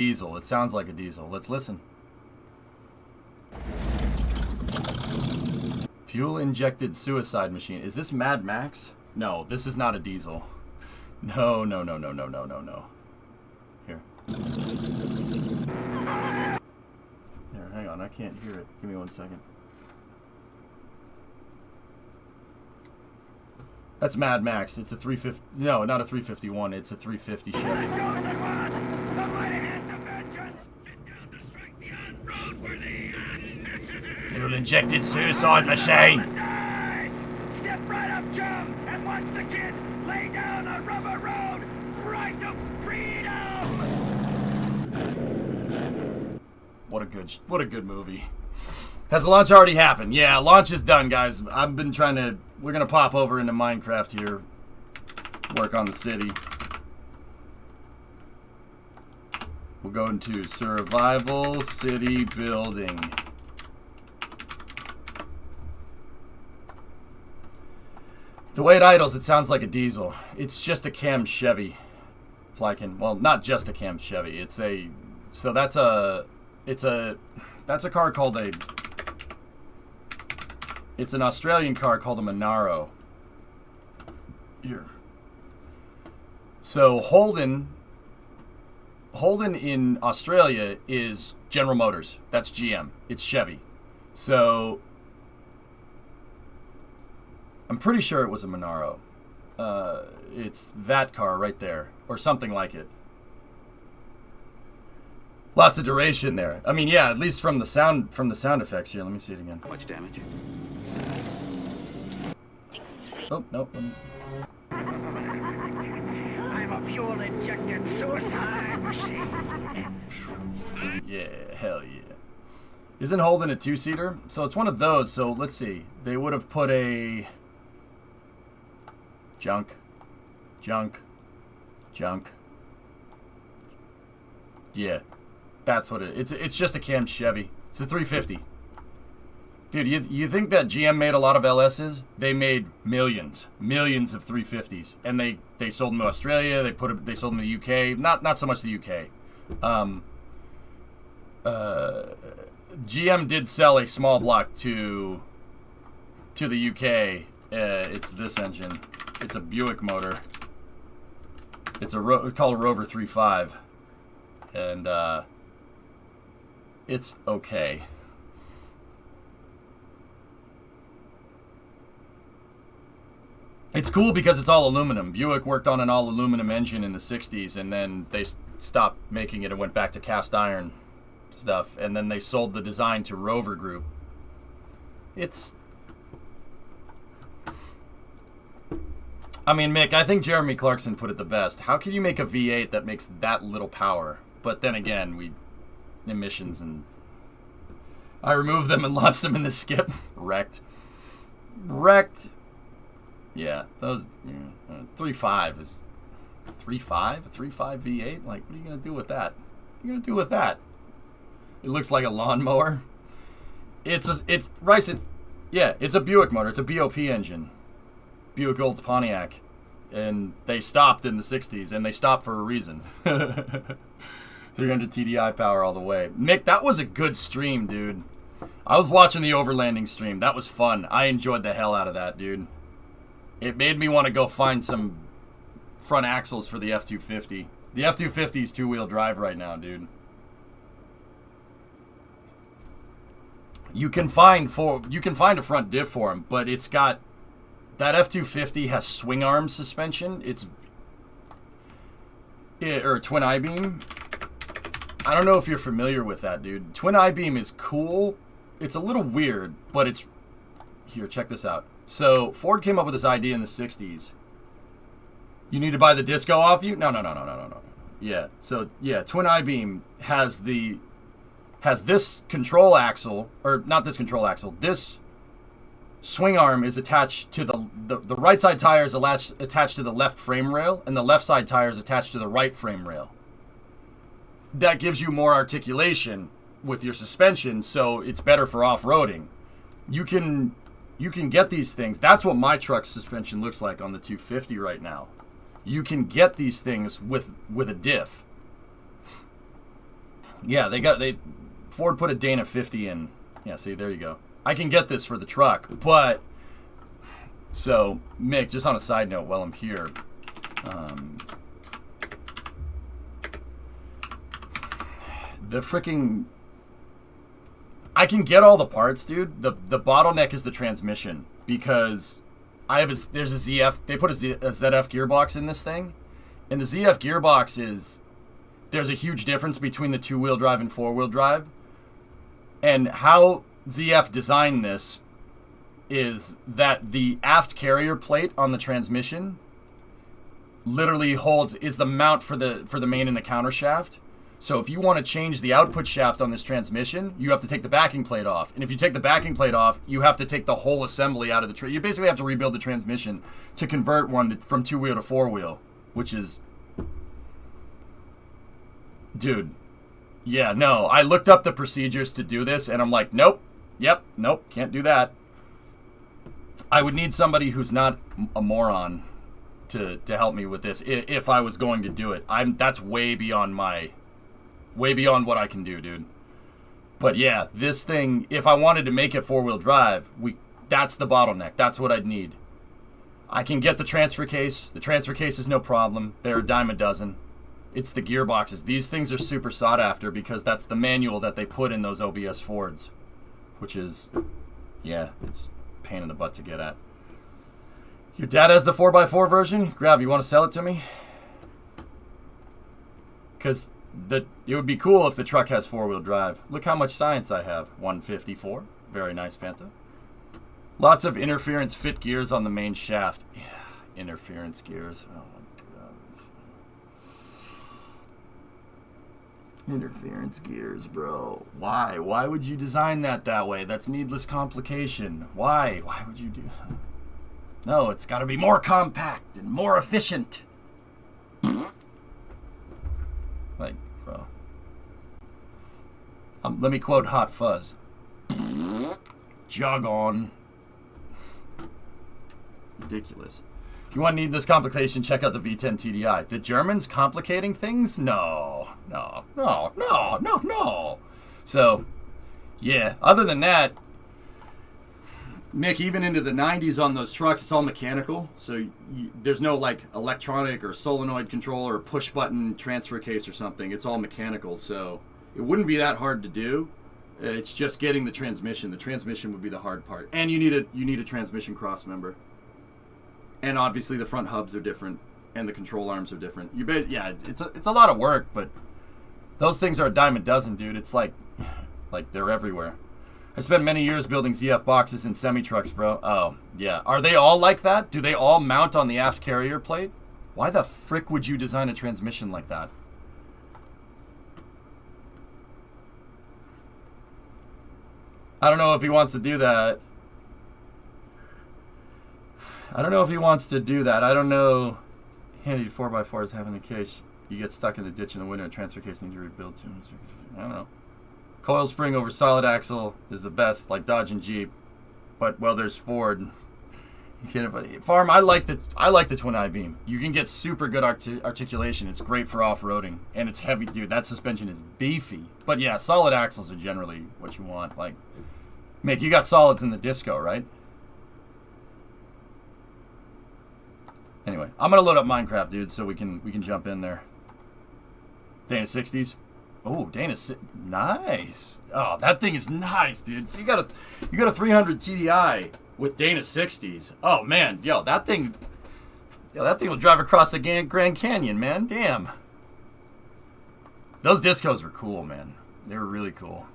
Diesel. It sounds like a diesel. Let's listen. Fuel-injected suicide machine. Is this Mad Max? No, this is not a diesel. No, no, no, no, no, no, no, no. Here. There, hang on. I can't hear it. Give me 1 second. That's Mad Max. It's a 350. No, not a 351. It's a 350 Chevy. Fuel-injected suicide machine. Step right up, chum, and watch the kid lay down a rubber road right to freedom. What a good movie. Has the launch already happened? Yeah, launch is done, guys. I've been trying to. We're gonna pop over into Minecraft here. Work on the city. We'll go into survival city building. The way it idles, it sounds like a diesel. It's just a cam Chevy. Flykin. Well, not just a cam Chevy. It's a. So that's a. That's a car called a. It's an Australian car called a Monaro. Here. So Holden in Australia is General Motors. That's GM. It's Chevy. So I'm pretty sure it was a Monaro. It's that car right there, or something like it. Lots of duration there. I mean, yeah, at least from the sound effects here. Let me see it again. How much damage? Oh, no. I'm a fuel-injected suicide machine. Yeah, hell yeah. Isn't Holden a two-seater? So it's one of those. So let's see. They would have put a junk. Yeah, that's what it is. It's just a cam Chevy. It's a 350. Dude, you think that GM made a lot of LSs? They made millions of 350s, and they sold them to Australia. They sold them to the UK. Not so much the UK. GM did sell a small block to the UK. It's this engine. It's a Buick motor. It's called a Rover 3.5, and it's okay. It's cool because it's all aluminum. Buick worked on an all aluminum engine in the 60s, and then they stopped making it and went back to cast iron stuff, and then they sold the design to Rover Group. I mean, Mick, I think Jeremy Clarkson put it the best. How can you make a V8 that makes that little power? But then again, emissions, and I removed them and launched them in the skip. Wrecked. Yeah, those 3.5 is 3.5, a 3.5 V8. Like, what are you gonna do with that? It looks like a lawnmower. It's a Buick motor. It's a BOP engine, Buick Olds Pontiac, and they stopped in the 60s, and they stopped for a reason. 300 TDI power all the way. Nick, that was a good stream, dude. I was watching the overlanding stream. That was fun. I enjoyed the hell out of that, dude. It made me want to go find some front axles for the F-250. The F-250 is two-wheel drive right now, dude. You can find a front diff for him, but it's got that F-250 has swing arm suspension. Or TwinIBeam. I don't know if you're familiar with that, dude. TwinIBeam is cool. It's a little weird, but it's here. Check this out. So Ford came up with this idea in the 60s. You need to buy the disco off you? No. Yeah. So yeah, TwinIBeam has this control axle, or not this control axle. This swing arm is attached to the right side tire is attached to the left frame rail, and the left side tire is attached to the right frame rail. That gives you more articulation with your suspension, so it's better for off-roading. You can get these things. That's what my truck's suspension looks like on the 250 right now. You can get these things with a diff. Yeah, Ford put a Dana 50 in. Yeah, see, there you go. I can get this for the truck, but so Mick, just on a side note, while I'm here, the freaking, I can get all the parts, dude. The bottleneck is the transmission, because there's a ZF. They put a ZF gearbox in this thing, and the ZF gearbox there's a huge difference between the 2-wheel drive and 4-wheel drive, and how ZF designed this is that the aft carrier plate on the transmission literally is the mount for the main and the counter shaft. So if you want to change the output shaft on this transmission, you have to take the backing plate off. And if you take the backing plate off, you have to take the whole assembly out of the you basically have to rebuild the transmission to convert one from 2-wheel to 4-wheel, which is, dude. Yeah, no. I looked up the procedures to do this, and I'm like, nope. Yep, nope, can't do that. I would need somebody who's not a moron to help me with this if I was going to do it. That's way beyond what I can do, dude. But yeah, this thing, if I wanted to make it 4-wheel drive, that's the bottleneck. That's what I'd need. I can get the transfer case. The transfer case is no problem. They're a dime a dozen. It's the gearboxes. These things are super sought after because that's the manual that they put in those OBS Fords, which is, yeah, it's a pain in the butt to get at. Your dad has the 4x4 version? Grav, you want to sell it to me? Because it would be cool if the truck has 4-wheel drive. Look how much science I have. 154. Very nice, Fanta. Lots of interference fit gears on the main shaft. Yeah, interference gears. Oh my god. Interference gears, bro. Why? Why would you design that way? That's needless complication. Why? Why would you do that? No, it's got to be more compact and more efficient. Like, bro. Let me quote Hot Fuzz. Jog on. Ridiculous. If you want to need this complication, check out the V10 TDI. The Germans complicating things? No. So, yeah. Other than that, Mick, even into the 90s on those trucks, it's all mechanical. So there's no like electronic or solenoid control or push button transfer case or something. It's all mechanical. So it wouldn't be that hard to do. It's just getting the transmission. The transmission would be the hard part. And you need a transmission cross member. And obviously the front hubs are different and the control arms are different. It's a lot of work, but those things are a dime a dozen, dude. It's like they're everywhere. I spent many years building ZF boxes in semi-trucks, bro. Oh, yeah. Are they all like that? Do they all mount on the aft carrier plate? Why the frick would you design a transmission like that? I don't know if he wants to do that. I don't know. Handy 4x4s having the case. You get stuck in a ditch in the winter and transfer case need to rebuild too. I don't know. Coil spring over solid axle is the best, like Dodge and Jeep. But, well, there's Ford. Farm, I like the TwinIBeam. You can get super good articulation. It's great for off-roading. And it's heavy, dude. That suspension is beefy. But, yeah, solid axles are generally what you want. Like, Mick, you got solids in the Disco, right? Anyway, I'm going to load up Minecraft, dude, so we can jump in there. Dana 60s. Oh, nice. Oh, that thing is nice, dude. So you got a 300 TDI with Dana 60s. Oh man, that thing will drive across the Grand Canyon, man. Damn. Those Discos were cool, man. They were really cool.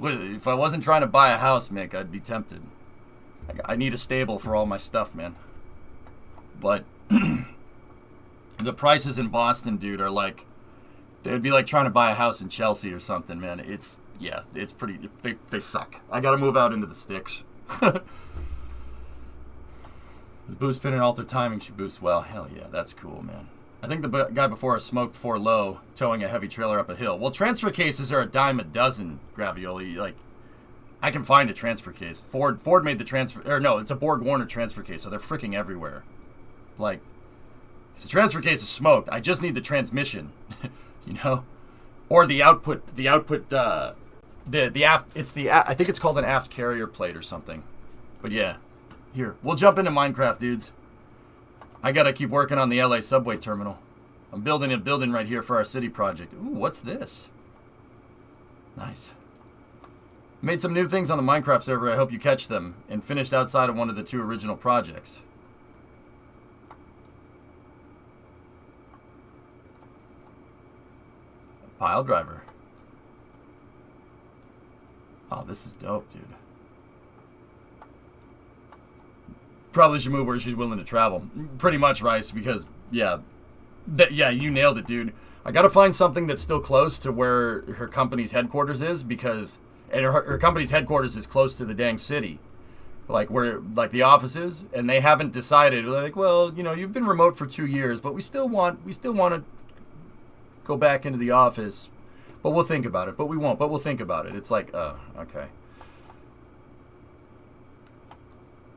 If I wasn't trying to buy a house, Mick, I'd be tempted. I need a stable for all my stuff, man. But the prices in Boston, dude, are like, they would be like trying to buy a house in Chelsea or something, man. It's pretty, they suck. I gotta move out into the sticks. The boost pin and alter timing should boost well. Hell yeah, that's cool, man. I think the guy before us smoked 4 low, towing a heavy trailer up a hill. Well, transfer cases are a dime a dozen, Gravioli. Like, I can find a transfer case. Ford made the transfer, or no, it's a Borg Warner transfer case, so they're freaking everywhere. Like, if the transfer case is smoked, I just need the transmission. You know? Or the output, the aft, I think it's called an aft carrier plate or something. But yeah, here, we'll jump into Minecraft, dudes. I gotta keep working on the LA subway terminal. I'm building a building right here for our city project. Ooh, what's this? Nice. Made some new things on the Minecraft server, I hope you catch them, and finished outside of one of the 2 original projects. Pile driver. Oh, this is dope, dude. Probably should move where she's willing to travel. Pretty much, Rice, because, yeah. Yeah, you nailed it, dude. I gotta find something that's still close to where her company's headquarters is, because... And her company's headquarters is close to the dang city. Like, where, like, the office is. And they haven't decided, like, well, you know, you've been remote for 2 years, but we still want to go back into the office. But we'll think about it. But we won't. But we'll think about it. It's like, okay.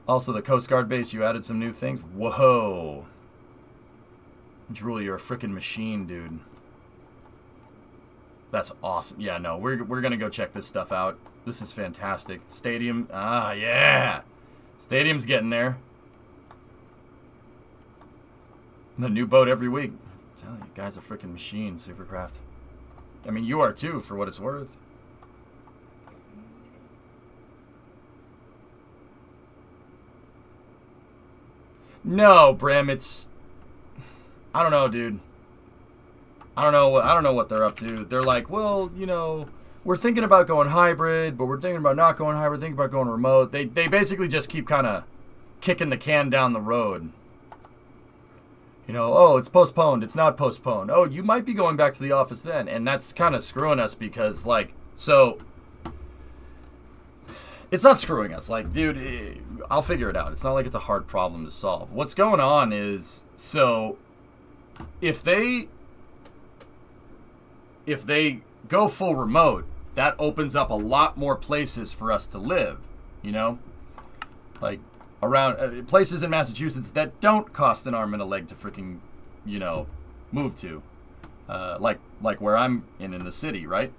Also, the Coast Guard base, you added some new things. Whoa. Drool, you're a freaking machine, dude. That's awesome. Yeah, no, we're going to go check this stuff out. This is fantastic. Stadium. Ah, yeah. Stadium's getting there. The new boat every week. I'm telling you, guy's a freaking machine, Supercraft. I mean, you are too, for what it's worth. No, Brim, it's... I don't know, dude. I don't know what they're up to. They're like, well, you know, we're thinking about going hybrid, but we're thinking about not going hybrid, thinking about going remote. They basically just keep kind of kicking the can down the road. You know, oh, it's postponed. It's not postponed. Oh, you might be going back to the office then. And that's kind of screwing us because, like, so... It's not screwing us. Like, dude, I'll figure it out. It's not like it's a hard problem to solve. What's going on is, so, if they go full remote, that opens up a lot more places for us to live, you know? Like, around places in Massachusetts that don't cost an arm and a leg to freaking, you know, move to. Like where I'm in the city, right?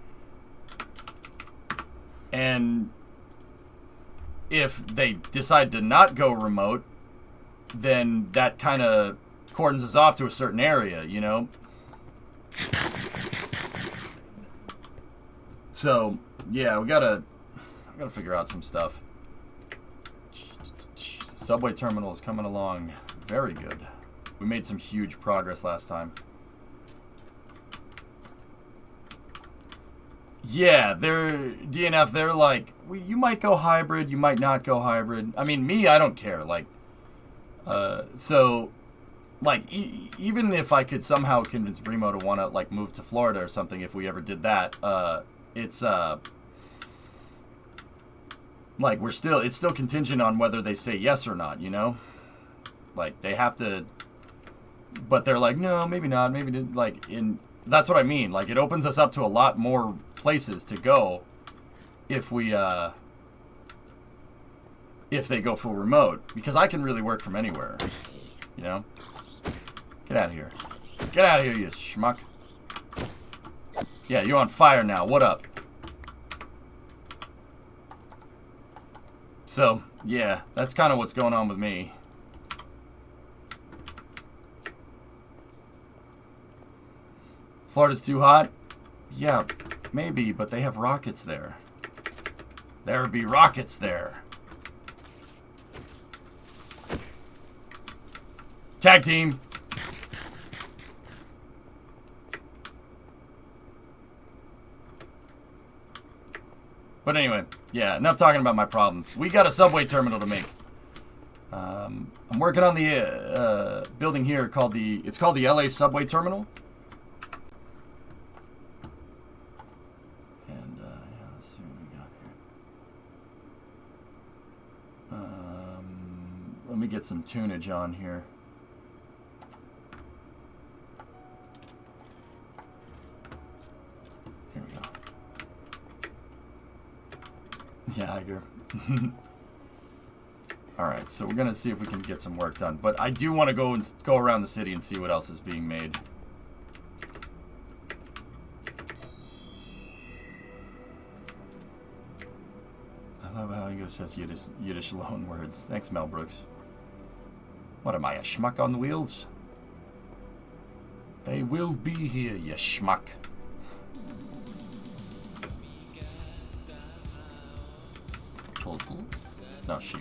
And if they decide to not go remote, then that kind of cordons us off to a certain area, you know? So, yeah, we gotta figure out some stuff. Subway terminal is coming along very good. We made some huge progress last time. Yeah, DNF, they're like, you might go hybrid, you might not go hybrid. I mean, me, I don't care. Like, so, like, even if I could somehow convince Remo to want to, like, move to Florida or something, if we ever did that, it's like, it's still contingent on whether they say yes or not, you know? Like, they have to, but they're like, no, maybe not, maybe, like, that's what I mean. Like, it opens us up to a lot more places to go if they go full remote, because I can really work from anywhere, you know? Get out of here. Get out of here, you schmuck. Yeah, you're on fire now. What up? So, yeah, that's kind of what's going on with me. Florida's too hot? Yeah, maybe, but they have rockets there. There be rockets there. Tag team. But anyway, yeah, enough talking about my problems. We got a subway terminal to make. I'm working on the building here called it's called the LA subway terminal. And yeah, let's see what we got here. Let me get some tunage on here. Here we go. Yeah, Iger. Alright, so we're going to see if we can get some work done. But I do want to go around the city and see what else is being made. I love how he says Yiddish loan words. Thanks, Mel Brooks. What am I, a schmuck on the wheels? They will be here, you schmuck. Total? No, sheep.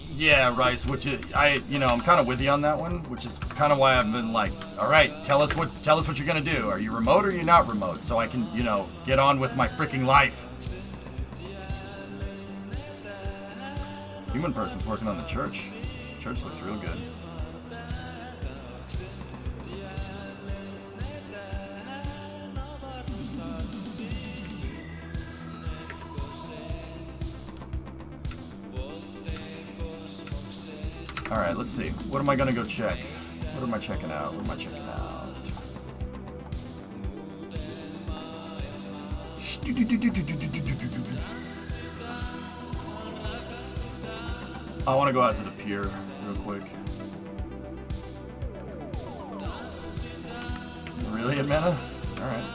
Yeah, Rice, which is, I'm kind of with you on that one, which is kind of why I've been like, all right, tell us what you're gonna do. Are you remote or are you not remote? So I can, get on with my freaking life. Human person's working on the church. Church looks real good. All right, let's see. What am I gonna go check? What am I checking out? What am I checking out? I want to go out to the pier real quick. Really, Amanda? All right.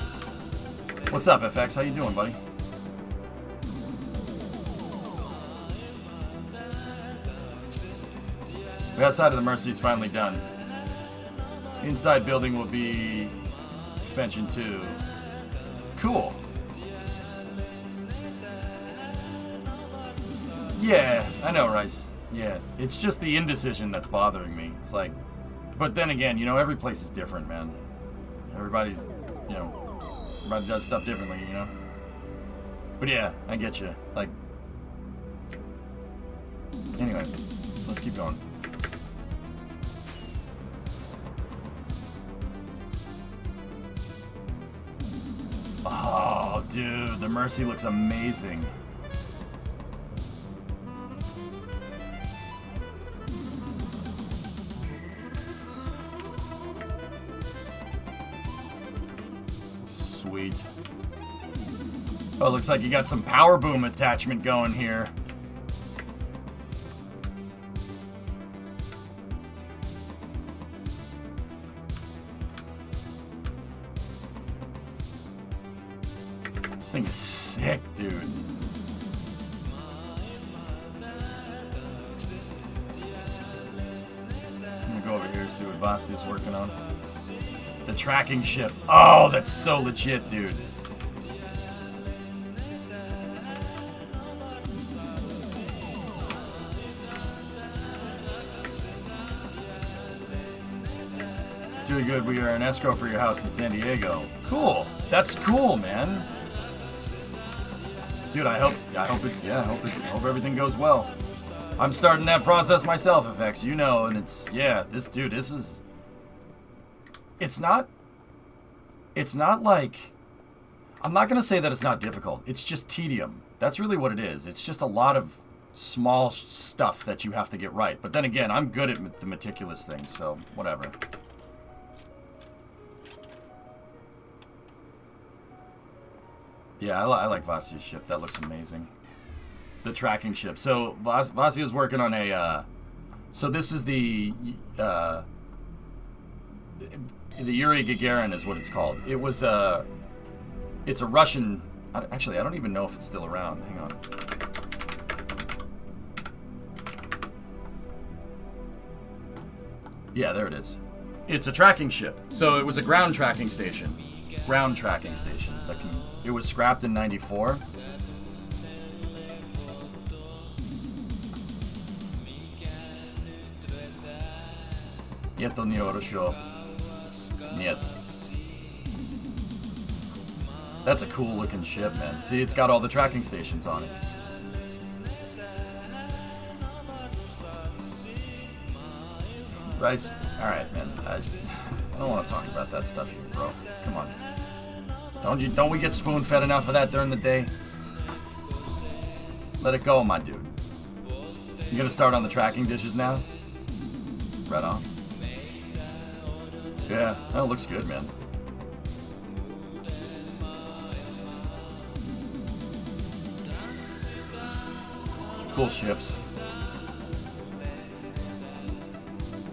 What's up, FX? How you doing, buddy? The outside of the Mercy is finally done. Inside building will be expansion 2. Cool. Yeah, I know, Rice. Yeah, it's just the indecision that's bothering me. It's like, but then again, every place is different, man. Everybody's, everybody does stuff differently, But yeah, I get you. Like, anyway, let's keep going. Oh, dude, the Mercy looks amazing. Sweet. Oh, looks like you got some power boom attachment going here. This thing is sick, dude. I'm gonna go over here and see what Vasi's working on. The tracking ship. Oh, that's so legit, dude. Doing good. We are an escrow for your house in San Diego. Cool. That's cool, man. Dude, I hope everything goes well. I'm starting that process myself, FX, and it's, this is, it's not like, I'm not going to say that it's not difficult. It's just tedium. That's really what it is. It's just a lot of small stuff that you have to get right. But then again, I'm good at the meticulous things, so whatever. Yeah, I like Vasia's ship. That looks amazing. The tracking ship. So Vasia's working on a. So this is the Yuri Gagarin is what it's called. It was it's a Russian. Actually, I don't even know if it's still around. Hang on. Yeah, there it is. It's a tracking ship. So it was a ground tracking station. It was scrapped in '94. Нет, не хорошо. Нет. That's a cool looking ship, man. See, it's got all the tracking stations on it. Rice, alright, man. I don't want to talk about that stuff here, bro. Come on. Don't we get spoon-fed enough of that during the day? Let it go, my dude. You gonna start on the tracking dishes now? Right on. Yeah, that looks good, man. Cool ships.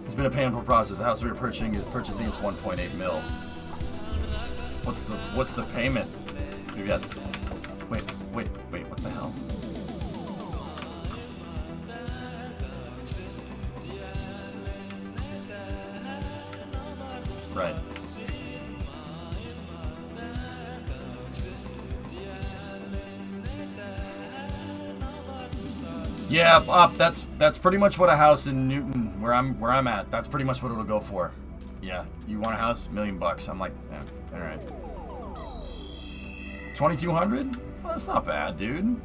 It's been a painful process. The house we were purchasing is 1.8 mil. What's the payment? Maybe wait, what the hell? Right. Yeah, that's pretty much what a house in Newton, where I'm at. That's pretty much what it'll go for. Yeah, you want a house, $1 million bucks. I'm like, yeah, all right. 2,200? Well, that's not bad, dude.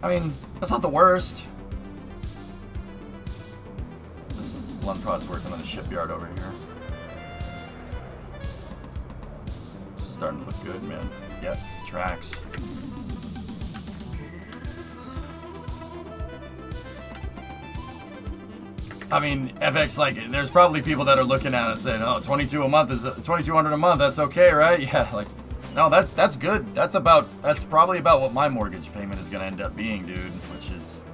I mean, that's not the worst. This is Lunprod's working on the shipyard over here. This is starting to look good, man. Yep, tracks. I mean, FX, like, there's probably people that are looking at it saying, oh, 22 a month is 2,200 a month. That's okay, right? Yeah, like, no, that's good. That's probably about what my mortgage payment is gonna end up being, dude, which is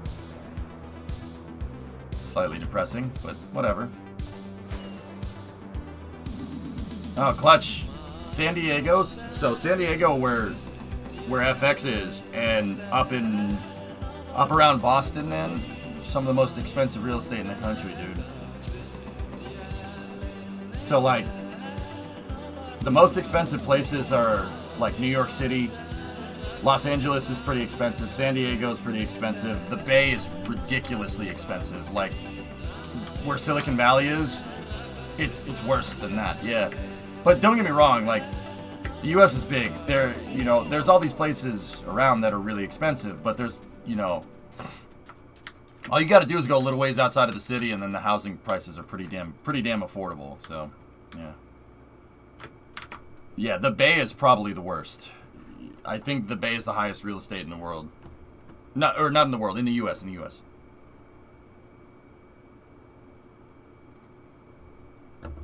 slightly depressing, but whatever. Oh, clutch, San Diego's. So San Diego, where FX is, and up around Boston, man. Some of the most expensive real estate in the country, dude. So, like, the most expensive places are, like, New York City. Los Angeles is pretty expensive. San Diego is pretty expensive. The Bay is ridiculously expensive. Like, where Silicon Valley is, it's worse than that, yeah. But don't get me wrong, like, the U.S. is big. There's all these places around that are really expensive, but there's, all you got to do is go a little ways outside of the city, and then the housing prices are pretty damn affordable. So, yeah. Yeah, the Bay is probably the worst. I think the Bay is the highest real estate in the world. Not in the world, in the U.S.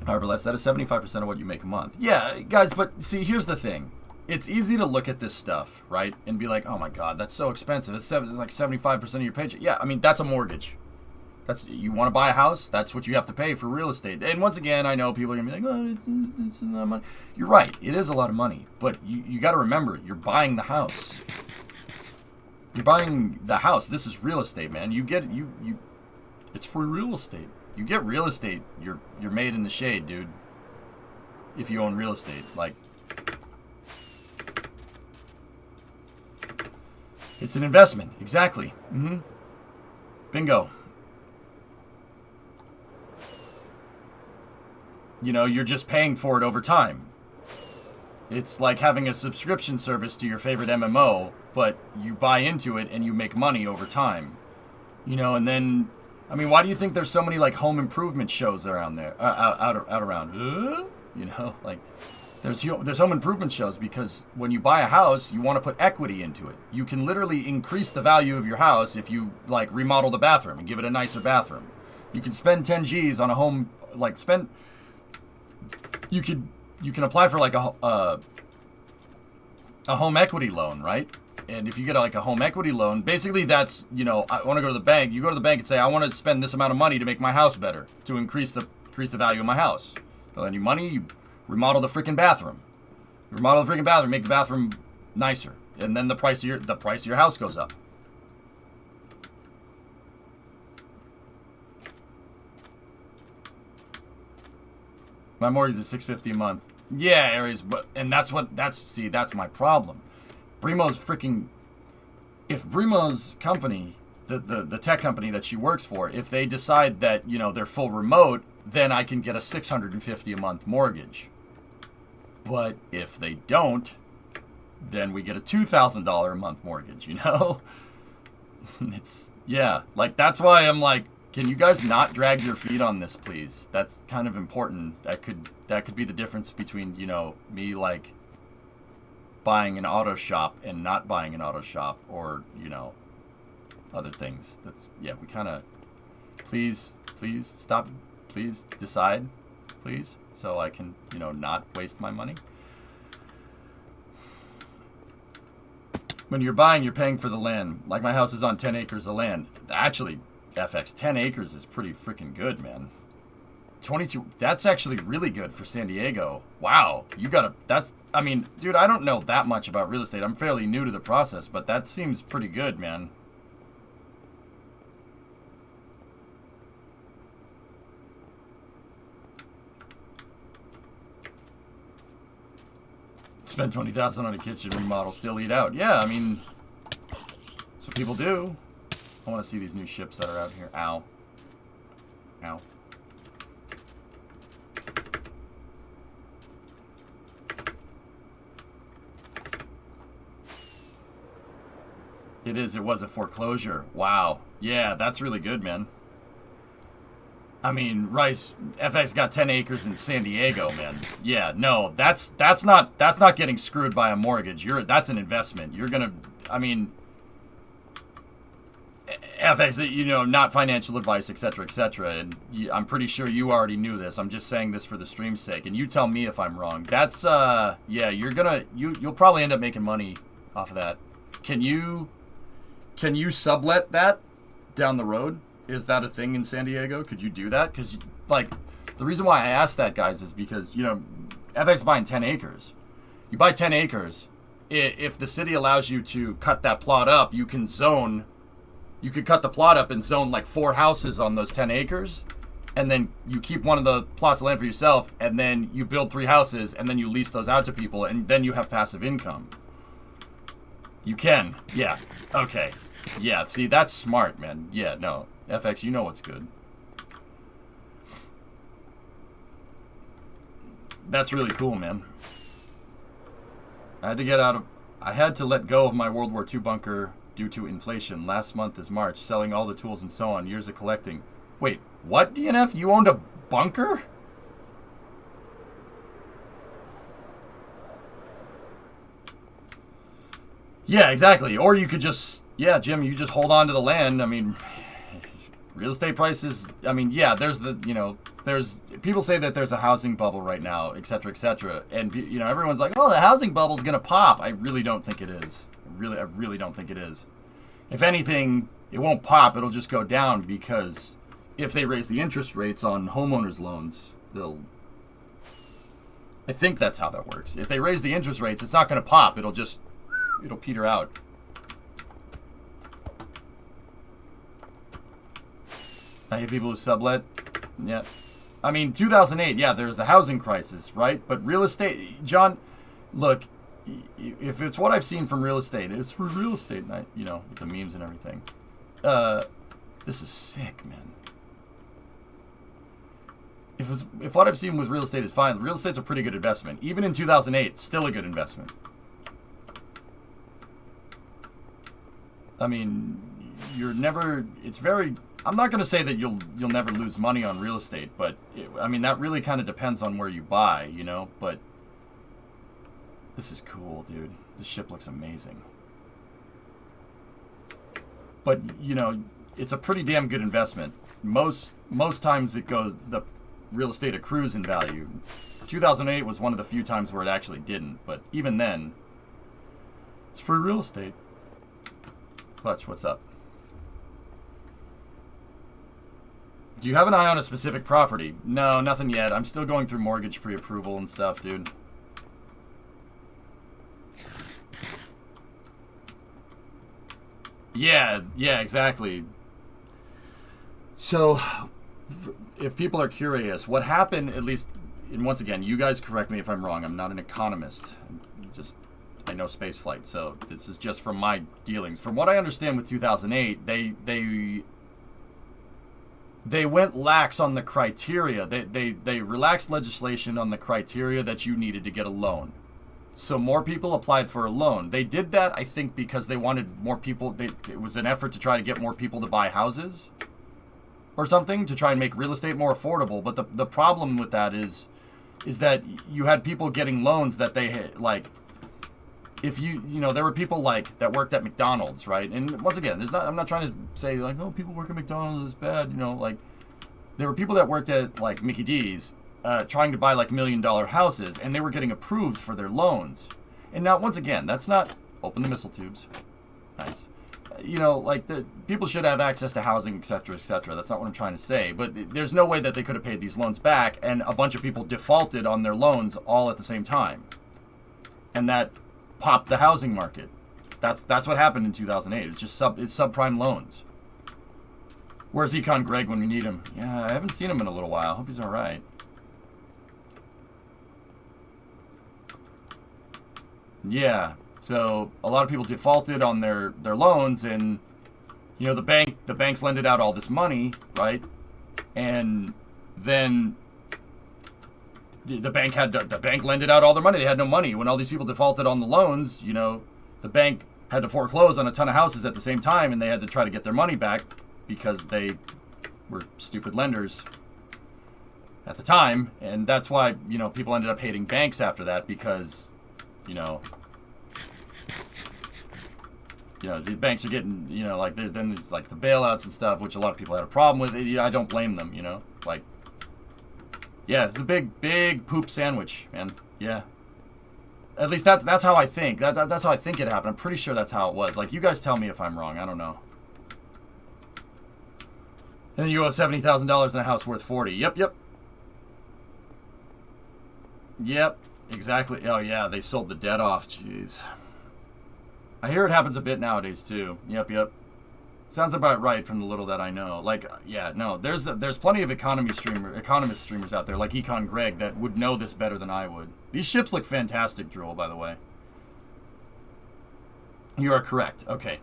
However, that is 75% of what you make a month. Yeah, guys, but see, here's the thing. It's easy to look at this stuff, right, and be like, oh my God, that's so expensive. It's like 75% of your paycheck. Yeah, I mean, that's a mortgage. You want to buy a house, that's what you have to pay for real estate. And once again, I know people are going to be like, oh, it's a lot of money. You're right, it is a lot of money. But you got to remember, you're buying the house. You're buying the house. This is real estate, man. It's free real estate. You get real estate, you're made in the shade, dude. If you own real estate, like... It's an investment. Exactly. Mm-hmm. Bingo. You're just paying for it over time. It's like having a subscription service to your favorite MMO, but you buy into it and you make money over time. And then, I mean, why do you think there's so many, like, home improvement shows around there, out around? Like... There's home improvement shows because when you buy a house, you want to put equity into it. You can literally increase the value of your house if you, like, remodel the bathroom and give it a nicer bathroom. You can spend 10 G's on a home, like, you can apply for, like, a home equity loan, right? And if you get, like, a home equity loan, basically that's, I want to go to the bank. You go to the bank and say, I want to spend this amount of money to make my house better, to increase the value of my house. They'll lend you money, you remodel the freaking bathroom. Make the bathroom nicer, and then the price of your house goes up. My mortgage is $650 a month. Yeah, Aries, that's my problem. Brimo's freaking. If Brimo's company, the tech company that she works for, if they decide that they're full remote, then I can get a $650 a month mortgage. But if they don't, then we get a $2,000 a month mortgage, It's, yeah, like, that's why I'm like, can you guys not drag your feet on this, please? That's kind of important. That could be the difference between, me, like, buying an auto shop and not buying an auto shop, or, other things. That's, yeah, we kind of, please stop, please decide, please. So I can, not waste my money. When you're buying, you're paying for the land. Like, my house is on 10 acres of land. Actually, FX, 10 acres is pretty freaking good, man. 22. That's actually really good for San Diego. Wow. You got to, that's, I mean, dude, I don't know that much about real estate. I'm fairly new to the process, but that seems pretty good, man. Spend $20,000 on a kitchen remodel, still eat out. Yeah, I mean, that's what people do. I want to see these new ships that are out here. Ow. Ow. It is. It was a foreclosure. Wow. Yeah, that's really good, man. I mean, Rice FX got 10 acres in San Diego, man. Yeah, no, that's not getting screwed by a mortgage. That's an investment. You're gonna, I mean, FX, you know, not financial advice, etc., etc. And I'm pretty sure you already knew this. I'm just saying this for the stream's sake, and you tell me if I'm wrong. That's yeah, you'll probably end up making money off of that. Can you sublet that down the road? Is that a thing in San Diego? Could you do that? Because, like, the reason why I asked that, guys, is because, you know, FX buying 10 acres. You buy 10 acres. If the city allows you to cut that plot up, you can zone. You could cut the plot up and zone, like, 4 houses on those 10 acres. And then you keep one of the plots of land for yourself. And then you build 3 houses. And then you lease those out to people. And then you have passive income. You can. Yeah. Okay. Yeah. See, that's smart, man. Yeah, no. FX, you know what's good. That's really cool, man. I had to let go of my World War II bunker due to inflation. Last month is March, selling all the tools and so on. Years of collecting. Wait, what, DNF? You owned a bunker? Yeah, exactly. Or you could just, yeah, Jim, you just hold on to the land. I mean, real estate prices, I mean, yeah, there's the, you know, there's, people say that there's a housing bubble right now, et cetera, and, you know, everyone's like, oh, the housing bubble's gonna pop. I really don't think it is. I really don't think it is. If anything, it won't pop, it'll just go down, because if they raise the interest rates on homeowners loans, I think that's how that works. If they raise the interest rates, it's not gonna pop, it'll peter out. I hate people who sublet. Yeah. I mean, 2008, yeah, there's the housing crisis, right? But real estate, John, look, if it's what I've seen from real estate, it's for real estate, you know, with the memes and everything. This is sick, man. If what I've seen with real estate is fine, real estate's a pretty good investment. Even in 2008, still a good investment. I mean, I'm not going to say that you'll never lose money on real estate, but I mean, that really kind of depends on where you buy, you know, but this is cool, dude. This ship looks amazing. But, you know, it's a pretty damn good investment. Most times the real estate accrues in value. 2008 was one of the few times where it actually didn't, but even then, it's free real estate. Clutch, what's up? Do you have an eye on a specific property? No, nothing yet. I'm still going through mortgage pre-approval and stuff, dude. Yeah, exactly. So, if people are curious, what happened, at least, and once again, you guys correct me if I'm wrong, I'm not an economist. I know spaceflight, so this is just from my dealings. From what I understand with 2008, they went lax on the criteria. They relaxed legislation on the criteria that you needed to get a loan. So more people applied for a loan. They did that, I think, because they wanted more people. It was an effort to try to get more people to buy houses or something, to try and make real estate more affordable. But the problem with that is that you had people getting loans that they had, like, if you know, there were people like that worked at McDonald's, right? And once again, I'm not trying to say like, oh, people work at McDonald's is bad, you know, like, there were people that worked at like Mickey D's trying to buy like $1 million houses, and they were getting approved for their loans. And now, once again, that's not, open the missile tubes. Nice. you know, like the people should have access to housing, etc., etc. That's not what I'm trying to say. But there's no way that they could have paid these loans back, and a bunch of people defaulted on their loans all at the same time, and that popped the housing market. That's what happened in 2008. It's just subprime loans. Where's Econ Greg when we need him? Yeah, I haven't seen him in a little while. Hope he's all right. Yeah. So a lot of people defaulted on their loans, and you know the banks lended out all this money, right? And then the bank lended out all their money. They had no money when all these people defaulted on the loans. You know, the bank had to foreclose on a ton of houses at the same time, and they had to try to get their money back because they were stupid lenders at the time, and that's why you know people ended up hating banks after that because you know. You know, the banks are getting, you know, like, then there's, like, the bailouts and stuff, which a lot of people had a problem with. You know, I don't blame them, you know? Like, yeah, it's a big poop sandwich, man. Yeah. At least that's how I think. That's how I think it happened. I'm pretty sure that's how it was. Like, you guys tell me if I'm wrong. I don't know. And then you owe $70,000 in a house worth $40,000. Yep, exactly. Oh, yeah, they sold the debt off. Jeez. I hear it happens a bit nowadays too. Yep. Sounds about right from the little that I know. Like, yeah, no, there's plenty of economist streamers out there like Econ Greg that would know this better than I would. These ships look fantastic, Drool, by the way. You are correct. Okay,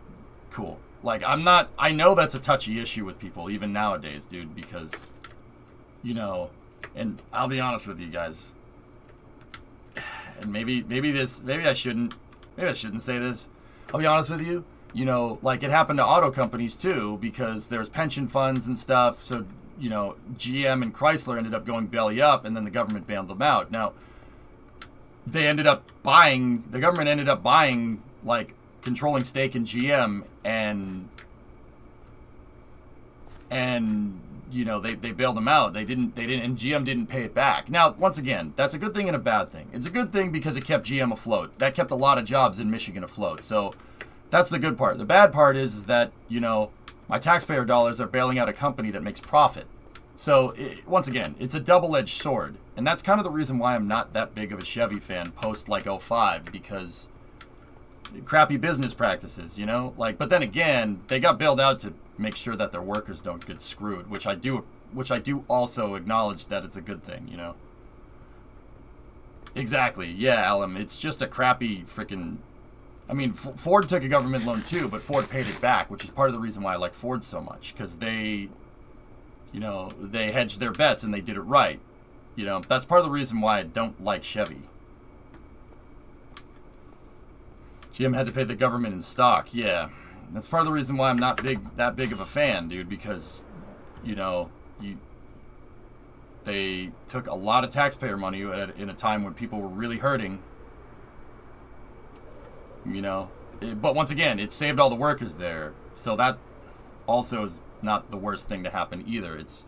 cool. Like, I know that's a touchy issue with people even nowadays, dude, because, you know, and I'll be honest with you guys, and maybe I shouldn't say this. I'll be honest with you, you know, like it happened to auto companies too, because there's pension funds and stuff. So, you know, GM and Chrysler ended up going belly up, and then the government bailed them out. Now, the government ended up buying, like, controlling stake in GM, and you know, they bailed them out. They didn't, and GM didn't pay it back. Now, once again, that's a good thing and a bad thing. It's a good thing because it kept GM afloat. That kept a lot of jobs in Michigan afloat. So that's the good part. The bad part is that, you know, my taxpayer dollars are bailing out a company that makes profit. So once again, it's a double-edged sword. And that's kind of the reason why I'm not that big of a Chevy fan post like 05, because crappy business practices, you know? Like, but then again, they got bailed out to make sure that their workers don't get screwed, which I do also acknowledge that it's a good thing, you know? Exactly. Yeah, Alan, it's just a crappy freaking... I mean, Ford took a government loan too, but Ford paid it back, which is part of the reason why I like Ford so much, because they, you know, they hedged their bets and they did it right. You know, that's part of the reason why I don't like Chevy. GM had to pay the government in stock. Yeah, that's part of the reason why I'm not that big of a fan, dude, because, you know, they took a lot of taxpayer money in a time when people were really hurting. You know, but once again, it saved all the workers there, so that also is not the worst thing to happen either. It's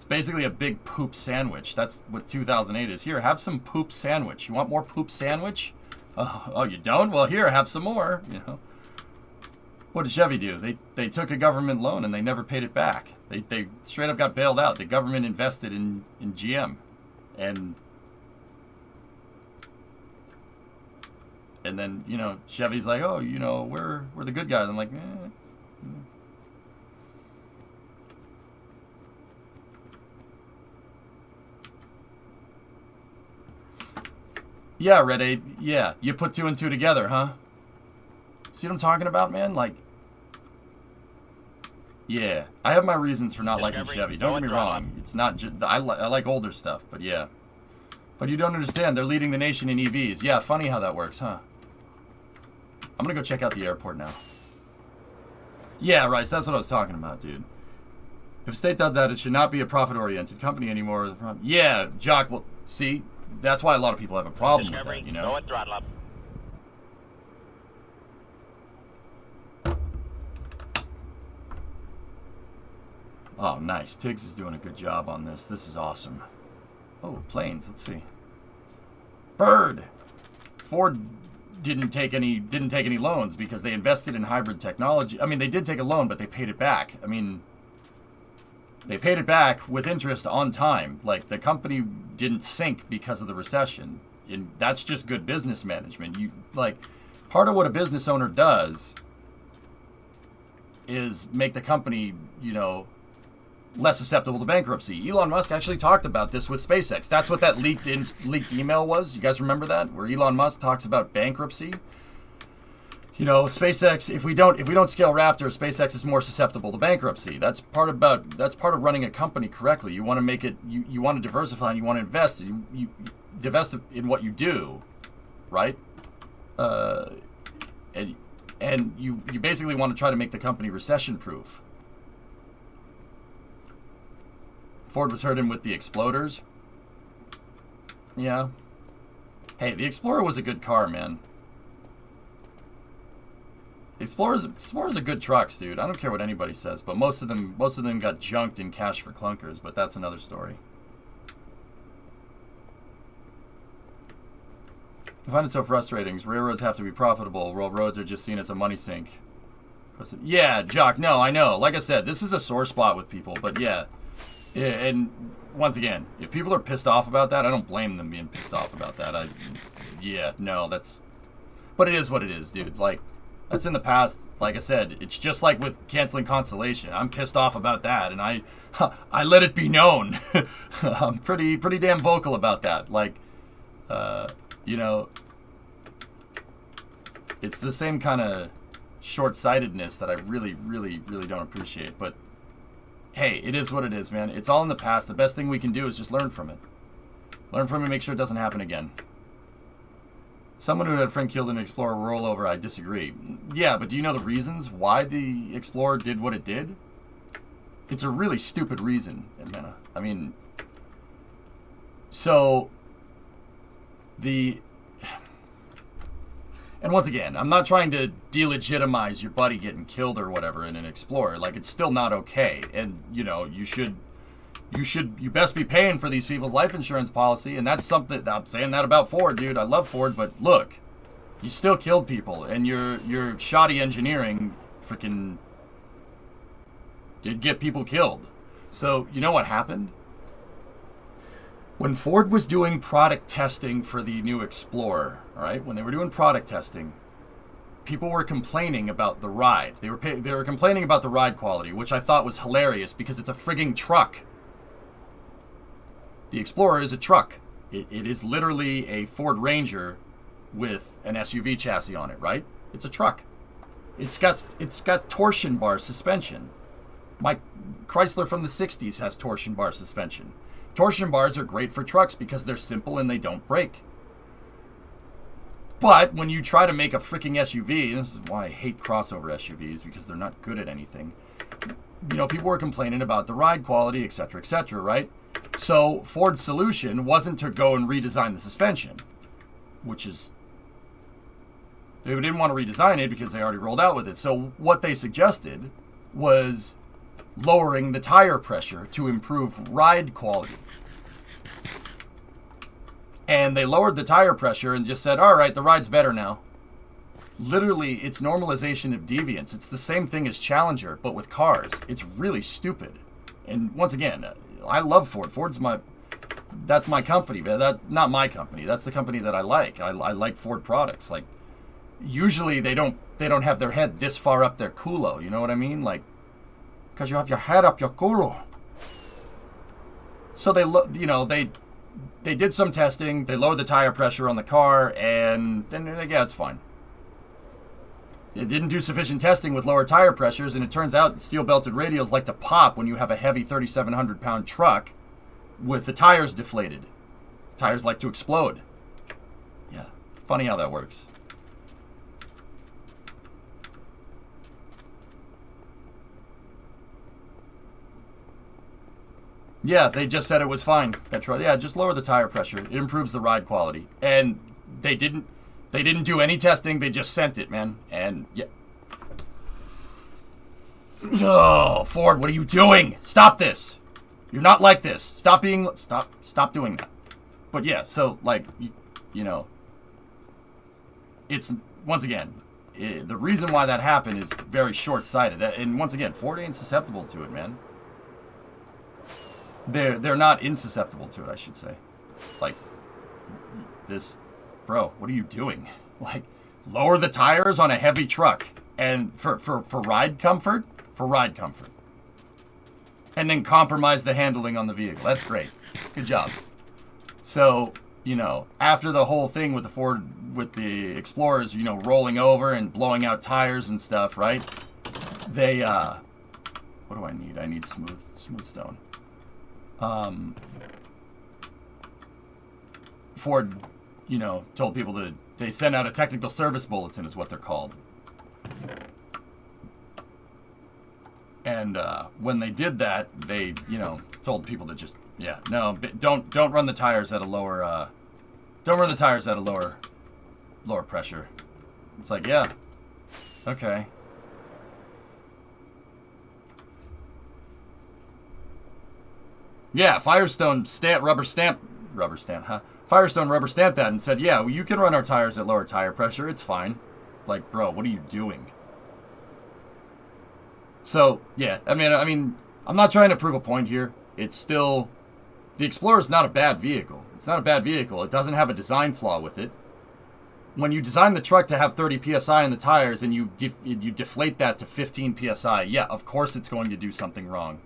basically a big poop sandwich. That's what 2008 is. Here, have some poop sandwich. You want more poop sandwich? Oh, you don't? Well, here, have some more. You know, what did Chevy do? They took a government loan and they never paid it back. They straight up got bailed out. The government invested in GM, and then, you know, Chevy's like, oh, you know, we're the good guys. I'm like, Yeah, Red 8, yeah. You put 2 and 2 together, huh? See what I'm talking about, man? Like, yeah. I have my reasons for not liking Chevy. Don't get me wrong. It's not just... I like older stuff, but yeah. But you don't understand. They're leading the nation in EVs. Yeah, funny how that works, huh? I'm gonna go check out the airport now. Yeah, Rice, that's what I was talking about, dude. If a state does that, it should not be a profit-oriented company anymore. Yeah, Jock, well, see? That's why a lot of people have a problem with that, you know? Go and throttle up. Oh, nice. Tiggs is doing a good job on this. This is awesome. Oh, planes. Let's see. Bird. Ford didn't take any loans because they invested in hybrid technology. I mean, they did take a loan, but they paid it back. I mean, they paid it back with interest on time. Like, the company didn't sink because of the recession. And that's just good business management. Part of what a business owner does is make the company, less susceptible to bankruptcy. Elon Musk actually talked about this with SpaceX. That's what that leaked email was. You guys remember that? Where Elon Musk talks about bankruptcy. SpaceX, if we don't scale Raptor, SpaceX is more susceptible to bankruptcy. That's part of running a company correctly. You want to make it, you want to diversify and you want to invest. You divest in what you do, right? And you basically want to try to make the company recession proof. Ford was hurting with the Exploders. Yeah. Hey, the Explorer was a good car, man. Explorer's a good trucks, dude. I don't care what anybody says, but most of them got junked in cash for clunkers, but that's another story. I find it so frustrating. Railroads have to be profitable, while roads are just seen as a money sink. Yeah, Jock, no, I know. Like I said, this is a sore spot with people, but yeah. And once again, if people are pissed off about that, I don't blame them being pissed off about that. But it is what it is, dude. Like, that's in the past. Like I said, it's just like with canceling Constellation. I'm pissed off about that, and I let it be known. I'm pretty damn vocal about that. Like, it's the same kind of short-sightedness that I really, really, really don't appreciate. But hey, it is what it is, man. It's all in the past. The best thing we can do is just learn from it. Learn from it and make sure it doesn't happen again. Someone who had a friend killed in an Explorer rollover, I disagree. Yeah, but do you know the reasons why the Explorer did what it did? It's a really stupid reason, Atlanta. I mean, so and once again, I'm not trying to delegitimize your buddy getting killed or whatever in an Explorer. Like, it's still not okay. And, you best be paying for these people's life insurance policy. And that's something, I'm saying that about Ford, dude. I love Ford, but look, you still killed people. And your shoddy engineering freaking did get people killed. So, you know what happened? When Ford was doing product testing for the new Explorer, all right, when they were doing product testing, people were complaining about the ride. They were complaining about the ride quality, which I thought was hilarious because it's a frigging truck. The Explorer is a truck. It is literally a Ford Ranger with an SUV chassis on it, right? It's a truck. It's got torsion bar suspension. My Chrysler from the 60s has torsion bar suspension. Torsion bars are great for trucks because they're simple and they don't break. But when you try to make a freaking SUV, and this is why I hate crossover SUVs because they're not good at anything. People were complaining about the ride quality, etc., right? So Ford's solution wasn't to go and redesign the suspension, which is, they didn't want to redesign it because they already rolled out with it. So what they suggested was lowering the tire pressure to improve ride quality. And they lowered the tire pressure and just said, all right, the ride's better now. Literally, it's normalization of deviance. It's the same thing as Challenger, but with cars. It's really stupid. And once again, I love Ford. That's my company, but that's not my company. That's the company that I like. I like Ford products. Like, usually they don't have their head this far up their culo. You know what I mean? Like, because you have your head up your culo. So they did some testing. They lowered the tire pressure on the car, and then they're like, yeah, it's fine. It didn't do sufficient testing with lower tire pressures, and it turns out steel-belted radials like to pop when you have a heavy 3,700-pound truck with the tires deflated. Tires like to explode. Yeah, funny how that works. Yeah, they just said it was fine. Petrol. Yeah, just lower the tire pressure. It improves the ride quality. And they didn't do any testing. They just sent it, man. And yeah. Oh, Ford, what are you doing? Stop this. You're not like this. Stop doing that. But yeah, so like, it's, once again, the reason why that happened is very short-sighted. And once again, Ford ain't susceptible to it, man. They're not insusceptible to it, I should say. Like, this, bro, what are you doing? Like, lower the tires on a heavy truck and for ride comfort? For ride comfort. And then compromise the handling on the vehicle. That's great. Good job. So, you know, after the whole thing with the Ford, with the Explorers, you know, rolling over and blowing out tires and stuff, right? They, what do I need? I need smooth stone. Ford, you know, told people to, they sent out a technical service bulletin is what they're called. And when they did that, they, you know, told people to just, yeah, no, don't run the tires at a lower, don't run the tires at a lower pressure. It's like, yeah, okay. Yeah, Firestone rubber stamp, huh? Firestone rubber stamped that and said, yeah, well, you can run our tires at lower tire pressure. It's fine. Like, bro, what are you doing? So, yeah, I mean, I'm not trying to prove a point here. It's still, the Explorer's not a bad vehicle. It's not a bad vehicle. It doesn't have a design flaw with it. When you design the truck to have 30 PSI in the tires and you deflate that to 15 PSI, yeah, of course it's going to do something wrong.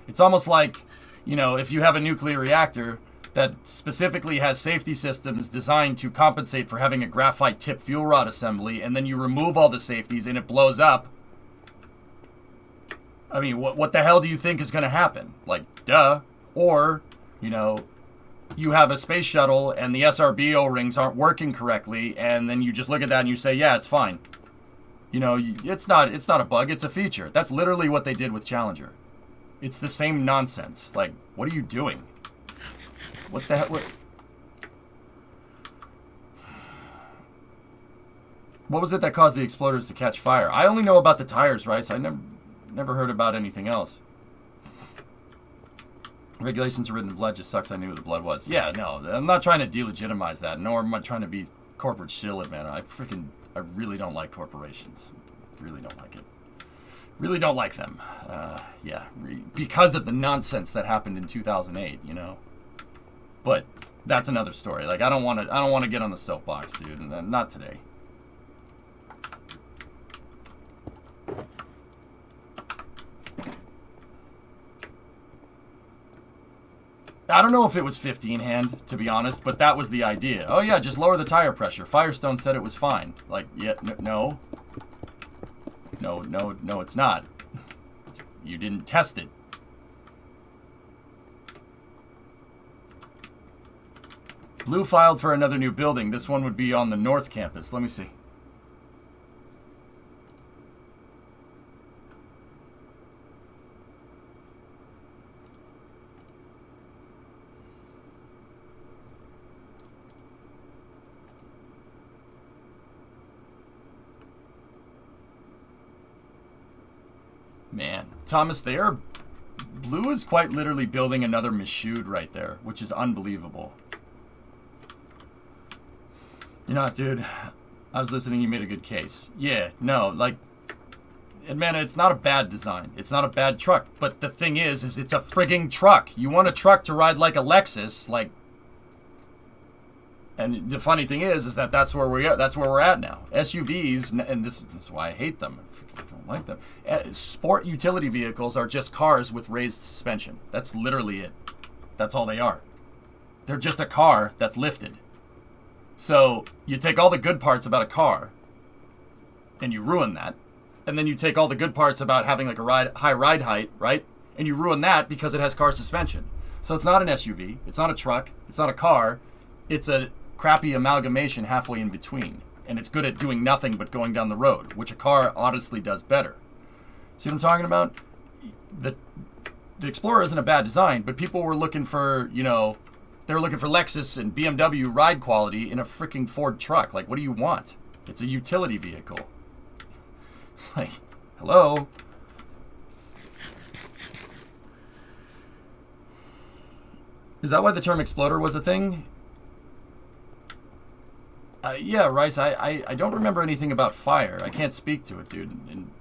It's almost like, you know, if you have a nuclear reactor that specifically has safety systems designed to compensate for having a graphite tip fuel rod assembly, and then you remove all the safeties and it blows up, I mean, what the hell do you think is going to happen? Like, duh. Or, you know, you have a space shuttle and the SRB O-rings aren't working correctly, and then you just look at that and you say, yeah, it's fine. You know, it's not a bug, it's a feature. That's literally what they did with Challenger. It's the same nonsense. Like, what are you doing? What the hell? What was it that caused the exploders to catch fire? I only know about the tires, right? So I never heard about anything else. Regulations are written in blood, just sucks I knew what the blood was. Yeah, no, I'm not trying to delegitimize that, nor am I trying to be corporate shilling, man. I really don't like corporations. Really don't like it. Really don't like them. Yeah, because of the nonsense that happened in 2008, you know. But that's another story. Like, I don't want to get on the soapbox, dude. Not today. I don't know if it was 15 hand, to be honest, but that was the idea. Oh yeah, just lower the tire pressure. Firestone said it was fine. Like, yeah, no. No, it's not. You didn't test it. Blue filed for another new building. This one would be on the North Campus. Let me see. Man, Thomas, Blue is quite literally building another Michoud right there, which is unbelievable. You know what, dude? I was listening, you made a good case. Yeah, no, like, and man, it's not a bad design. It's not a bad truck. But the thing is it's a frigging truck. You want a truck to ride like a Lexus, like, and the funny thing is that that's where we're at now. SUVs, and this is why I hate them. I don't like them. Sport utility vehicles are just cars with raised suspension. That's literally it. That's all they are. They're just a car that's lifted. So you take all the good parts about a car, and you ruin that. And then you take all the good parts about having like a high ride height, right? And you ruin that because it has car suspension. So it's not an SUV. It's not a truck. It's not a car. It's a crappy amalgamation halfway in between. And it's good at doing nothing but going down the road, which a car honestly does better. See what I'm talking about? The Explorer isn't a bad design, but people were looking for, you know, they were looking for Lexus and BMW ride quality in a freaking Ford truck. Like, what do you want? It's a utility vehicle. Like, hello? Is that why the term exploder was a thing? Yeah, Rice, I don't remember anything about fire. I can't speak to it, dude. And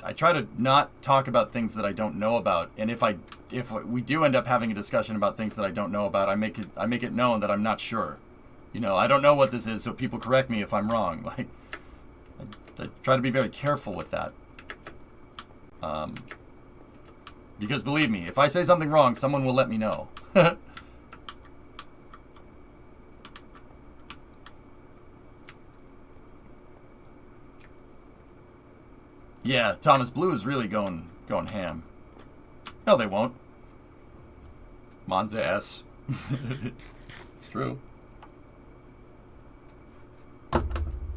I try to not talk about things that I don't know about. And if we do end up having a discussion about things that I don't know about, I make it known that I'm not sure. You know, I don't know what this is, so people correct me if I'm wrong. Like, I try to be very careful with that. Because believe me, if I say something wrong, someone will let me know. Yeah, Thomas Blue is really going ham. No, they won't. Monza S. It's true.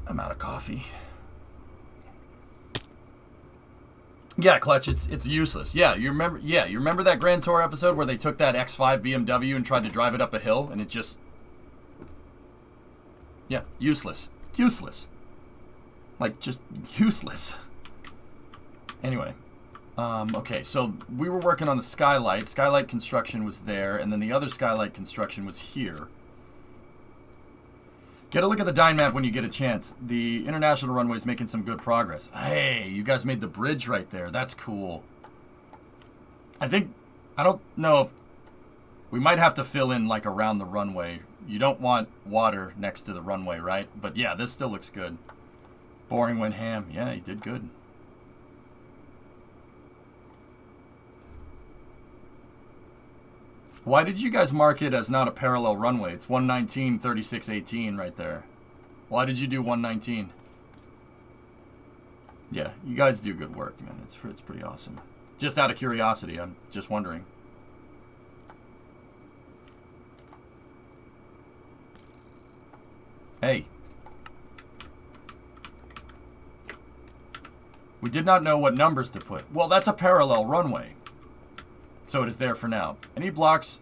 I'm out of coffee. Yeah, Clutch, it's useless. Yeah, you remember that Grand Tour episode where they took that X5 BMW and tried to drive it up a hill and it just... Yeah, useless. Useless. Like, just useless. Anyway, okay, so we were working on the skylight. Skylight construction was there, and then the other skylight construction was here. Get a look at the Dyne map when you get a chance. The international runway is making some good progress. Hey, you guys made the bridge right there. That's cool. I don't know if... We might have to fill in, like, around the runway. You don't want water next to the runway, right? But yeah, this still looks good. Boring went ham. Yeah, he did good. Why did you guys mark it as not a parallel runway? It's 119, 36, 18 right there. Why did you do 119? Yeah, you guys do good work, man. It's pretty awesome. Just out of curiosity, I'm just wondering. Hey. We did not know what numbers to put. Well, that's a parallel runway. So it is there for now. Any blocks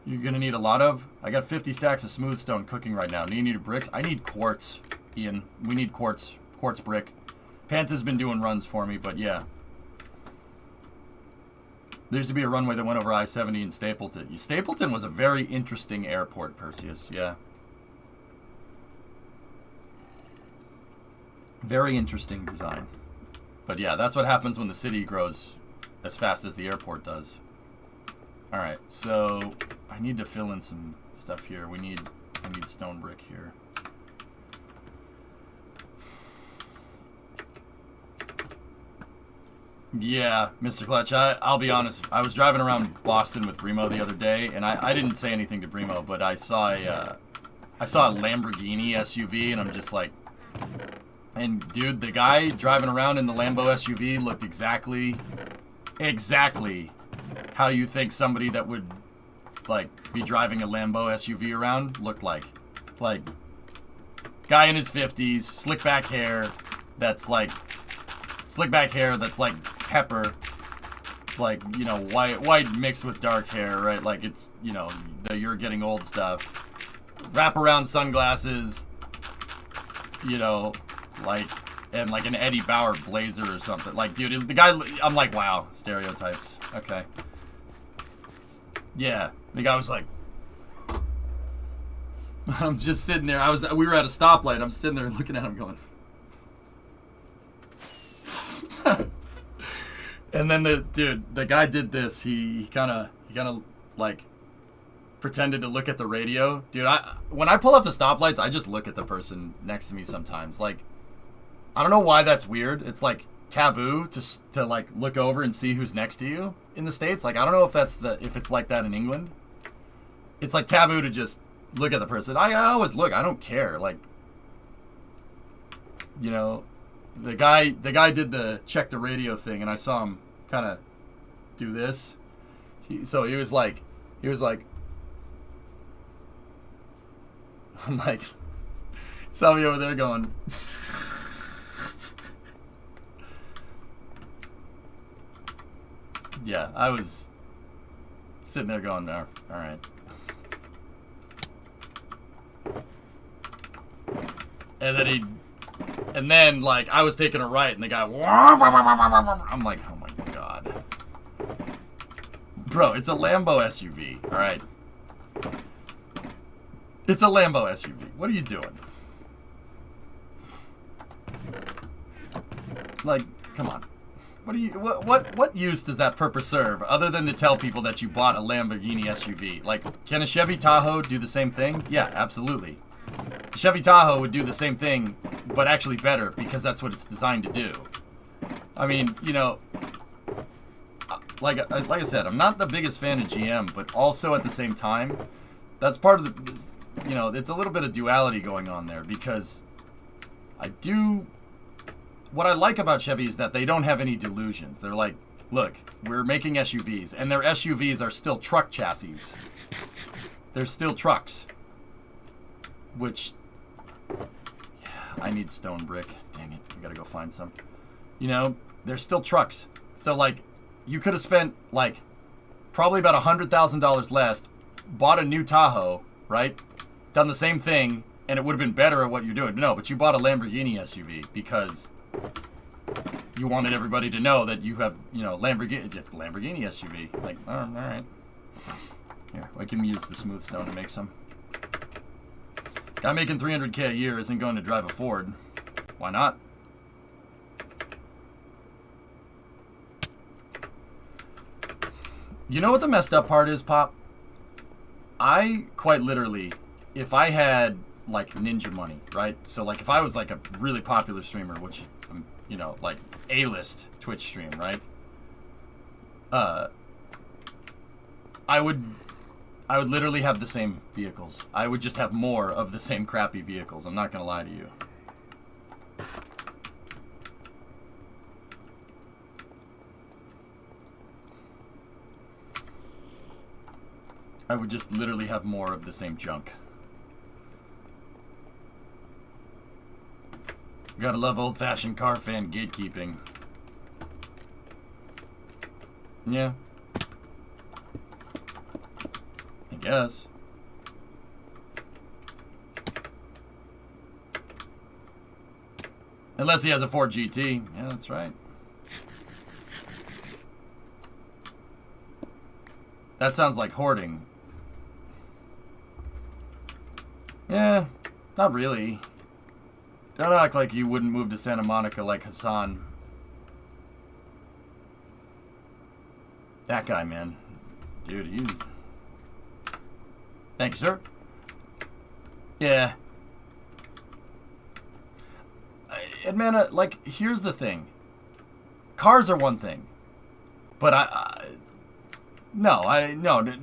you're going to need a lot of? I got 50 stacks of smooth stone cooking right now. Do you need bricks? I need quartz, Ian. We need quartz brick. Panta's been doing runs for me, but yeah. There used to be a runway that went over I-70 in Stapleton. Stapleton was a very interesting airport, Perseus. Yeah. Very interesting design. But yeah, that's what happens when the city grows as fast as the airport does. Alright, so I need to fill in some stuff here. I need stone brick here. Yeah, Mr. Clutch, I'll be honest. I was driving around Boston with Bremo the other day, and I didn't say anything to Bremo, but I saw a Lamborghini SUV, and I'm just like... And, dude, the guy driving around in the Lambo SUV looked exactly how you think somebody that would, like, be driving a Lambo SUV around looked like. Like, guy in his 50s, slick back hair that's like pepper, like, you know, white mixed with dark hair, right? Like, it's, you know, the you're getting old stuff. Wraparound sunglasses, you know, like, and like an Eddie Bauer blazer or something. Like, dude, the guy, I'm like, wow, stereotypes. Okay. Yeah, the guy was like, I'm just sitting there. We were at a stoplight. I'm sitting there looking at him going. And then the guy did this. He kind of like pretended to look at the radio. Dude, when I pull up to stoplights, I just look at the person next to me sometimes. Like, I don't know why that's weird. It's like taboo to like look over and see who's next to you in the States. Like, I don't know if it's like that in England. It's like taboo to just look at the person. I always look. I don't care. Like, you know, the guy did the check the radio thing, and I saw him kind of do this. He was like, I'm like, saw me over there going. Yeah, I was sitting there going, all right. And then like I was taking a right, and the guy, I'm like, oh my god, bro, it's a Lambo SUV, all right. It's a Lambo SUV. What are you doing? Like, come on. What use does that purpose serve other than to tell people that you bought a Lamborghini SUV? Like, can a Chevy Tahoe do the same thing? Yeah, absolutely. A Chevy Tahoe would do the same thing, but actually better because that's what it's designed to do. I mean, you know, like I said, I'm not the biggest fan of GM, but also at the same time, that's part of the, you know, it's a little bit of duality going on there because what I like about Chevy is that they don't have any delusions. They're like, look, we're making SUVs, and their SUVs are still truck chassis. They're still trucks. Which, yeah, I need stone brick. Dang it, I gotta go find some. You know, they're still trucks. So, like, you could have spent, like, probably about $100,000 less, bought a new Tahoe, right? Done the same thing, and it would have been better at what you're doing. No, but you bought a Lamborghini SUV because you wanted everybody to know that you have, you know, Lamborghini SUV. Like, all right. Here, I can use the smooth stone to make some. Guy making $300K a year isn't going to drive a Ford. Why not? You know what the messed up part is, Pop? I quite literally, if I had like ninja money, right? So like if I was like a really popular streamer, which, you know, like A-list Twitch stream, right? I would literally have the same vehicles. I would just have more of the same crappy vehicles. I'm not gonna lie to you. I would just literally have more of the same junk. Gotta love old-fashioned car fan gatekeeping. Yeah. I guess. Unless he has a Ford GT. Yeah, that's right. That sounds like hoarding. Yeah, not really. Don't act like you wouldn't move to Santa Monica like Hassan. That guy, man. Dude, you... Thank you, sir. Yeah. And man, like, here's the thing. Cars are one thing. But no,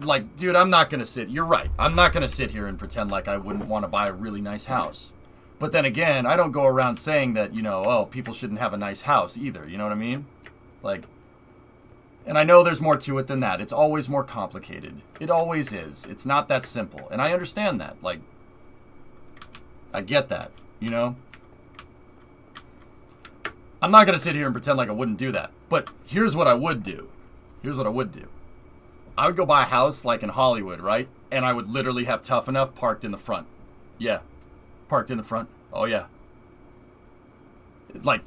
like, dude, I'm not going to sit... You're right. I'm not going to sit here and pretend like I wouldn't want to buy a really nice house. But then again, I don't go around saying that, you know, oh, people shouldn't have a nice house either. You know what I mean? Like... And I know there's more to it than that. It's always more complicated. It always is. It's not that simple. And I understand that. Like, I get that, you know? I'm not going to sit here and pretend like I wouldn't do that. But here's what I would do. Here's what I would do. I would go buy a house like in Hollywood, right? And I would literally have Tough Enough parked in the front. Yeah. Parked in the front. Oh, yeah. Like,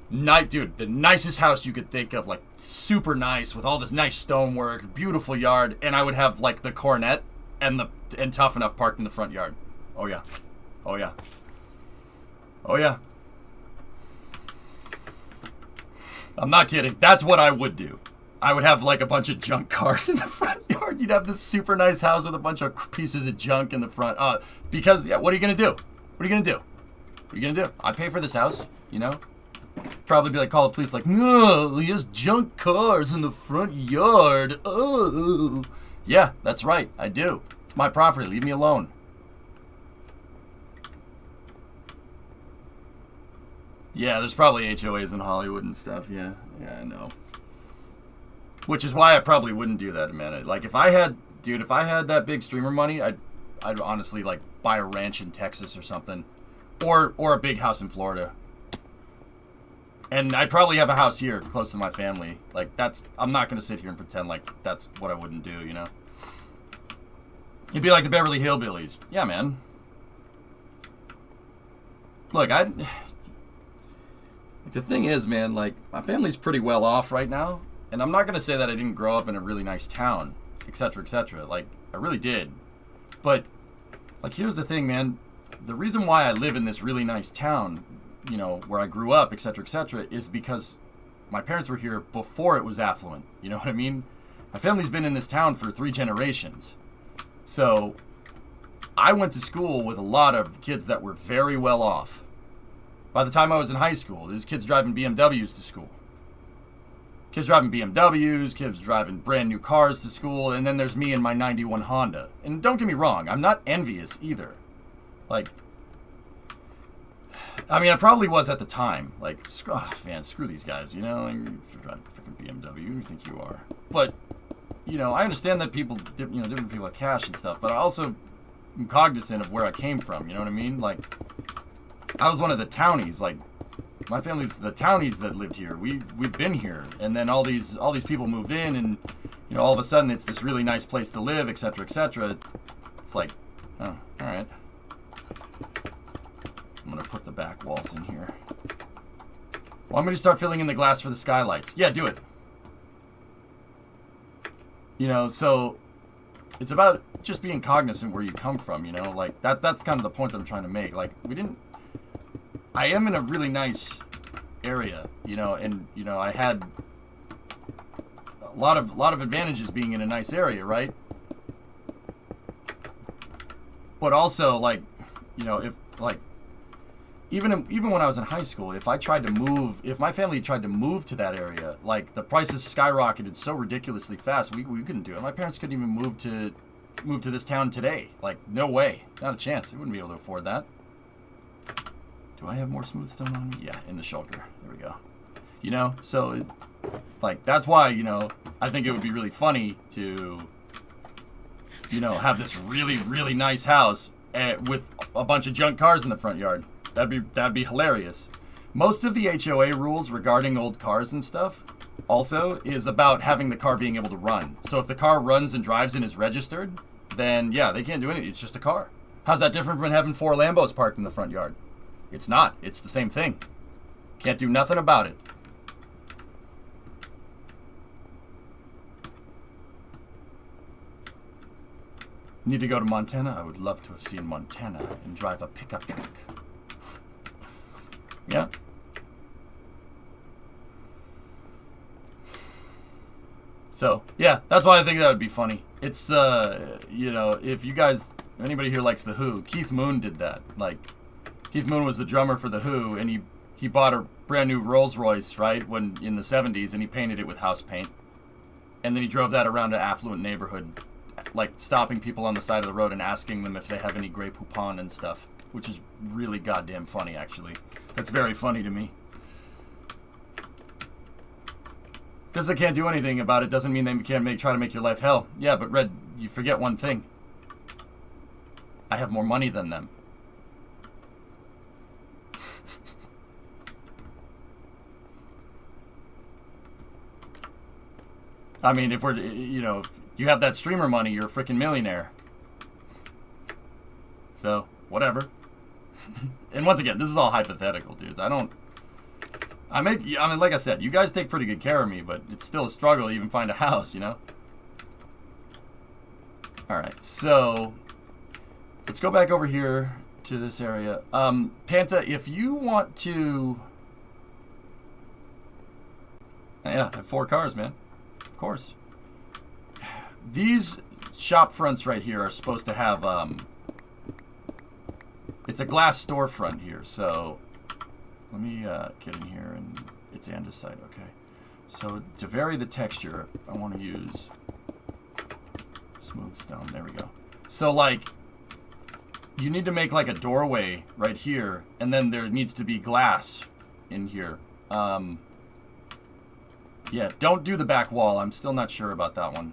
dude, the nicest house you could think of, like, super nice with all this nice stonework, beautiful yard, and I would have, like, the Cornet and Tough Enough parked in the front yard. Oh, yeah. Oh, yeah. Oh, yeah. I'm not kidding. That's what I would do. I would have, like, a bunch of junk cars in the front yard. You'd have this super nice house with a bunch of pieces of junk in the front. Because, yeah, what are you going to do? What are you going to do? What are you going to do? I pay for this house, you know? Probably be like, call the police like, no, he has junk cars in the front yard. Oh. Yeah, that's right. I do. It's my property. Leave me alone. Yeah, there's probably HOAs in Hollywood and stuff. Yeah, I know. Which is why I probably wouldn't do that, man. Like, if I had that big streamer money, I'd honestly, like, buy a ranch in Texas or something. Or a big house in Florida. And I'd probably have a house here, close to my family. Like, I'm not going to sit here and pretend like that's what I wouldn't do, you know? It'd be like the Beverly Hillbillies. Yeah, man. Look, the thing is, man, like, my family's pretty well off right now. And I'm not going to say that I didn't grow up in a really nice town, etc., etc. Like, I really did. But, like, here's the thing, man. The reason why I live in this really nice town, you know, where I grew up, etc., etc., is because my parents were here before it was affluent. You know what I mean? My family's been in this town for 3 generations. So I went to school with a lot of kids that were very well off. By the time I was in high school, there's kids driving BMWs to school. Kids driving BMWs, kids driving brand new cars to school, and then there's me and my 91 Honda. And don't get me wrong, I'm not envious either. Like, I mean, I probably was at the time. Like, man, screw these guys, you know? You're driving a freaking BMW, you think you are. But, you know, I understand that people, you know, different people have cash and stuff, but I also am cognizant of where I came from, you know what I mean? Like, I was one of the townies, like, my family's the townies that lived here. We've been here, and then all these people moved in, and you know, all of a sudden it's this really nice place to live, etc., etc. It's like, oh, all right. I'm gonna put the back walls in here. Want me to start filling in the glass for the skylights? Yeah, do it. You know, so it's about just being cognizant where you come from. You know, like that's kind of the point that I'm trying to make. Like, I am in a really nice area, you know, and you know, I had a lot of advantages being in a nice area, right? But also, like, you know, if like even when I was in high school, if my family tried to move to that area, like the prices skyrocketed so ridiculously fast, we couldn't do it. My parents couldn't even move to this town today. Like, no way, not a chance. They wouldn't be able to afford that. Do I have more smooth stone on me? Yeah, in the shulker. There we go. You know, so, like, that's why, you know, I think it would be really funny to, you know, have this really, really nice house with a bunch of junk cars in the front yard. That'd be hilarious. Most of the HOA rules regarding old cars and stuff also is about having the car being able to run. So if the car runs and drives and is registered, then, yeah, they can't do anything. It's just a car. How's that different from having 4 Lambos parked in the front yard? It's not. It's the same thing. Can't do nothing about it. Need to go to Montana? I would love to have seen Montana and drive a pickup truck. Yeah. So, yeah, that's why I think that would be funny. It's, you know, if anybody here likes The Who, Keith Moon did that. Like, Keith Moon was the drummer for The Who, and he bought a brand new Rolls Royce, right, when in the 70s, and he painted it with house paint. And then he drove that around an affluent neighborhood, like stopping people on the side of the road and asking them if they have any Grey Poupon and stuff, which is really goddamn funny, actually. That's very funny to me. Because they can't do anything about it doesn't mean they can't try to make your life hell. Yeah, but Red, you forget one thing. I have more money than them. I mean, if you have that streamer money, you're a freaking millionaire. So, whatever. And once again, this is all hypothetical, dudes. I mean, like I said, you guys take pretty good care of me, but it's still a struggle to even find a house, you know? Alright, so let's go back over here to this area. Panta, if you want to... Yeah, I have 4 cars, man. Of course. These shop fronts right here are supposed to have, it's a glass storefront here, so let me get in here, and it's andesite, okay. So to vary the texture, I want to use smooth stone, there we go. So like, you need to make like a doorway right here, and then there needs to be glass in here. Yeah, don't do the back wall. I'm still not sure about that one.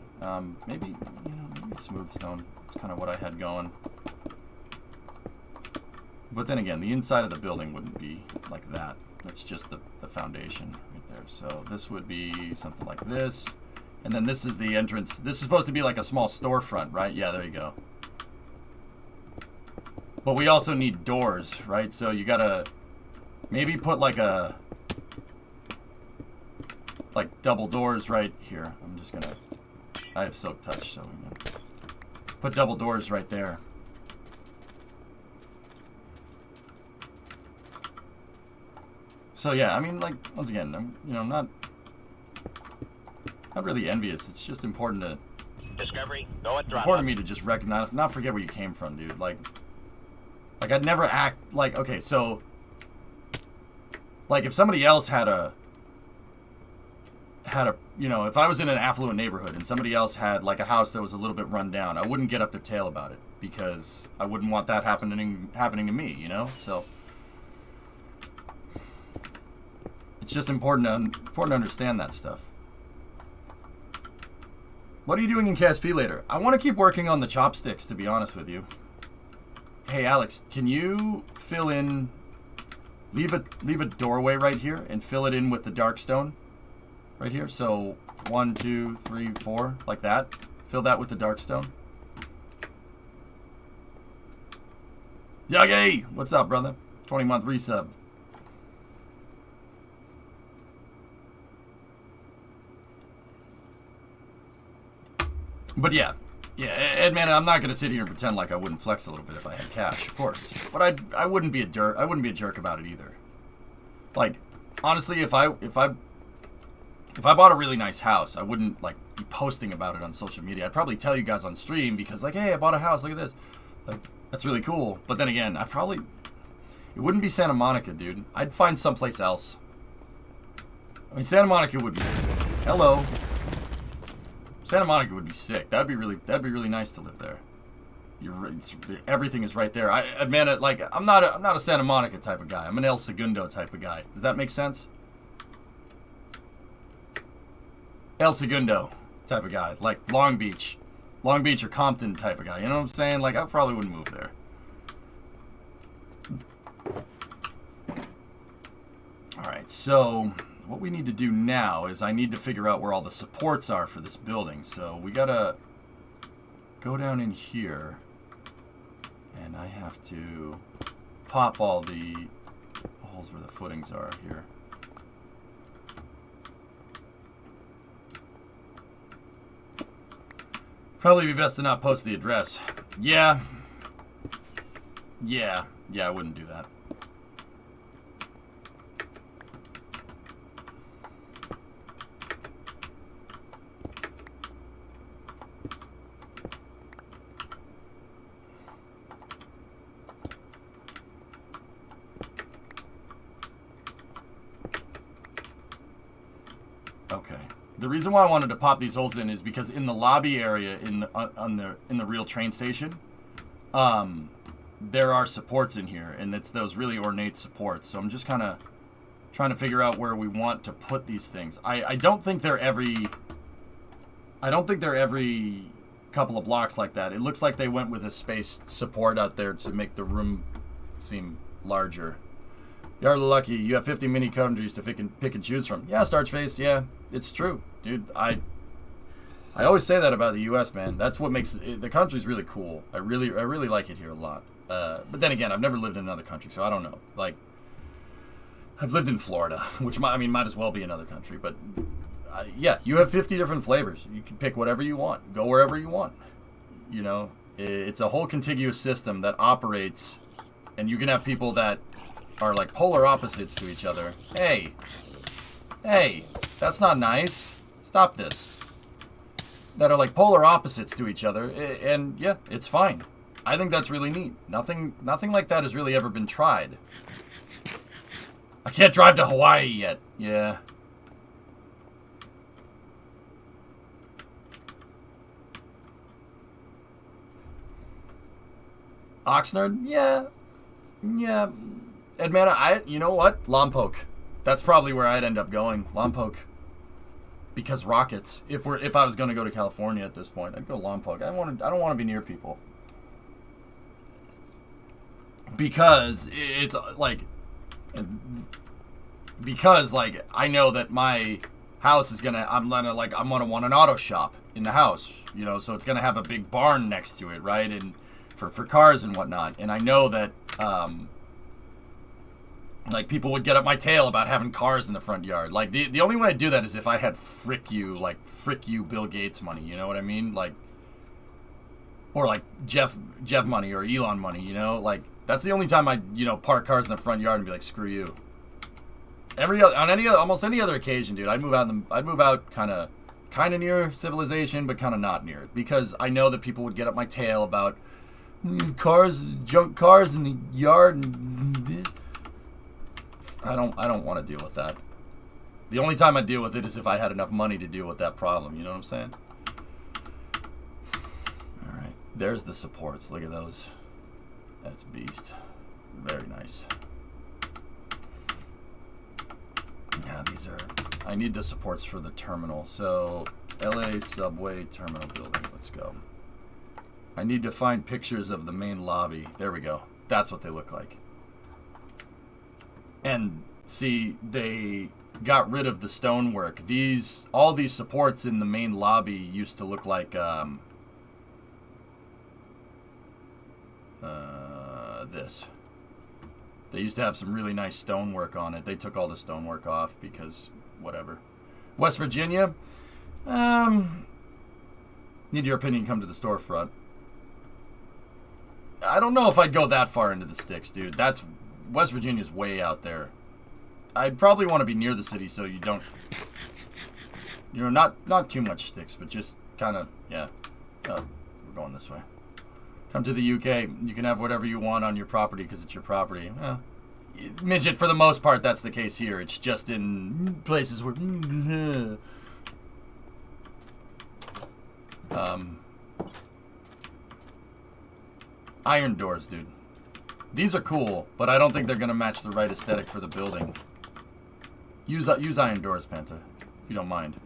Maybe smooth stone. That's kind of what I had going. But then again, the inside of the building wouldn't be like that. That's just the foundation right there. So this would be something like this. And then this is the entrance. This is supposed to be like a small storefront, right? Yeah, there you go. But we also need doors, right? So you gotta maybe put like double doors right here. I'm just gonna, I have silk touch, so we can put double doors right there. So yeah, I mean, like, once again, I'm not not really envious. It's just important to. Discovery, go at It's important to me to just recognize, not forget where you came from, dude. Like I'd never act like, okay, so, like, if somebody else had a, you know, if I was in an affluent neighborhood and somebody else had, like, a house that was a little bit run down, I wouldn't get up their tail about it because I wouldn't want that happening to me, you know? So, it's just important to understand that stuff. What are you doing in KSP later? I want to keep working on the chopsticks, to be honest with you. Hey, Alex, can you fill in... Leave a doorway right here and fill it in with the dark stone right here. So 1, 2, 3, 4, like that. Fill that with the dark stone. Yagi, what's up, brother? 20-month resub. But yeah, Ed, man, I'm not gonna sit here and pretend like I wouldn't flex a little bit if I had cash, of course. But I wouldn't be a jerk about it either. Like, honestly, if I bought a really nice house, I wouldn't like be posting about it on social media. I'd probably tell you guys on stream because, like, hey, I bought a house. Look at this. Like, that's really cool. But then again, it wouldn't be Santa Monica, dude. I'd find someplace else. I mean, Santa Monica would be. Hello. Santa Monica would be sick. That'd be really nice to live there. Everything is right there. Man, like, I'm not a Santa Monica type of guy. I'm an El Segundo type of guy. Does that make sense? El Segundo type of guy, like Long Beach or Compton type of guy. You know what I'm saying? Like, I probably wouldn't move there. All right, so what we need to do now is I need to figure out where all the supports are for this building. So we gotta go down in here, and I have to pop all the holes where the footings are here. Probably be best to not post the address. Yeah, I wouldn't do that. Okay. The reason why I wanted to pop these holes in is because in the lobby area in the real train station, there are supports in here, and it's those really ornate supports. So I'm just kind of trying to figure out where we want to put these things. I don't think they're every couple of blocks like that. It looks like they went with a space support out there to make the room seem larger. You're lucky. You have 50 mini countries to pick and choose from. Yeah, Starchface. Yeah, it's true, dude. I always say that about the U.S., man. That's what makes the country's really cool. I really like it here a lot. But then again, I've never lived in another country, so I don't know. Like, I've lived in Florida, which might as well be another country. But yeah, you have 50 different flavors. You can pick whatever you want. Go wherever you want. You know, it's a whole contiguous system that operates, and you can have people that are like polar opposites to each other. Hey, that's not nice. Stop this. That are like polar opposites to each other, and yeah, it's fine. I think that's really neat. Nothing like that has really ever been tried. I can't drive to Hawaii yet. Yeah. Oxnard? Yeah. Edmana, you know what? Lompoc. That's probably where I'd end up going. Lompoc. Because rockets. If I was going to go to California at this point, I'd go Lompoc. I don't want to be near people. Because it's like I know that my house is I'm gonna want an auto shop in the house, you know, so it's gonna have a big barn next to it, right? And for cars and whatnot. And I know that like, people would get up my tail about having cars in the front yard. Like, the only way I'd do that is if I had frick you Bill Gates money, you know what I mean? Like, or like Jeff money or Elon money, you know? Like, that's the only time I'd, you know, park cars in the front yard and be like, screw you. Almost any other occasion, dude, I'd move out kind of kind of near civilization, but kind of not near it, because I know that people would get up my tail about cars, junk cars in the yard. And I don't want to deal with that. The only time I deal with it is if I had enough money to deal with that problem. You know what I'm saying? All right, there's the supports. Look at those. That's beast. Very nice. Yeah, these are... I need the supports for the terminal. So, LA subway terminal building. Let's go. I need to find pictures of the main lobby. There we go. That's what they look like. And see, they got rid of the stonework. All these supports in the main lobby used to look like this. They used to have some really nice stonework on it. They took all the stonework off because whatever. West Virginia, need your opinion, come to the storefront. I don't know if I'd go that far into the sticks, dude. West Virginia's way out there. I'd probably want to be near the city so you don't, not too much sticks, but just kind of, yeah. Oh, we're going this way. Come to the UK. You can have whatever you want on your property because it's your property. Midget, for the most part, that's the case here. It's just in places where... iron doors, dude. These are cool, but I don't think they're going to match the right aesthetic for the building. Use iron doors, Penta, if you don't mind.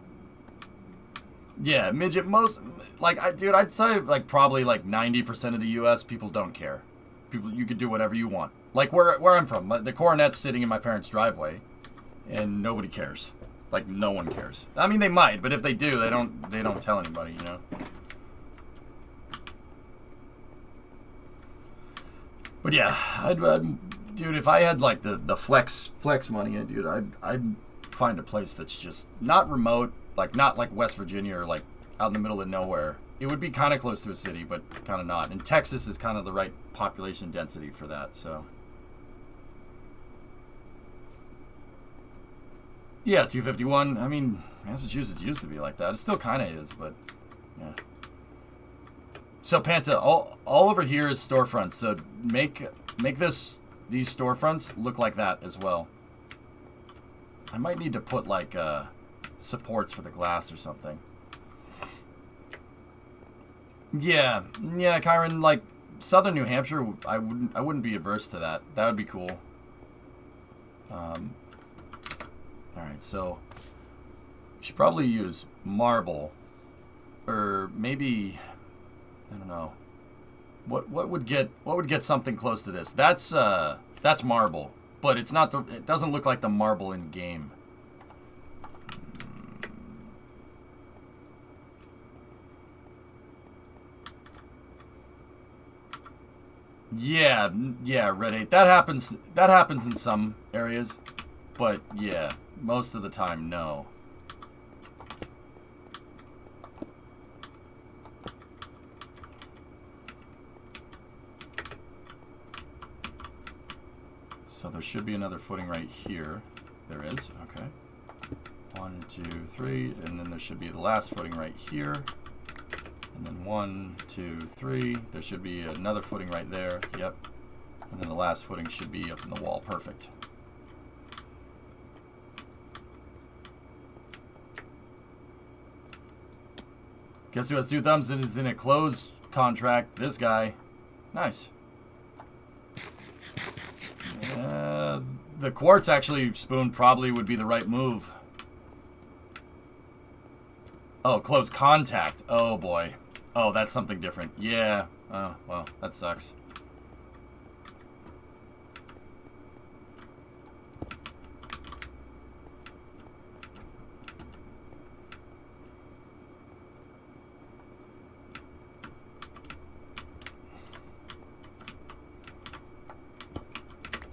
Yeah, midget, dude, I'd say, like, probably, like, 90% of the U.S. people don't care. You could do whatever you want. Like, where I'm from, the Coronet's sitting in my parents' driveway, and nobody cares. Like, no one cares. I mean, they might, but if they do, they don't tell anybody, you know? But yeah, dude, if I had, like, the flex money, dude, I'd find a place that's just not remote, like, not like West Virginia or, like, out in the middle of nowhere. It would be kind of close to a city, but kind of not. And Texas is kind of the right population density for that, so. Yeah, 251. I mean, Massachusetts used to be like that. It still kind of is, but, yeah. So, Panta, all over here is storefronts. So, make these storefronts look like that as well. I might need to put, like, supports for the glass or something. Yeah, Kyron, like, southern New Hampshire, I wouldn't be adverse to that. That would be cool. Alright, so you should probably use marble. Or maybe, I don't know. What would get something close to this? That's marble, but it's not it doesn't look like the marble in game. Yeah, Red 8. That happens in some areas, but yeah, most of the time, no. So there should be another footing right here. There is, okay. 1, 2, 3, and then there should be the last footing right here. And then 1, 2, 3. There should be another footing right there. Yep. And then the last footing should be up in the wall. Perfect. Guess who has 2 thumbs and is in a closed contract? This guy. Nice. The quartz actually spoon probably would be the right move. Oh, close contact. Oh, boy. Oh, that's something different. Yeah. Oh, well, that sucks.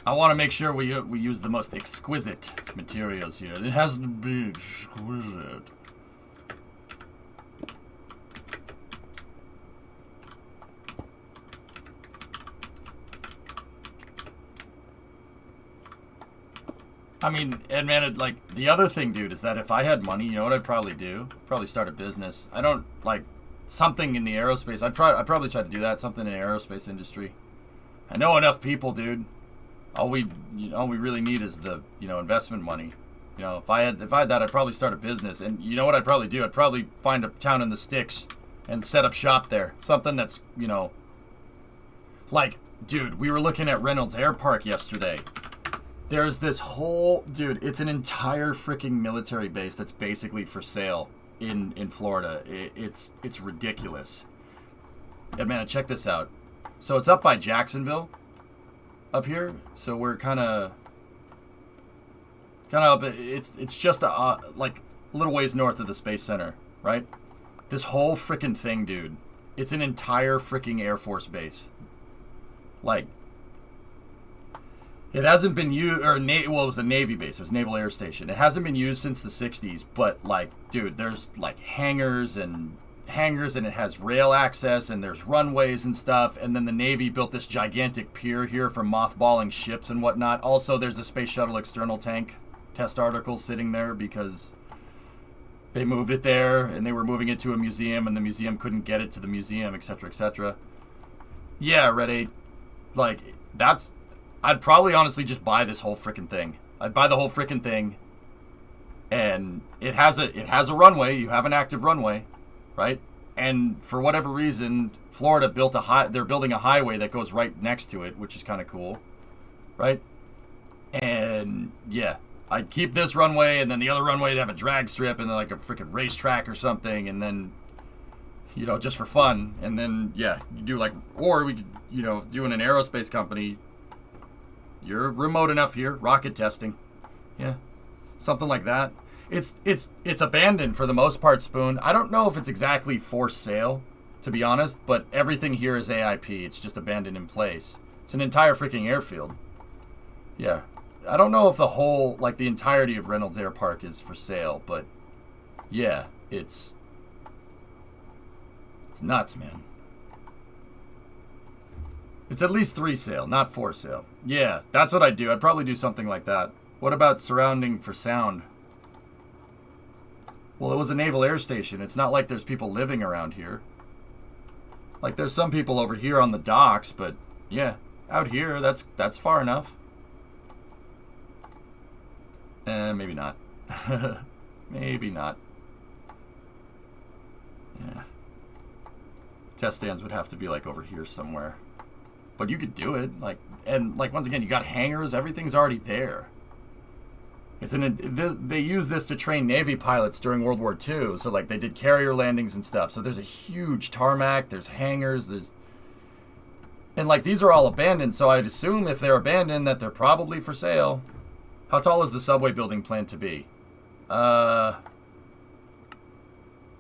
I want to make sure we use the most exquisite materials here. It has to be exquisite. I mean, and man, like, the other thing, dude, is that if I had money, you know what I'd probably do? Probably start a business. I don't, like, something in the aerospace. I'd probably try to do that, something in the aerospace industry. I know enough people, dude. All we really need is the, investment money. You know, if I had that, I'd probably start a business. And you know what I'd probably do? I'd probably find a town in the sticks and set up shop there. Something that's, like, dude, we were looking at Reynolds Air Park yesterday. There's this whole, dude, it's an entire freaking military base that's basically for sale in Florida. It's ridiculous. And man, check this out. So it's up by Jacksonville, up here. So we're kind of up. It's just like a little ways north of the Space Center, right? This whole freaking thing, dude. It's an entire freaking Air Force base. Like, it hasn't been used, it was a Navy base. It was a Naval Air Station. It hasn't been used since the 60s, but, like, dude, there's, like, hangars, and it has rail access, and there's runways and stuff, and then the Navy built this gigantic pier here for mothballing ships and whatnot. Also, there's a Space Shuttle external tank test article sitting there because they moved it there, and they were moving it to a museum, and the museum couldn't get it to the museum, etc., etc. Yeah, Red 8, like, I'd probably honestly just buy this whole frickin' thing. I'd buy the whole frickin' thing, and it has a runway. You have an active runway, right? And for whatever reason, Florida built they're building a highway that goes right next to it, which is kind of cool, right? And yeah, I'd keep this runway, and then the other runway to have a drag strip and then like a frickin' racetrack or something, and then, just for fun. And then yeah, you do like, or we could, doing an aerospace company. You're remote enough here. Rocket testing. Yeah. Something like that. It's abandoned for the most part, Spoon. I don't know if it's exactly for sale, to be honest, but everything here is AIP. It's just abandoned in place. It's an entire freaking airfield. Yeah. I don't know if the entirety of Reynolds Air Park is for sale, but yeah, it's nuts, man. It's at least 3 sale, not 4 sale. Yeah, that's what I'd do. I'd probably do something like that. What about surrounding for sound? Well, it was a naval air station. It's not like there's people living around here. Like, there's some people over here on the docks, but yeah, out here, that's far enough. Maybe not. Maybe not. Yeah. Test stands would have to be, like, over here somewhere. But you could do it, and once again, you got hangars. Everything's already there. They use this to train Navy pilots during World War II. So like they did carrier landings and stuff. So there's a huge tarmac. There's hangars. And like these are all abandoned. So I'd assume if they're abandoned that they're probably for sale. How tall is the subway building planned to be? I'm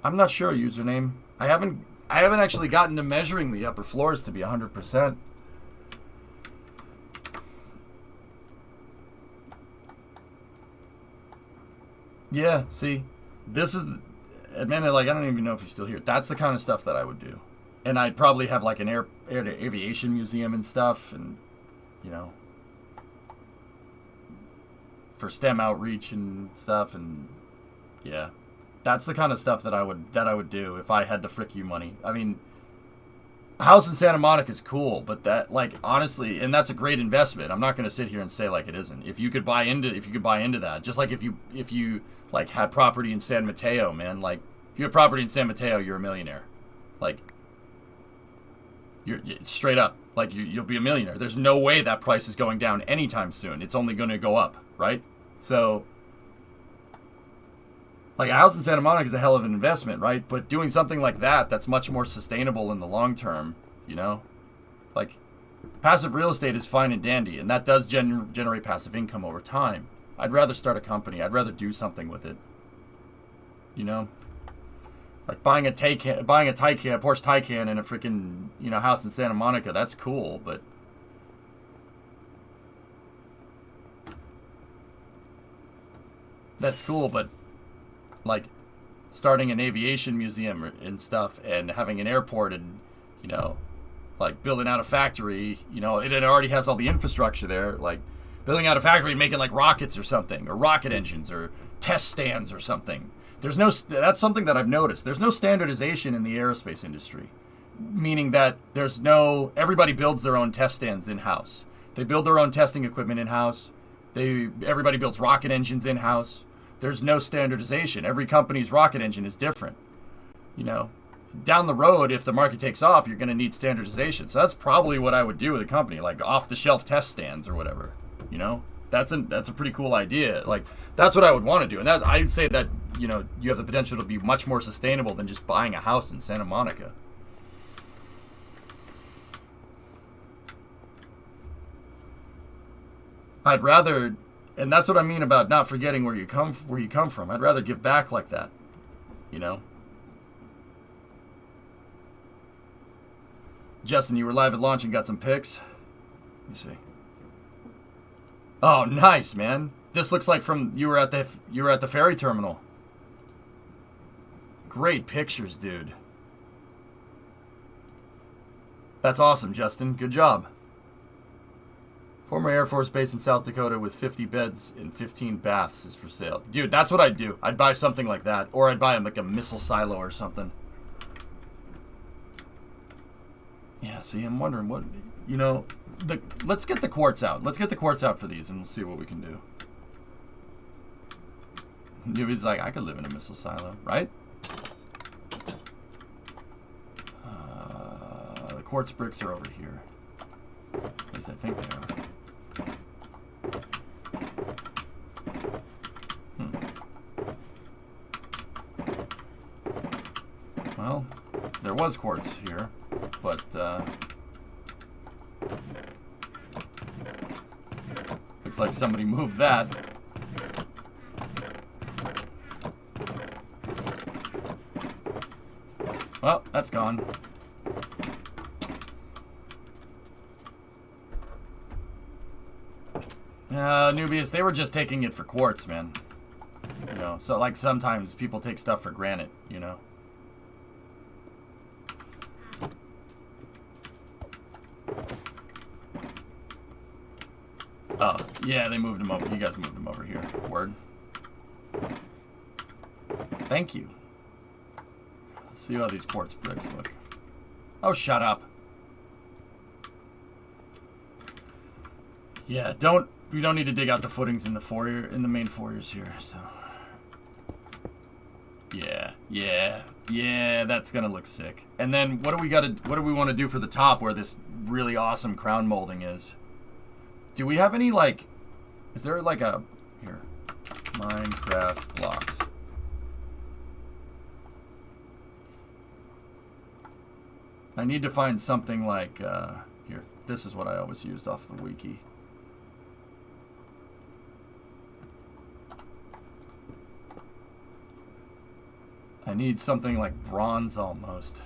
not sure. Username. I haven't actually gotten to measuring the upper floors to be 100%. Yeah, see, this is, man, like, I don't even know if he's still here. That's the kind of stuff that I would do. And I'd probably have, like, an air aviation museum and stuff, and, for STEM outreach and stuff, and, yeah. That's the kind of stuff that I would do if I had the frick you money. I mean, a house in Santa Monica is cool, but that, like, honestly, and that's a great investment. I'm not going to sit here and say like it isn't. If you could buy into that, just like if you like had property in San Mateo, man, like if you have property in San Mateo, you're a millionaire. Like you're straight up, like you'll be a millionaire. There's no way that price is going down anytime soon. It's only going to go up, right? So like a house in Santa Monica is a hell of an investment, right? But doing something like that's much more sustainable in the long term, Like, passive real estate is fine and dandy, and that does generate passive income over time. I'd rather start a company. I'd rather do something with it. Like buying a Porsche Taycan and a freaking, house in Santa Monica, that's cool, but like starting an aviation museum and stuff and having an airport and, like building out a factory, it already has all the infrastructure there. Like Building out a factory making like rockets or something, or rocket engines, or test stands or something. That's something that I've noticed. There's no standardization in the aerospace industry, meaning that everybody builds their own test stands in-house. They build their own testing equipment in-house. Everybody builds rocket engines in-house. There's no standardization. Every company's rocket engine is different. You know, down the road, if the market takes off, you're going to need standardization. So that's probably what I would do with a company, like off-the-shelf test stands or whatever. You know, that's a pretty cool idea. Like, that's what I would want to do. And I'd say that, you know, you have the potential to be much more sustainable than just buying a house in Santa Monica. I'd rather, and that's what I mean about not forgetting where you come from. I'd rather give back like that, you know. Justin, you were live at launch and got some pics. Let me see. Oh, nice, man. This looks like you were at the ferry terminal. Great pictures, dude. That's awesome, Justin. Good job. Former Air Force base in South Dakota with 50 beds and 15 baths is for sale. Dude, that's what I'd do. I'd buy something like that. Or I'd buy like a missile silo or something. Yeah, see, I'm wondering what, you know, let's get the quartz out. Let's get the quartz out for these and we'll see what we can do. He's like, I could live in a missile silo, right? The quartz bricks are over here. At least I think they are. Well, there was quartz here, but looks like somebody moved that. Well, that's gone. Nubius, they were just taking it for quartz, man. You know, so like sometimes people take stuff for granted, you know. Oh, yeah, they moved him over. You guys moved him over here. Word. Thank you. Let's see how these quartz bricks look. Oh, shut up. Yeah, we don't need to dig out the footings in the foyer, in the main foyers here, so. Yeah, that's gonna look sick. And then what do we want to do for the top where this really awesome crown molding is? Do we have any, like, is there like a, here, Minecraft blocks. I need to find something like, here, this is what I always used off the wiki. I need something like bronze almost.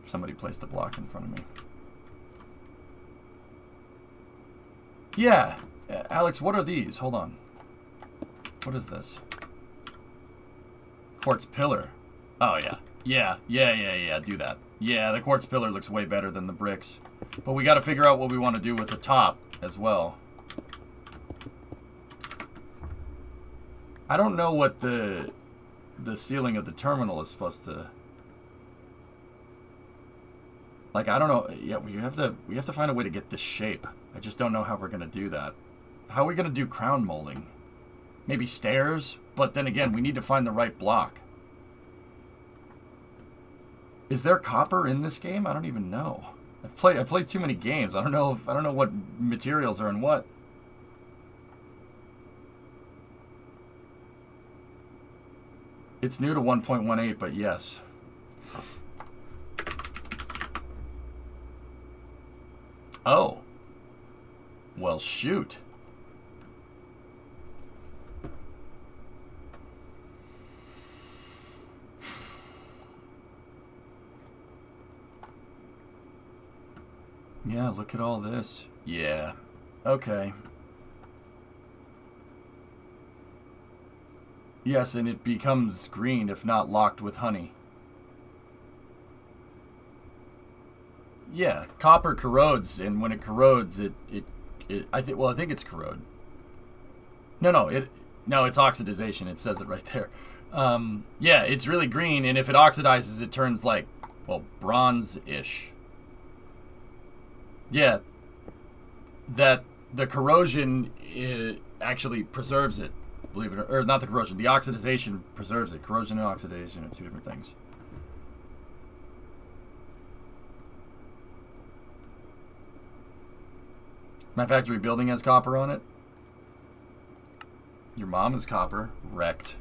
Somebody placed a block in front of me. Yeah. Alex, what are these? Hold on. What is this? Quartz pillar. Oh, yeah. Yeah. Do that. Yeah, the quartz pillar looks way better than the bricks. But we got to figure out what we want to do with the top as well. I don't know what the ceiling of the terminal is supposed to... Like, I don't know. Yeah, we have to find a way to get this shape. I just don't know how we're going to do that. How are we going to do crown molding? Maybe stairs? But then again, we need to find the right block. Is there copper in this game? I don't even know. I played too many games. I don't know what materials are in what. It's new to 1.18, but yes. Oh. Well, shoot. Yeah, look at all this. Yeah. Okay. Yes, and it becomes green if not locked with honey. Yeah, copper corrodes, and when it corrodes, I think it's corrode. No, it's oxidization. It says it right there. Yeah, it's really green, and if it oxidizes, it turns like, well, bronze-ish. Yeah, that the corrosion actually preserves it. Believe it or not, the corrosion, the oxidization preserves it. Corrosion and oxidation are two different things. My factory building has copper on it. Your mom is copper. Wrecked.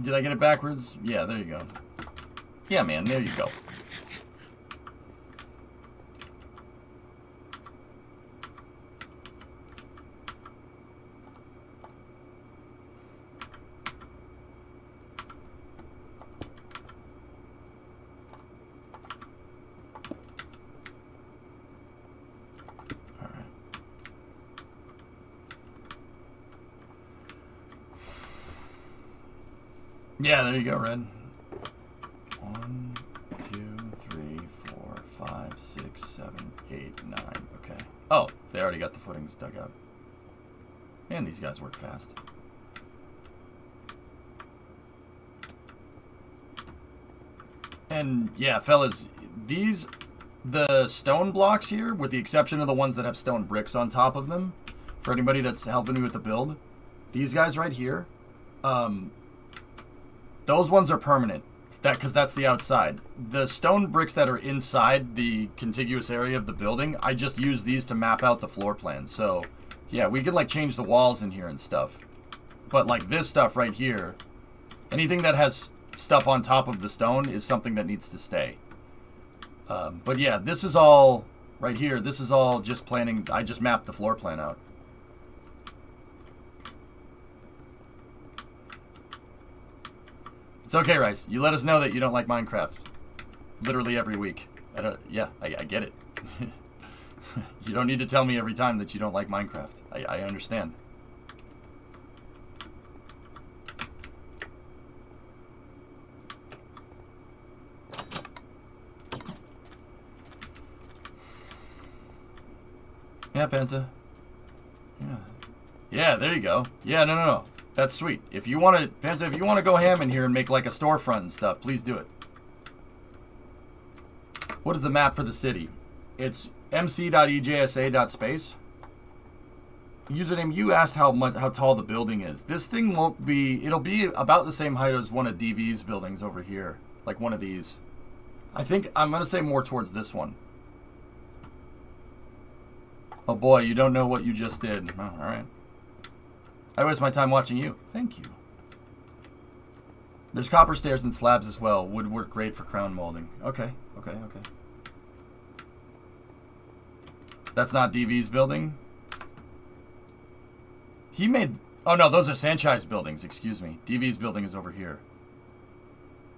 Did I get it backwards? Yeah, there you go. Yeah, man, there you go. Yeah, there you go, Red. 1, 2, 3, 4, 5, 6, 7, 8, 9. Okay. Oh, they already got the footings dug out. Man, these guys work fast. And yeah, fellas, the stone blocks here, with the exception of the ones that have stone bricks on top of them, for anybody that's helping me with the build, these guys right here, those ones are permanent, because that's the outside. The stone bricks that are inside the contiguous area of the building, I just use these to map out the floor plan. So, yeah, we can, like, change the walls in here and stuff. But, like, this stuff right here, anything that has stuff on top of the stone is something that needs to stay. But, yeah, this is all, right here, this is all just planning. I just mapped the floor plan out. It's okay, Rice. You let us know that you don't like Minecraft. Literally every week. I get it. You don't need to tell me every time that you don't like Minecraft. I understand. Yeah, Penta. Yeah. Yeah, there you go. Yeah, no. That's sweet. If you want to, Panta, if you want to go ham in here and make like a storefront and stuff, please do it. What is the map for the city? It's mc.ejsa.space. Username, you asked how tall the building is. This thing won't be, it'll be about the same height as one of DV's buildings over here. Like one of these. I think, I'm going to say more towards this one. Oh boy, you don't know what you just did. Oh, alright. I waste my time watching you. Thank you. There's copper stairs and slabs as well. Would work great for crown molding. Okay. That's not DV's building. He made... Oh no, those are Sanchai's buildings. Excuse me. DV's building is over here.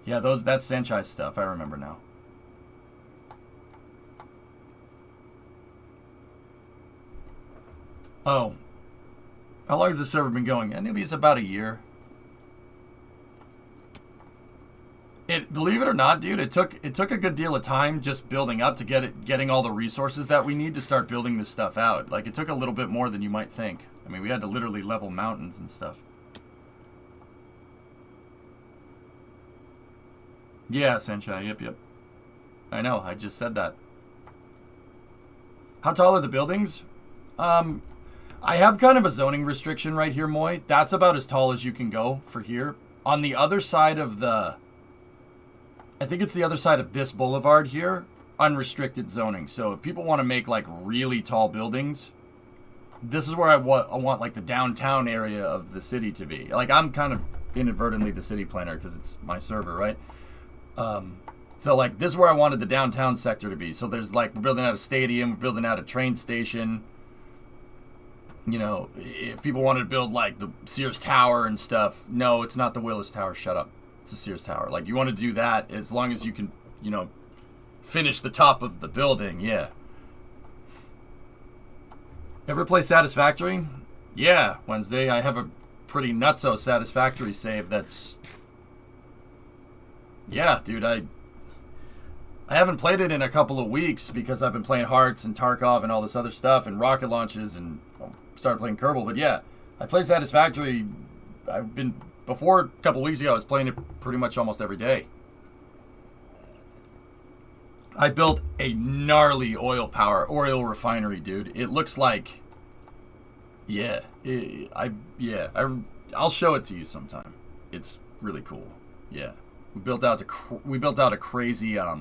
Yeah, that's Sanchai's stuff. I remember now. Oh. How long has the server been going? Maybe it's about a year. Believe it or not, dude, it took a good deal of time just building up to getting all the resources that we need to start building this stuff out. Like, it took a little bit more than you might think. I mean, we had to literally level mountains and stuff. Yeah, Senchai, yep. I know, I just said that. How tall are the buildings? I have kind of a zoning restriction right here, Moy. That's about as tall as you can go for here. On the other side of the... I think it's the other side of this boulevard here. Unrestricted zoning. So if people want to make, like, really tall buildings, this is where I want like, the downtown area of the city to be. Like, I'm kind of inadvertently the city planner because it's my server, right? So, like, this is where I wanted the downtown sector to be. So there's, like, we're building out a stadium. We're building out a train station. You know, if people wanted to build, like, the Sears Tower and stuff, no, it's not the Willis Tower. Shut up. It's the Sears Tower. Like, you want to do that as long as you can, you know, finish the top of the building, yeah. Ever play Satisfactory? Yeah, Wednesday. I have a pretty nutso Satisfactory save that's... Yeah, dude, I haven't played it in a couple of weeks because I've been playing Hearts and Tarkov and all this other stuff and rocket launches and started playing Kerbal. But yeah, I play Satisfactory. Before a couple of weeks ago, I was playing it pretty much almost every day. I built a gnarly oil refinery, dude. It looks like, yeah, I'll show it to you sometime. It's really cool. Yeah, we built out a crazy. I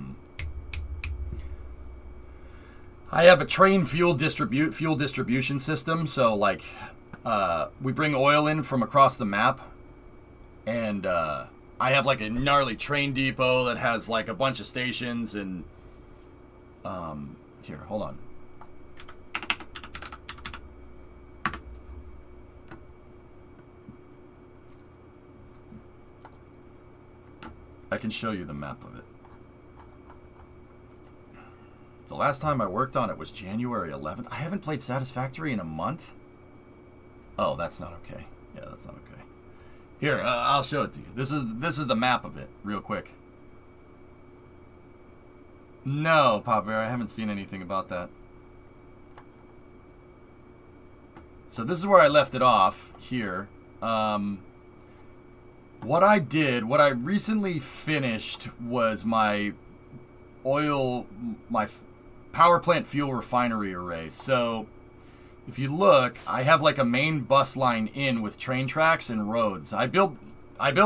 have a train fuel distribution system. So like, we bring oil in from across the map, and I have like a gnarly train depot that has like a bunch of stations and. Here, hold on. I can show you the map of it. The last time I worked on it was January 11th. I haven't played Satisfactory in a month. Oh, that's not okay. Yeah, that's not okay. Here, I'll show it to you. This is the map of it, real quick. No, Pop Bear, I haven't seen anything about that. So this is where I left it off, here. What I recently finished was my power plant fuel refinery array. So if you look, I have like a main bus line in with train tracks and roads. I build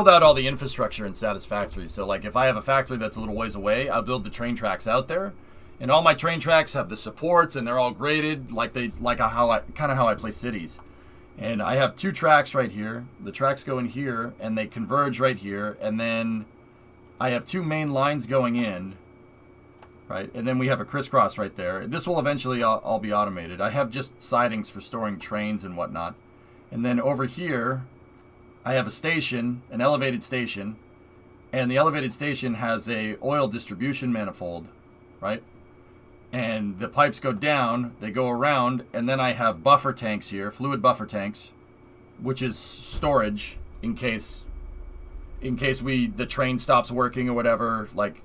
out all the infrastructure in Satisfactory. So like if I have a factory that's a little ways away, I'll build the train tracks out there. And all my train tracks have the supports and they're all graded how I play cities. And I have 2 tracks right here. The tracks go in here and they converge right here. And then I have 2 main lines going in, right? And then we have a crisscross right there. This will eventually all be automated. I have just sidings for storing trains and whatnot. And then over here, I have a station, an elevated station, and the elevated station has a oil distribution manifold, right? And the pipes go down, they go around, and then I have buffer tanks here, fluid buffer tanks, which is storage in case the train stops working or whatever. Like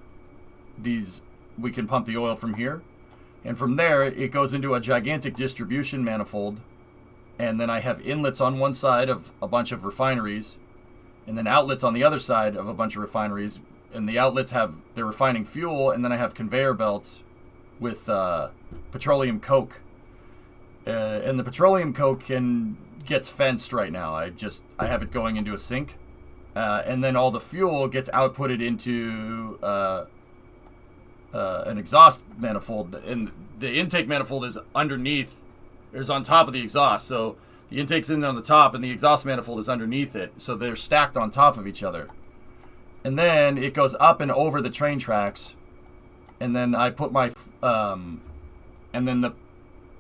these, we can pump the oil from here, and from there it goes into a gigantic distribution manifold. And then I have inlets on one side of a bunch of refineries, and then outlets on the other side of a bunch of refineries. And the outlets they're refining fuel, and then I have conveyor belts with petroleum coke. And the petroleum coke gets fenced right now. I have it going into a sink. And then all the fuel gets outputted into an exhaust manifold. And the intake manifold is underneath. Is on top of the exhaust, so the intake's in on the top and the exhaust manifold is underneath it, so they're stacked on top of each other. And then it goes up and over the train tracks, and then I put my and then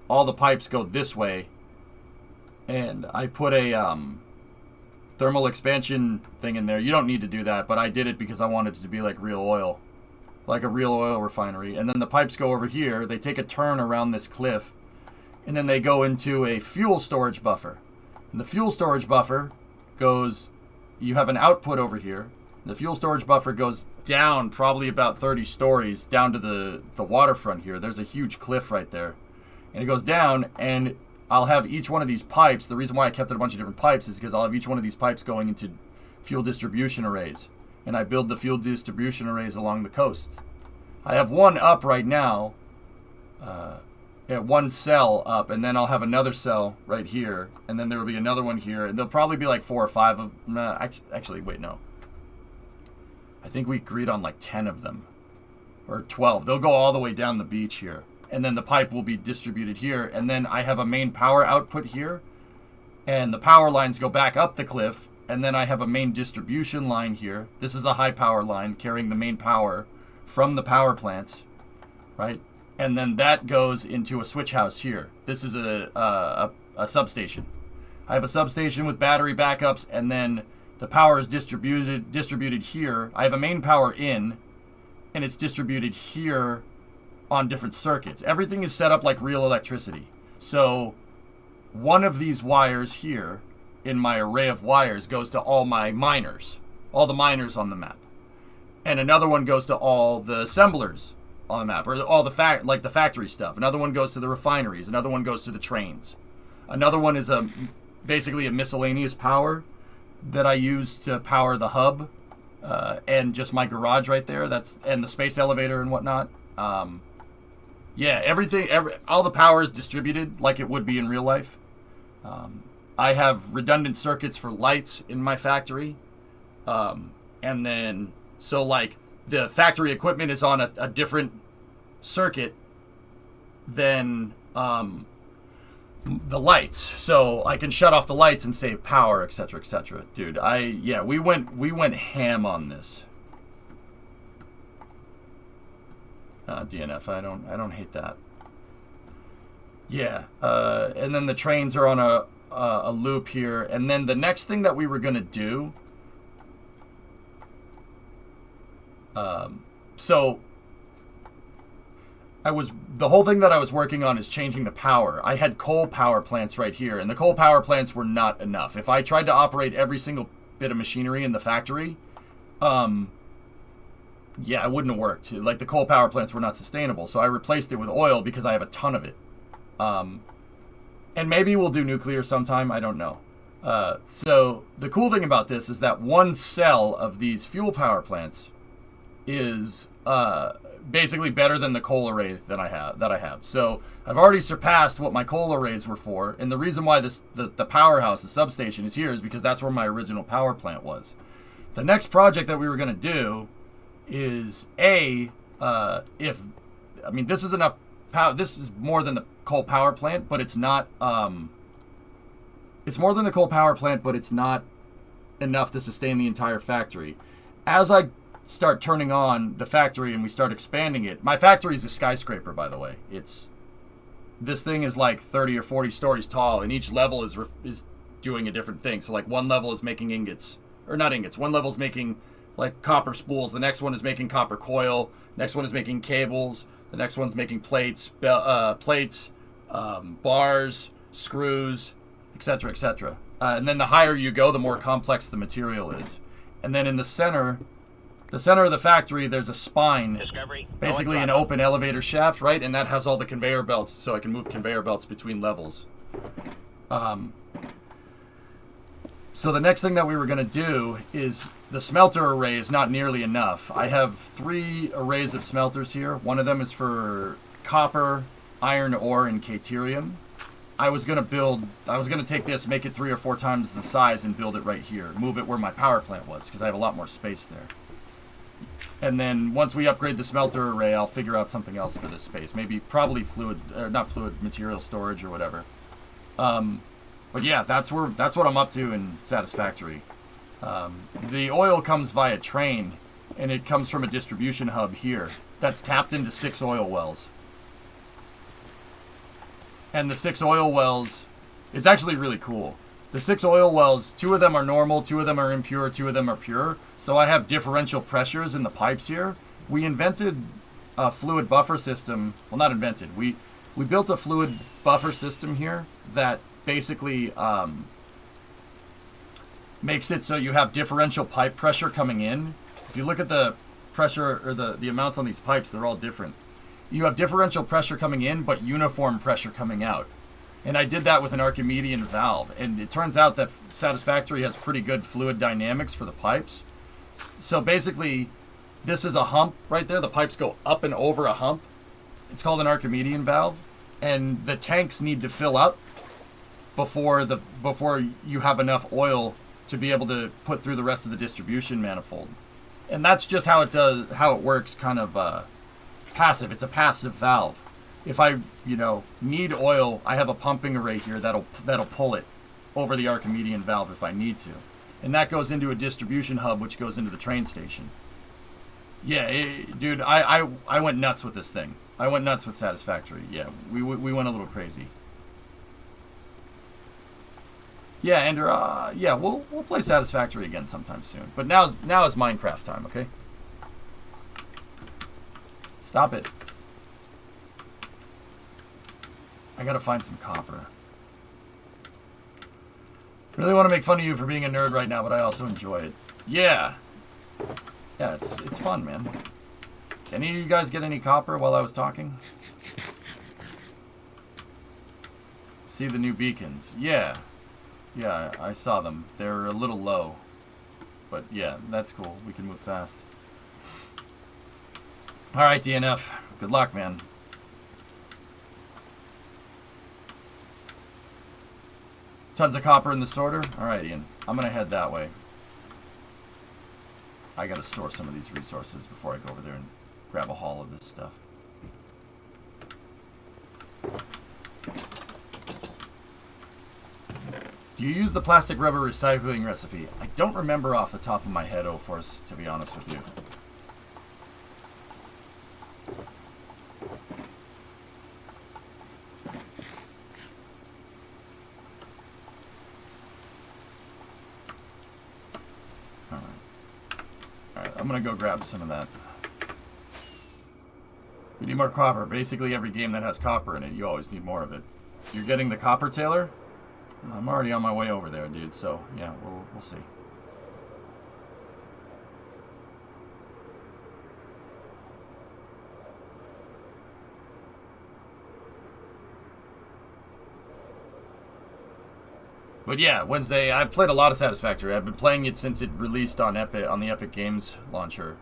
all the pipes go this way, and I put a thermal expansion thing in there. You don't need to do that, but I did it because I wanted it to be like real oil, like a real oil refinery. And then the pipes go over here, they take a turn around this cliff, and then they go into a fuel storage buffer. And the fuel storage buffer goes, you have an output over here. The fuel storage buffer goes down probably about 30 stories down to the waterfront here. There's a huge cliff right there. And it goes down, and I'll have each one of these pipes. The reason why I kept it a bunch of different pipes is because I'll have each one of these pipes going into fuel distribution arrays. And I build the fuel distribution arrays along the coasts. I have one up right now, at one cell up, and then I'll have another cell right here, and then there will be another one here, and there'll probably be like 4 or 5 of actually wait, no, I think we agreed on like 10 of them or 12. They'll go all the way down the beach here, and then the pipe will be distributed here, and then I have a main power output here, and the power lines go back up the cliff, and then I have a main distribution line here. This is the high power line carrying the main power from the power plants, right? And then that goes into a switch house here. This is a substation. I have a substation with battery backups, and then the power is distributed here. I have a main power in, and it's distributed here on different circuits. Everything is set up like real electricity. So one of these wires here in my array of wires goes to all my miners, all the miners on the map. And another one goes to all the assemblers on the map, or all the the factory stuff. Another one goes to the refineries. Another one goes to the trains. Another one is basically a miscellaneous power that I use to power the hub and just my garage right there. And the space elevator and whatnot. Yeah, all the power is distributed like it would be in real life. I have redundant circuits for lights in my factory. And then, so like the factory equipment is on a different circuit than the lights. So I can shut off the lights and save power, etc., etc. Dude, we went ham on this. DNF, I don't hate that. Yeah, and then the trains are on a loop here, and then the next thing that we were gonna do. So the whole thing that I was working on is changing the power. I had coal power plants right here, and the coal power plants were not enough. If I tried to operate every single bit of machinery in the factory, yeah, it wouldn't have worked. Like, the coal power plants were not sustainable, so I replaced it with oil because I have a ton of it. And maybe we'll do nuclear sometime, I don't know. So the cool thing about this is that one cell of these fuel power plants is basically better than the coal array that I have. So I've already surpassed what my coal arrays were for, and the reason why the powerhouse, the substation, is here is because that's where my original power plant was. The next project that we were going to do is this is enough power. This is more than the coal power plant, but it's not. It's more than the coal power plant, but it's not enough to sustain the entire factory. As I start turning on the factory and we start expanding it, my factory is a skyscraper, by the way. This thing is like 30 or 40 stories tall, and each level is doing a different thing. So like one level is making ingots, or not ingots. One level is making like copper spools. The next one is making copper coil. Next one is making cables. The next one's making plates, bars, screws, etc., etc. And then the higher you go, the more complex the material is. And then in the center of the factory, there's a spine, basically an open elevator shaft, right? And that has all the conveyor belts, so I can move conveyor belts between levels. So the next thing that we were going to do is the smelter array is not nearly enough. I have 3 arrays of smelters here. One of them is for copper, iron ore, and caterium. I was going to take this, make it 3 or 4 times the size, and build it right here. Move it where my power plant was, because I have a lot more space there. And then once we upgrade the smelter array, I'll figure out something else for this space. Probably material storage or whatever. But yeah, that's what I'm up to in Satisfactory. The oil comes via train, and it comes from a distribution hub here that's tapped into 6 oil wells. And the 6 oil wells, it's actually really cool. The 6 oil wells, 2 of them are normal, 2 of them are impure, 2 of them are pure. So I have differential pressures in the pipes here. We invented a fluid buffer system. Well, not invented. We built a fluid buffer system here that basically makes it so you have differential pipe pressure coming in. If you look at the pressure or the amounts on these pipes, they're all different. You have differential pressure coming in, but uniform pressure coming out. And I did that with an Archimedean valve. And it turns out that Satisfactory has pretty good fluid dynamics for the pipes. So basically, this is a hump right there. The pipes go up and over a hump. It's called an Archimedean valve. And the tanks need to fill up before you have enough oil to be able to put through the rest of the distribution manifold. And that's just how it works, kind of passive. It's a passive valve. If I, need oil, I have a pumping array here that'll pull it over the Archimedean valve if I need to. And that goes into a distribution hub, which goes into the train station. Yeah, dude, I went nuts with this thing. I went nuts with Satisfactory. Yeah, we went a little crazy. Yeah, Ender, we'll play Satisfactory again sometime soon. But now is Minecraft time, okay? Stop it. I gotta find some copper. Really want to make fun of you for being a nerd right now, but I also enjoy it. Yeah. Yeah, it's fun, man. Any of you guys get any copper while I was talking? See the new beacons. Yeah. Yeah, I saw them. They're a little low. But yeah, that's cool. We can move fast. Alright, DNF. Good luck, man. Tons of copper in the sorter. Alright, Ian. I'm going to head that way. I got to store some of these resources before I go over there and grab a haul of this stuff. Do you use the plastic rubber recycling recipe? I don't remember off the top of my head, O-Force, to be honest with you. Alright, I'm gonna go grab some of that. We need more copper. Basically every game that has copper in it, you always need more of it. You're getting the copper, Taylor? I'm already on my way over there, dude, so yeah, we'll see. But yeah, Wednesday, I've played a lot of Satisfactory. I've been playing it since it released on the Epic Games launcher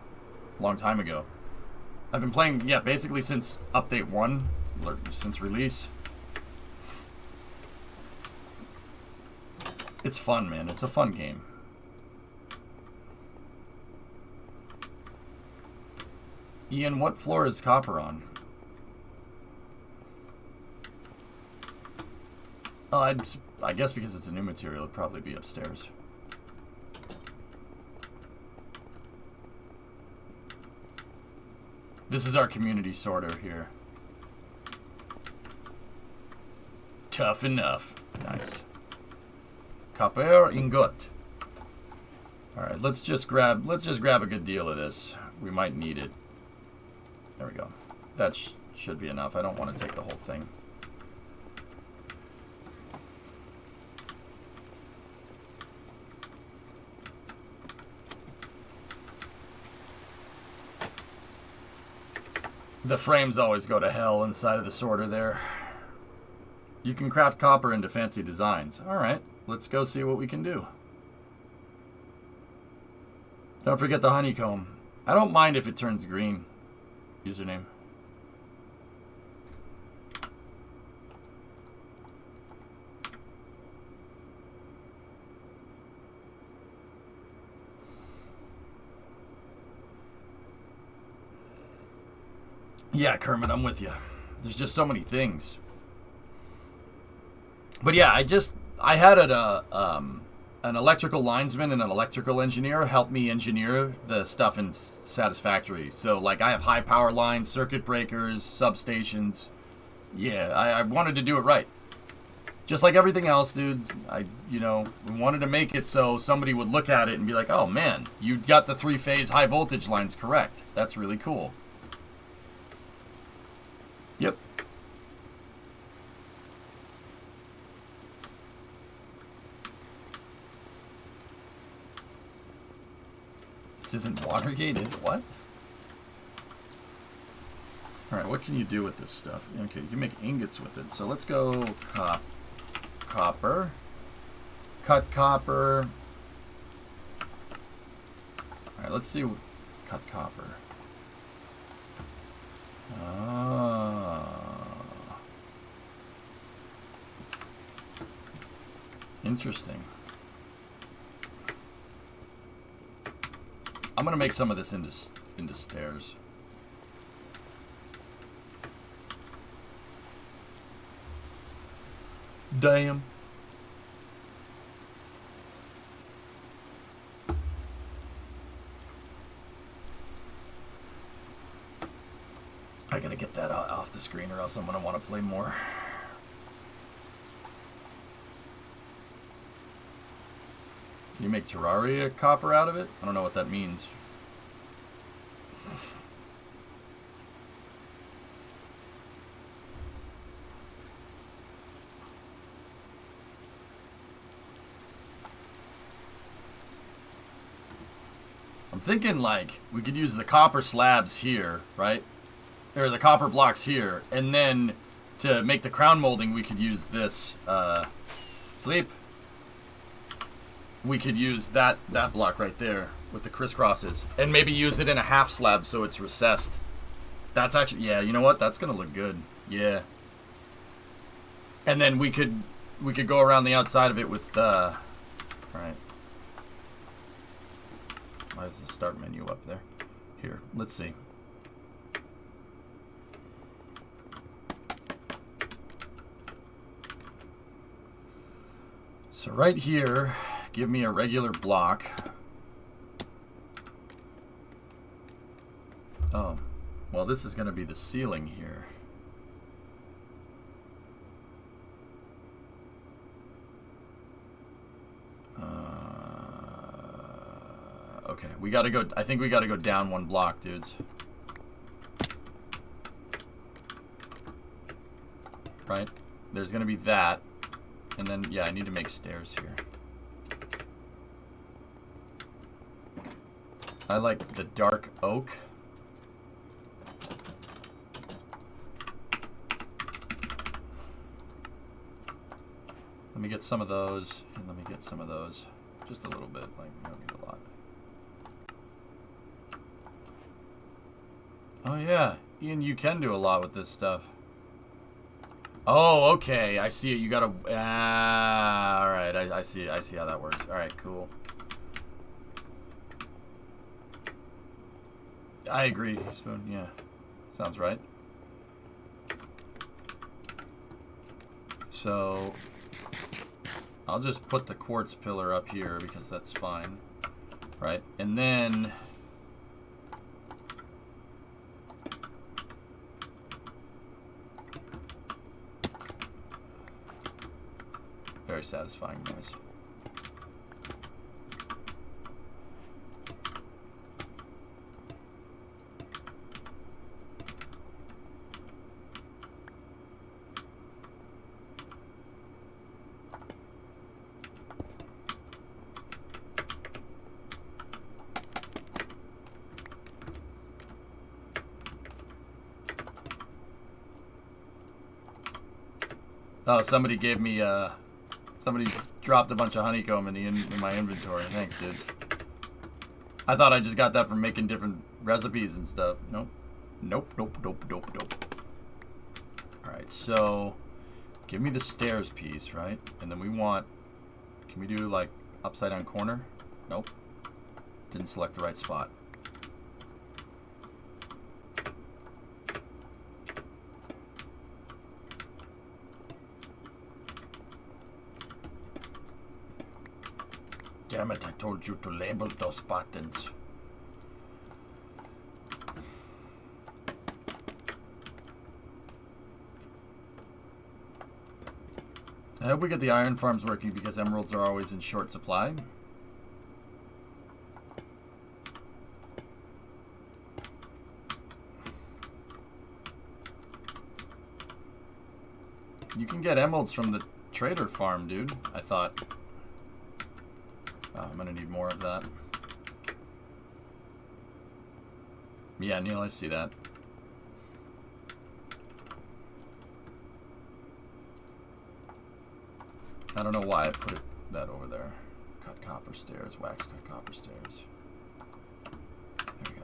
a long time ago. I've been playing, yeah, basically since Update 1, since release. It's fun, man. It's a fun game. Ian, what floor is copper on? I guess because it's a new material, it'd probably be upstairs. This is our community sorter here. Tough enough. Nice. Copper ingot. Alright, let's just grab a good deal of this. We might need it. There we go. That should be enough. I don't want to take the whole thing. The frames always go to hell inside of the sorter there. You can craft copper into fancy designs. Alright, let's go see what we can do. Don't forget the honeycomb. I don't mind if it turns green. Username. Yeah, Kermit, I'm with you. There's just so many things. But yeah, I had an electrical linesman and an electrical engineer help me engineer the stuff in Satisfactory. So like I have high power lines, circuit breakers, substations. Yeah, I wanted to do it right. Just like everything else, dude. We wanted to make it so somebody would look at it and be like, oh man, you got the 3-phase high voltage lines correct. That's really cool. Yep. This isn't Watergate, is it? What? Alright, what can you do with this stuff? Okay, you can make ingots with it. So let's go copper. Cut copper. Alright, let's see. Cut copper. Interesting. I'm gonna make some of this into stairs. Damn. I gotta get that off the screen or else I'm gonna want to play more. Can you make Terraria copper out of it? I don't know what that means. I'm thinking like we could use the copper slabs here, right? Or the copper blocks here, and then to make the crown molding, we could use this. Sleep. We could use that block right there with the crisscrosses, and maybe use it in a half slab so it's recessed. That's actually, yeah. You know what? That's gonna look good. Yeah. And then we could go around the outside of it with right. Why is the start menu up there? Here, let's see. So right here, give me a regular block. Oh, well, this is going to be the ceiling here. Okay, we got to go. I think we got to go down one block, dudes. Right? There's going to be that. And then, yeah, I need to make stairs here. I like the dark oak. Let me get some of those, and let me get some of those. Just a little bit, like, we don't need a lot. Oh, yeah. Ian, you can do a lot with this stuff. Oh, okay. I see it. You gotta... alright. I see it. I see how that works. Alright, cool. I agree, Spoon. Yeah. Sounds right. So... I'll just put the quartz pillar up here because that's fine. Right? And then... Very satisfying noise. Oh, somebody gave me somebody dropped a bunch of honeycomb in my inventory. Thanks, dudes. I thought I just got that from making different recipes and stuff. Nope. Nope. Alright, so give me the stairs piece, right? And then we want... Can we do, like, upside down corner? Nope. Didn't select the right spot. Damn it, I told you to label those buttons. I hope we get the iron farms working because emeralds are always in short supply. You can get emeralds from the trader farm, dude, I thought. Oh, I'm gonna need more of that. Yeah, Neil, I see that. I don't know why I put that over there. Cut copper stairs, wax cut copper stairs. There we go.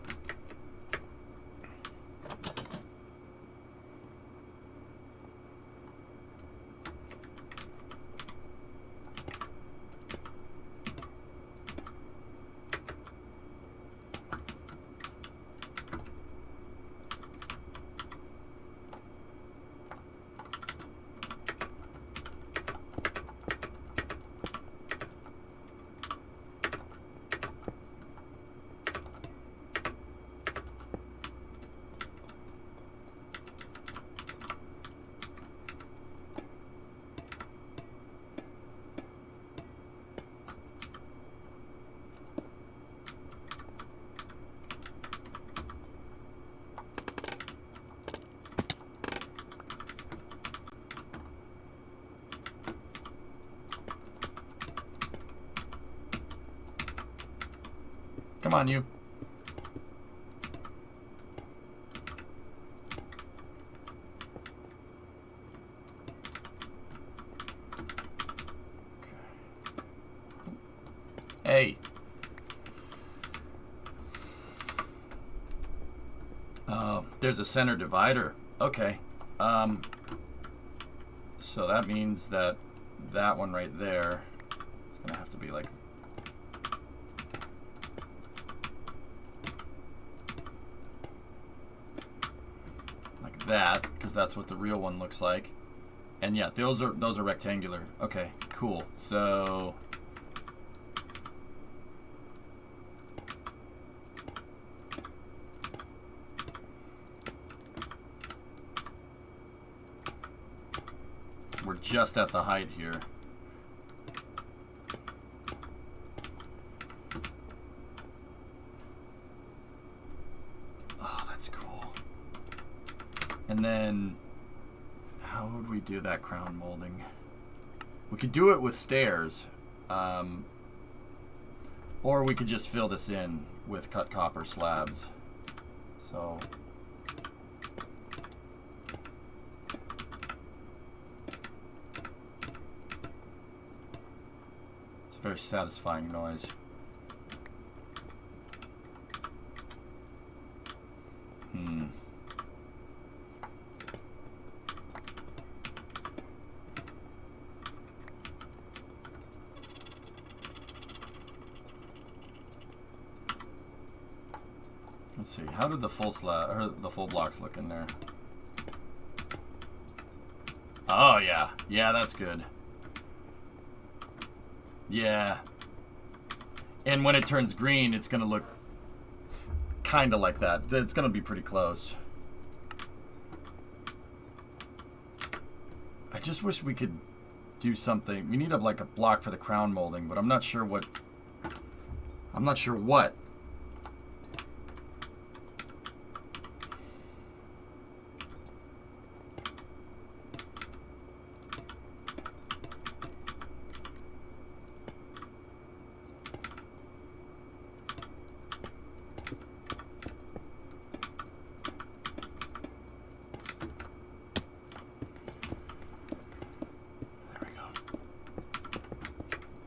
Come on, you. go. There's a center divider. Okay. So that means that that one right there is going to have to be like... like that, because that's what the real one looks like. And yeah, those are rectangular. Okay, cool. So... we're just at the height here. Oh, that's cool. And then, how would we do that crown molding? We could do it with stairs. Or we could just fill this in with cut copper slabs. So... very satisfying noise. Let's see. How did the full slab or the full blocks look in there? Oh yeah. Yeah, that's good. Yeah. And when it turns green, it's going to look kind of like that. It's going to be pretty close. I just wish we could do something. We need like a block for the crown molding, but I'm not sure what. I'm not sure what.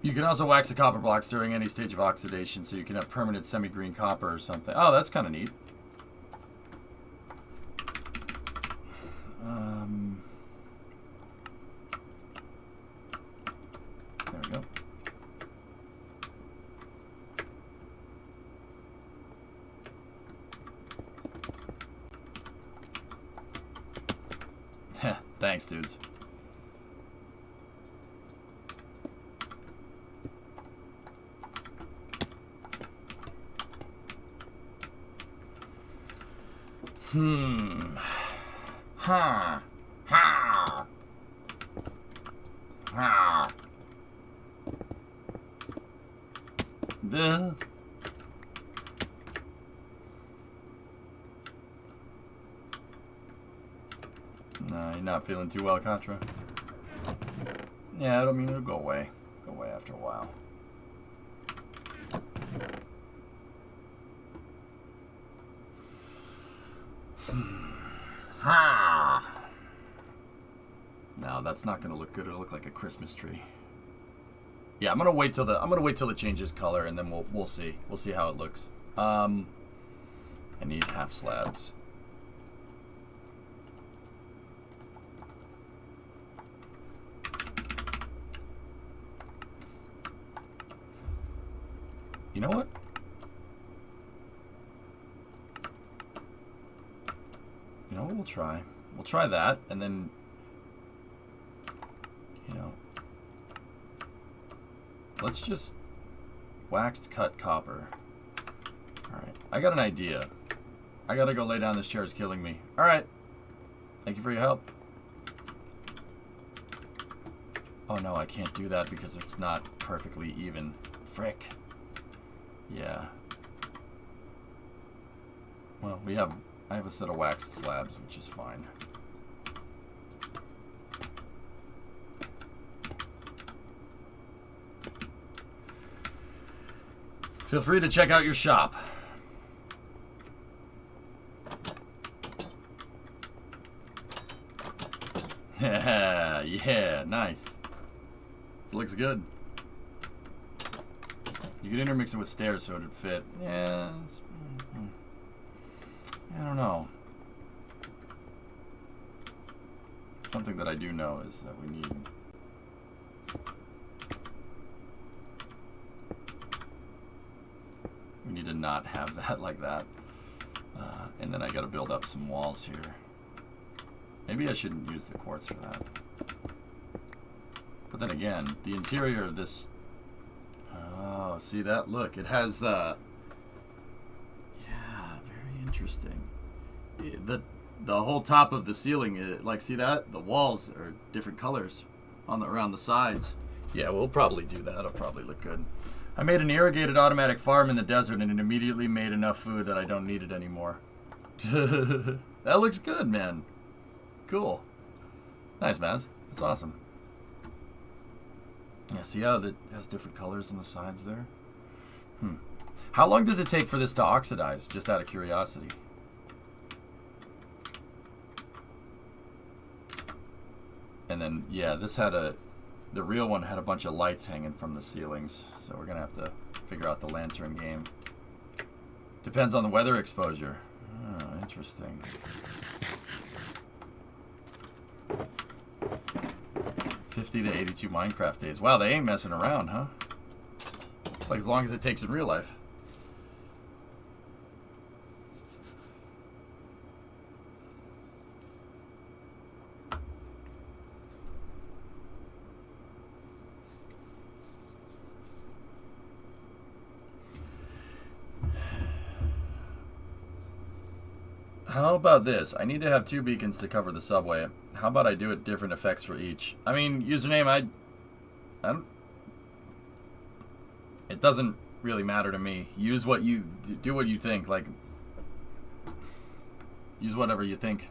You can also wax the copper blocks during any stage of oxidation, so you can have permanent semi-green copper or something. Oh, that's kind of neat. There we go. Thanks, dudes. Ha. Ha. Ha. Duh. No, you're not feeling too well, Contra. Yeah, I don't mean it'll go away. Go away after a while. No, that's not gonna look good. It'll look like a Christmas tree. Yeah, I'm gonna wait till it changes color, and then we'll see. We'll see how it looks. I need half slabs. You know what? You know what we'll try? We'll try that, and then, you know, let's just waxed cut copper. Alright, I got an idea. I gotta go lay down. This chair is killing me. Alright. Thank you for your help. Oh no, I can't do that because it's not perfectly even. Frick. Yeah. Well, I have a set of waxed slabs, which is fine. Feel free to check out your shop. Yeah, nice. This looks good. You could intermix it with stairs so it'd fit. Yeah, I don't know. one thing that I do know is that we need to not have that like that. And then I got to build up some walls here. Maybe I shouldn't use the quartz for that. But then again, the interior of this... Oh, see that? Look, it has... Yeah, very interesting. The whole top of the ceiling, like, see that? The walls are different colors around the sides. Yeah, we'll probably do that. It'll probably look good. I made an irrigated automatic farm in the desert, and it immediately made enough food that I don't need it anymore. That looks good, man. Cool. Nice, Maz. That's awesome. Yeah, see how it has different colors on the sides there? How long does it take for this to oxidize, just out of curiosity? And then, yeah, this had the real one had a bunch of lights hanging from the ceilings, so we're going to have to figure out the lantern game. Depends on the weather exposure. Oh, interesting. $50 to 82 Minecraft days. Wow, they ain't messing around, huh? It's like as long as it takes in real life. How about this? I need to have 2 beacons to cover the subway. How about I do it different effects for each? I mean, username, I don't... It doesn't really matter to me. Use what you... Do what you think. Like, use whatever you think.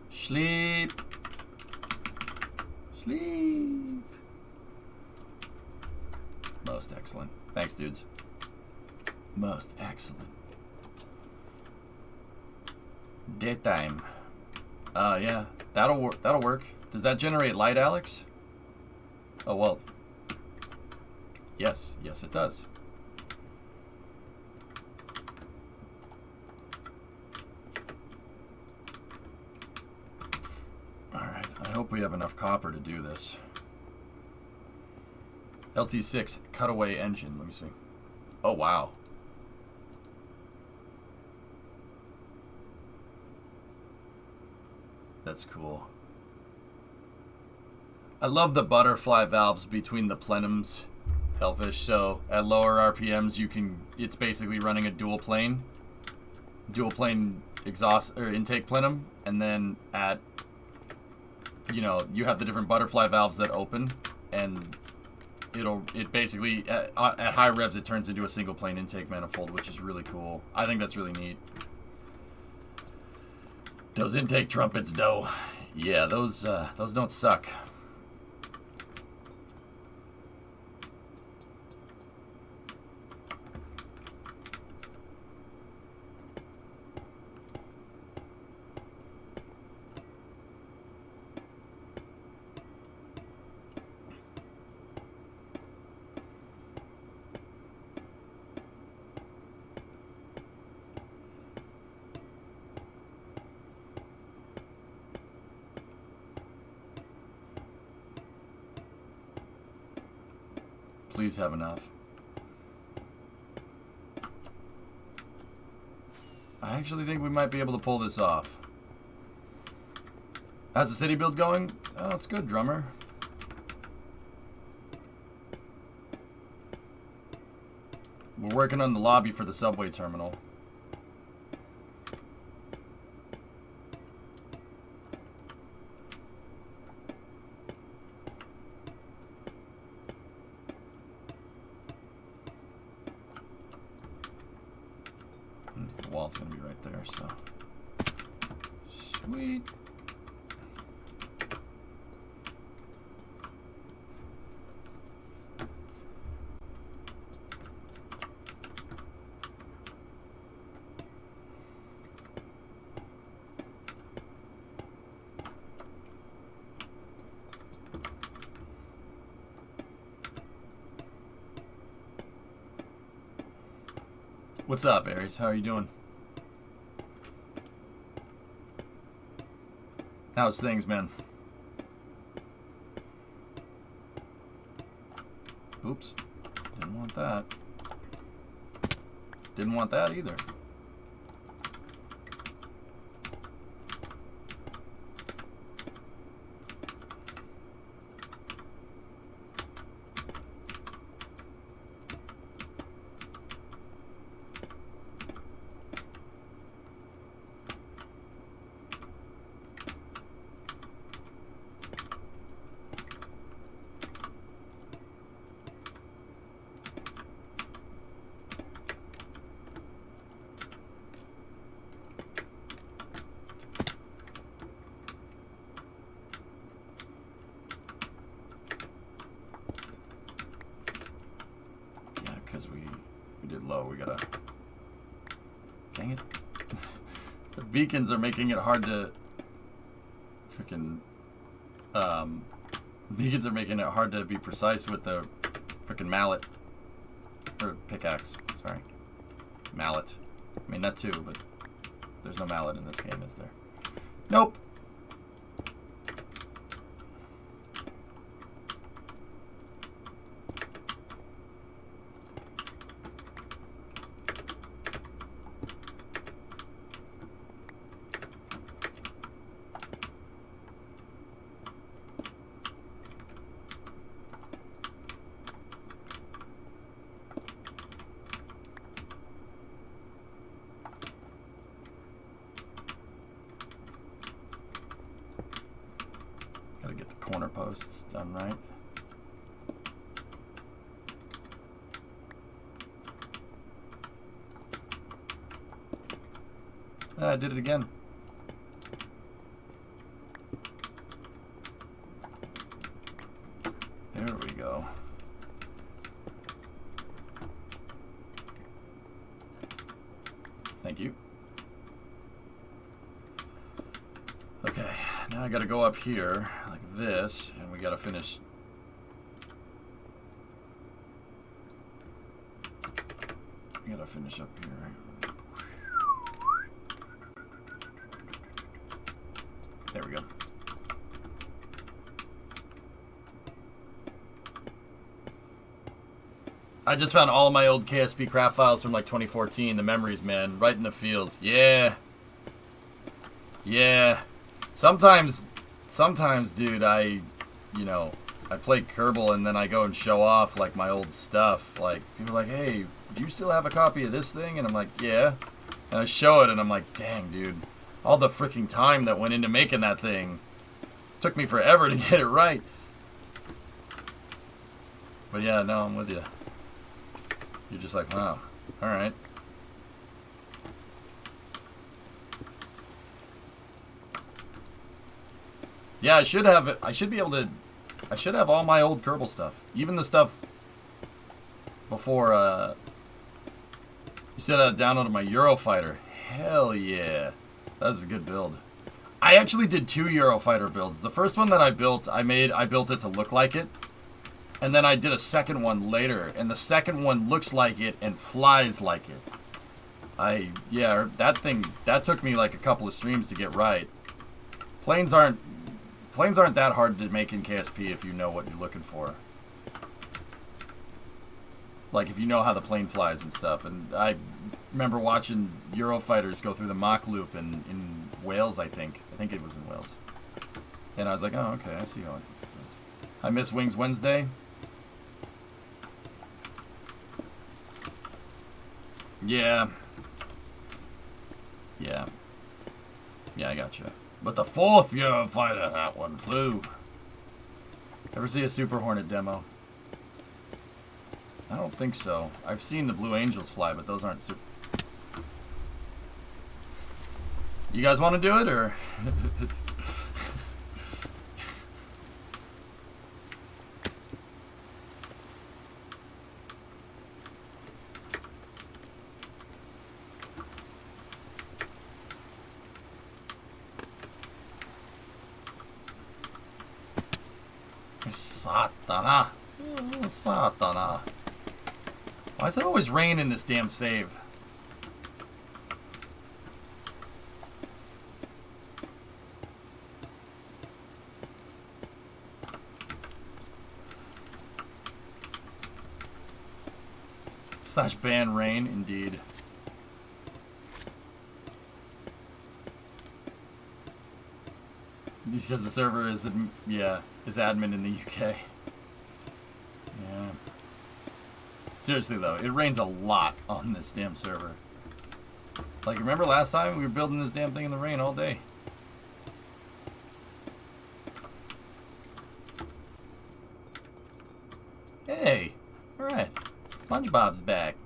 Sleep. Sleep. Most excellent. Thanks, dudes. Most excellent. Daytime. Yeah. That'll work. That'll work. Does that generate light, Alex? Oh, well. Yes. Yes, it does. Alright. I hope we have enough copper to do this. LT6 cutaway engine. Let me see. Oh, wow. That's cool. I love the butterfly valves between the plenums, Hellfish. So at lower RPMs, it's basically running a dual plane exhaust or intake plenum, and then at, you have the different butterfly valves that open, and it basically at high revs it turns into a single plane intake manifold, which is really cool. I think that's really neat. Those intake trumpets, though, yeah, those don't suck. Please have enough. I actually think we might be able to pull this off. How's the city build going? Oh, it's good, drummer. We're working on the lobby for the subway terminal. The wall's gonna be right there, so sweet. What's up, Aries? How are you doing? How's things, man? Oops. Didn't want that. Didn't want that either. We did low. We gotta. Dang it. The beacons are making it hard to. Freaking. Beacons are making it hard to be precise with the freaking mallet. Or pickaxe. Sorry. Mallet. I mean, that too, but there's no mallet in this game, is there? Nope. Gotta get the corner posts done right. I did it again. There we go. Thank you. Okay, now I gotta go up here like this, and we gotta finish. We gotta finish up here. There we go. I just found all my old KSP craft files from like 2014. The memories, man, right in the fields. Yeah. Yeah. Sometimes, dude, I play Kerbal and then I go and show off like my old stuff. Like people are like, hey, do you still have a copy of this thing? And I'm like, yeah. And I show it and I'm like, dang, dude, all the freaking time that went into making that thing. Took me forever to get it right. But yeah, no, I'm with you. You're just like, wow, all right. Yeah, I should have it. I should be able to. I should have all my old Kerbal stuff, even the stuff before. You said I downloaded my Eurofighter. Hell yeah, that's a good build. I actually did 2 Eurofighter builds. The first one that I built, I built it to look like it. And then I did a second one later, and the second one looks like it and flies like it. Yeah, that took me like a couple of streams to get right. Planes aren't that hard to make in KSP if you know what you're looking for. Like if you know how the plane flies and stuff. And I remember watching Eurofighters go through the Mach loop in Wales, I think. I think it was in Wales. And I was like, oh, okay, I see how it goes. I miss Wings Wednesday. Yeah. Yeah. Yeah, I gotcha. But the 4th Eurofighter, that one flew. Ever see a Super Hornet demo? I don't think so. I've seen the Blue Angels fly, but those aren't super... You guys want to do it, or...? Satana. Satana. Why does it always rain in this damn save? Slash ban rain, indeed. Just because the server is, is admin in the UK. Yeah. Seriously though, it rains a lot on this damn server. Like, remember last time we were building this damn thing in the rain all day? Hey, alright. SpongeBob's back.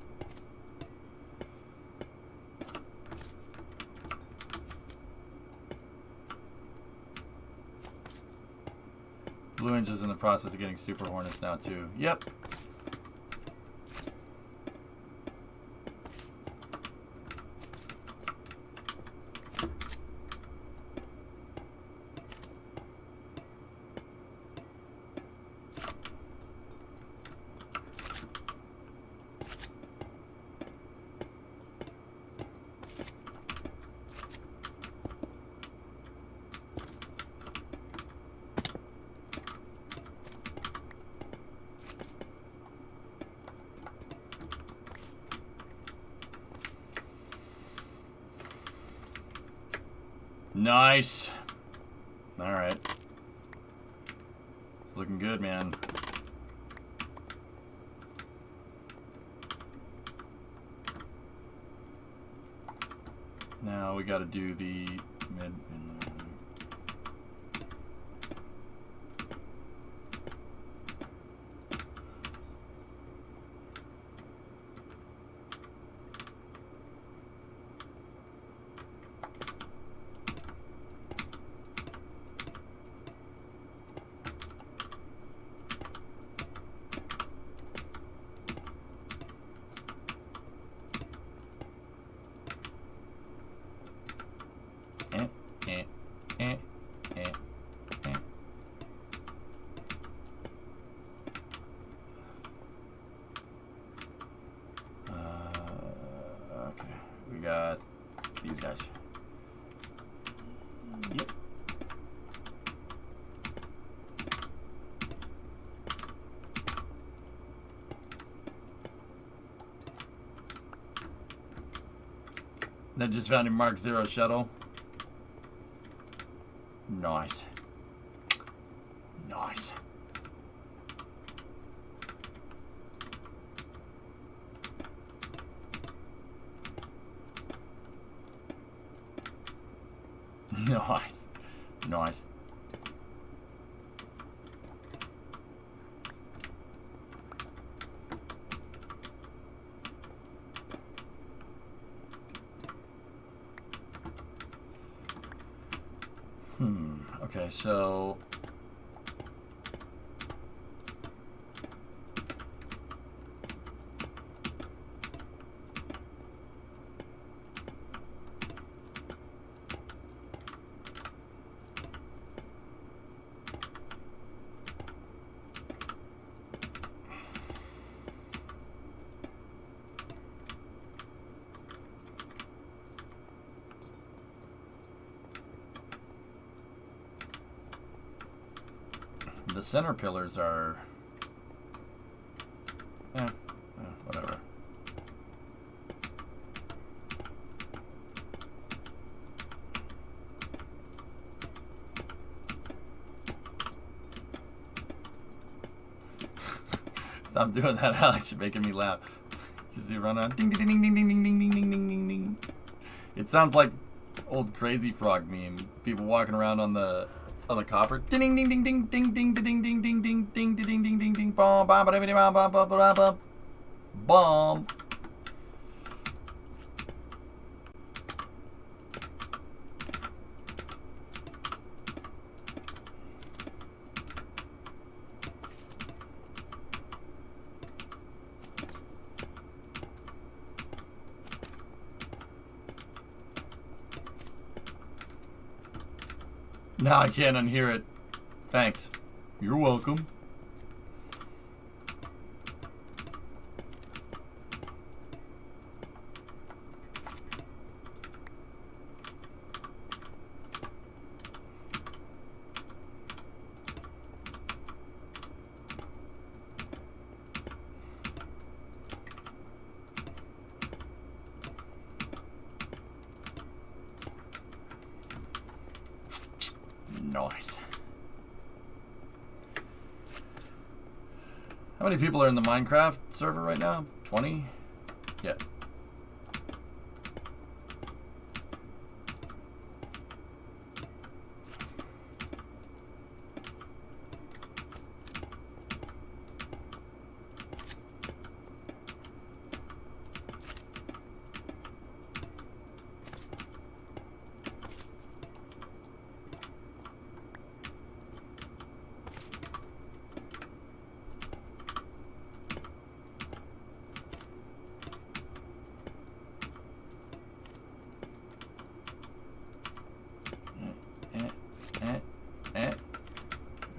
Blue Angel's in the process of getting Super Hornets now too. Yep. Nice. Alright. It's looking good, man. Now we gotta do the mid. Okay, we got these guys. Yep. That just found a Mark 0 shuttle. Nice. Nice. Nice. Nice. Okay, so the center pillars are whatever. Stop doing that, Alex. You're making me laugh. You see run around ding ding ding ding ding ding ding ding ding ding ding ding. It sounds like old Crazy Frog meme. People walking around on the copper. Ding ding ding ding ding ding ding ding ding ding ding ding ding ding ding ding bomb bomb bomb bomb bomb bomb bomb. Now I can't unhear it. Thanks. You're welcome. How many people are in the Minecraft server right now? 20? Yeah.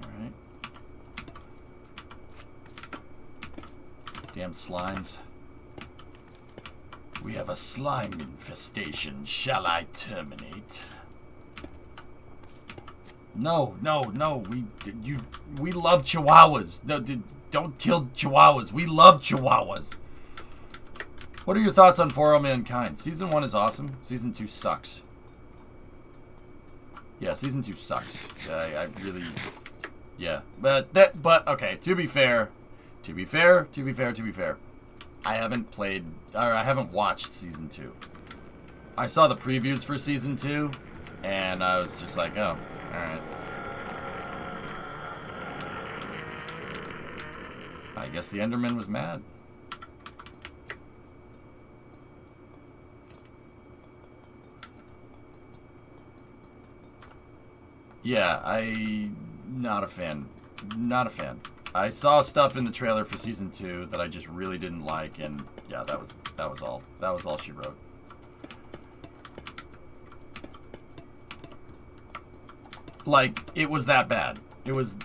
Alright. Damn slimes. We have a slime infestation. Shall I terminate? No. We love chihuahuas. No, don't kill chihuahuas. We love chihuahuas. What are your thoughts on For All Mankind? Season 1 is awesome. Season 2 sucks. Yeah, season 2 sucks. I really, yeah. But okay. To be fair, I haven't played, or I haven't watched season 2. I saw the previews for season 2, and I was just like, oh, all right. I guess the Enderman was mad. Yeah, not a fan. Not a fan. I saw stuff in the trailer for season 2 that I just really didn't like, and yeah, that was all. That was all she wrote. Like, it was that bad. It was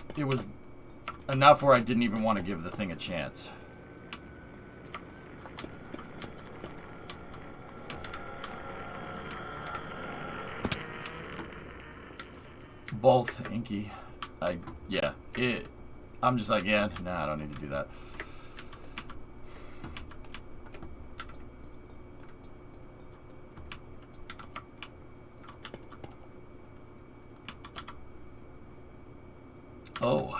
enough where I didn't even want to give the thing a chance. Both, Inky. Yeah. I'm just like, yeah, nah, I don't need to do that. Oh.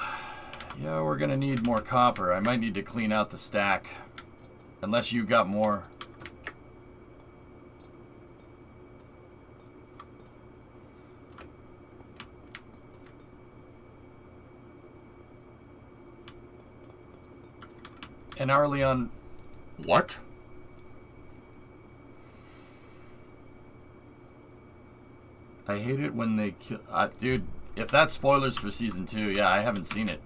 Yeah, we're gonna need more copper. I might need to clean out the stack. Unless you got more. And Arleon, what? I hate it when they kill. Dude, if that's spoilers for season 2, yeah, I haven't seen it.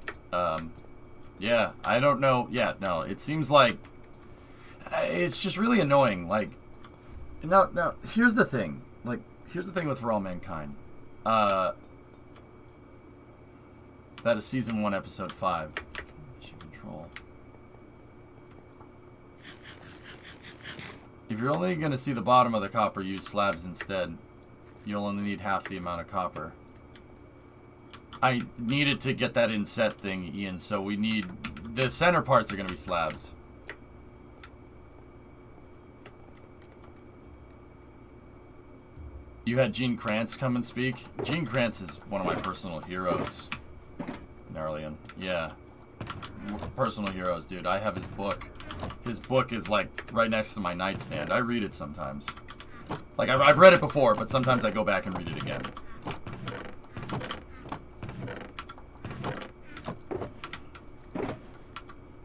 Yeah, I don't know. Yeah, no, it seems like it's just really annoying. Like, no. Here's the thing. Like, here's the thing with For All Mankind. That is season 1, episode 5. Mission control. If you're only going to see the bottom of the copper, use slabs instead. You'll only need half the amount of copper. I needed to get that inset thing, Ian, so we need... The center parts are going to be slabs. You had Gene Kranz come and speak? Gene Kranz is one of my personal heroes. Narlian. Yeah. Personal heroes, dude. I have his book. His book is like right next to my nightstand. I read it sometimes. Like I've read it before, but sometimes I go back and read it again.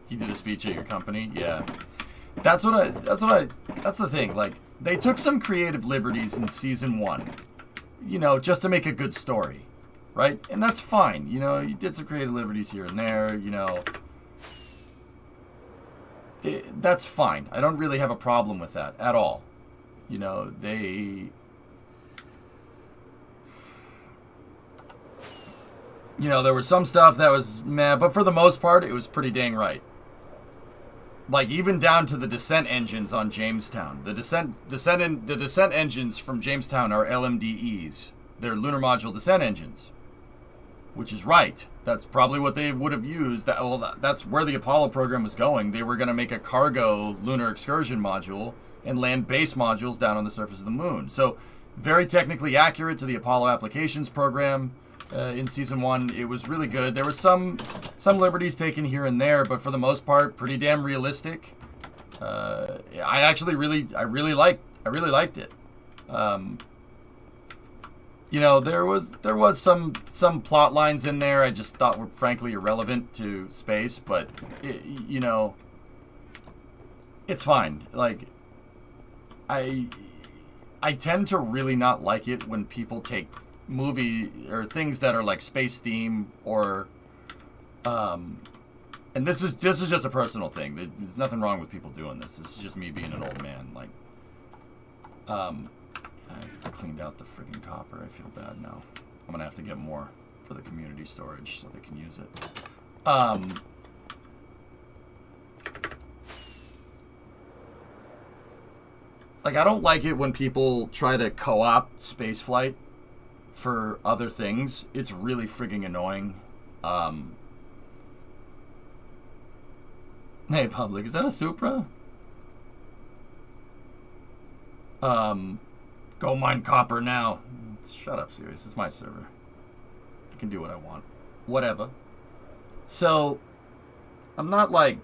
He did a speech at your company? Yeah. That's the thing. Like, they took some creative liberties in season 1. You know, just to make a good story. Right? And that's fine. You know, you did some creative liberties here and there, you know. That's fine. I don't really have a problem with that at all. You know, you know, there was some stuff that was meh, but for the most part, it was pretty dang right. Like, even down to the descent engines on Jamestown. The descent engines from Jamestown are LMDEs. They're lunar module descent engines. Which is right. That's probably what they would have used. That's where the Apollo program was going. They were going to make a cargo lunar excursion module and land base modules down on the surface of the moon. So, very technically accurate to the Apollo applications program. in season 1. It was really good. There was some liberties taken here and there, but for the most part, pretty damn realistic. I really liked it. You know, there was some plot lines in there I just thought were frankly irrelevant to space, but you know, it's fine. Like, I tend to really not like it when people take movie or things that are like space theme or and this is just a personal thing. There's nothing wrong with people doing this. This is just me being an old man. Like, I cleaned out the friggin' copper. I feel bad now. I'm gonna have to get more for the community storage so they can use it. Like, I don't like it when people try to co-opt spaceflight for other things. It's really friggin' annoying. Hey, public, is that a Supra? Go mine copper now. Shut up, serious. It's my server. I can do what I want. Whatever. So, I'm not like...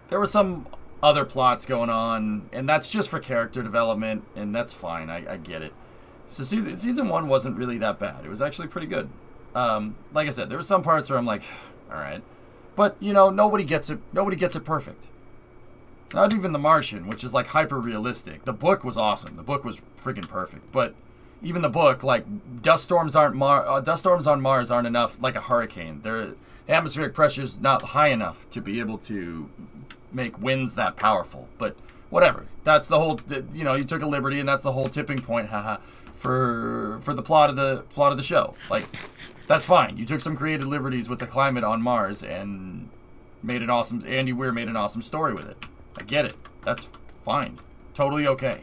There were some other plots going on, and that's just for character development, and that's fine. I get it. So season 1 wasn't really that bad. It was actually pretty good. Like I said, there were some parts where I'm like, all right. But, you know, nobody gets it perfect. Not even The Martian, which is like hyper realistic. The book was awesome. The book was freaking perfect. But even the book, like, dust storms on Mars aren't enough, like a hurricane. Their atmospheric pressure's not high enough to be able to make winds that powerful. But whatever. That's the whole, you know, you took a liberty, and that's the whole tipping point, haha, for the plot of the show. Like, that's fine. You took some creative liberties with the climate on Mars and made an awesome... Andy Weir made an awesome story with it. I get it. That's fine. Totally okay.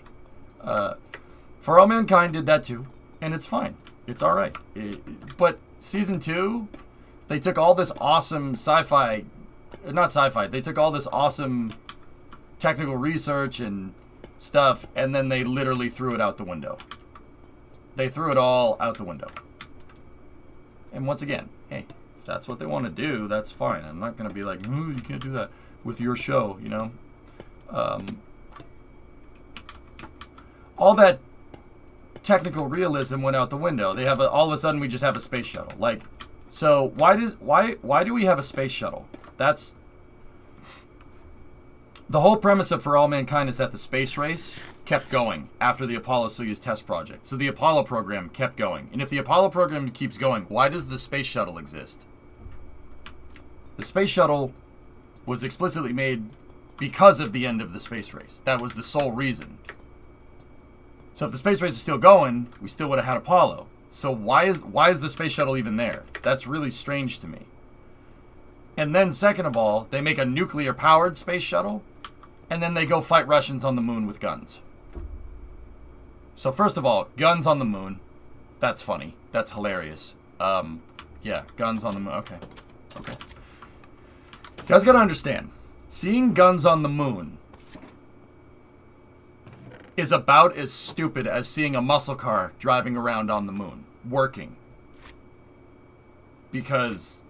For All Mankind did that too, and it's fine. It's all right. But season 2, they took all this awesome sci-fi... Not sci-fi. They took all this awesome technical research and stuff, and then they literally threw it out the window. They threw it all out the window. And once again, hey, if that's what they want to do, that's fine. I'm not going to be like, ooh, you can't do that with your show, you know? All that technical realism went out the window. They have all of a sudden we just have a space shuttle. Like, so why do we have a space shuttle? That's the whole premise of For All Mankind, is that the space race kept going after the Apollo-Soyuz test project. So the Apollo program kept going. And if the Apollo program keeps going, why does the space shuttle exist? The space shuttle was explicitly made because of the end of the space race. That was the sole reason. So if the space race is still going, we still would have had Apollo. So why is the space shuttle even there? That's really strange to me. And then second of all, they make a nuclear-powered space shuttle, and then they go fight Russians on the moon with guns. So first of all, guns on the moon. That's funny. That's hilarious. Yeah, guns on the moon. Okay. You guys gotta understand, seeing guns on the moon is about as stupid as seeing a muscle car driving around on the moon, working. Because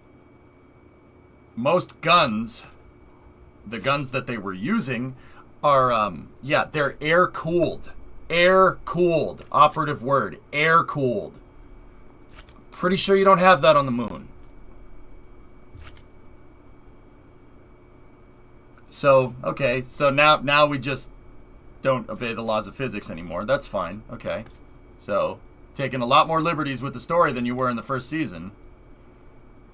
most guns, the guns that they were using, are, they're air-cooled. Air-cooled. Operative word. Air-cooled. Pretty sure you don't have that on the moon. So, okay. So now we just don't obey the laws of physics anymore. That's fine. Okay. So, taking a lot more liberties with the story than you were in the first season.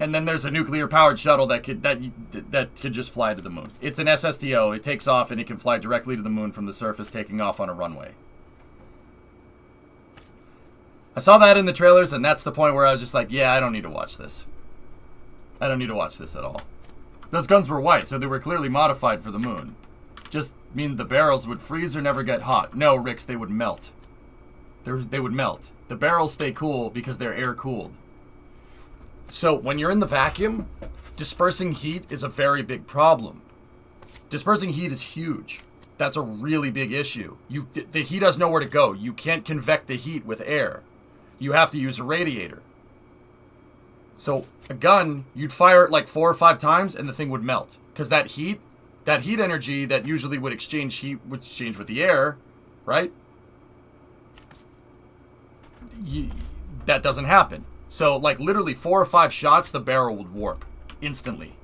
And then there's a nuclear-powered shuttle that could just fly to the moon. It's an SSTO. It takes off and it can fly directly to the moon from the surface, taking off on a runway. I saw that in the trailers, and that's the point where I was just like, yeah, I don't need to watch this. I don't need to watch this at all. Those guns were white, so they were clearly modified for the moon. Just mean the barrels would freeze or never get hot. No, Ricks, they would melt. They would melt. The barrels stay cool because they're air-cooled. So when you're in the vacuum, dispersing heat is a very big problem. Dispersing heat is huge. That's a really big issue. The heat has nowhere to go. You can't convect the heat with air. You have to use a radiator. So a gun, you'd fire it like 4 or 5 times and the thing would melt. Because that heat energy that usually would exchange with the air, right? That doesn't happen. So like literally 4 or 5 shots, the barrel would warp instantly.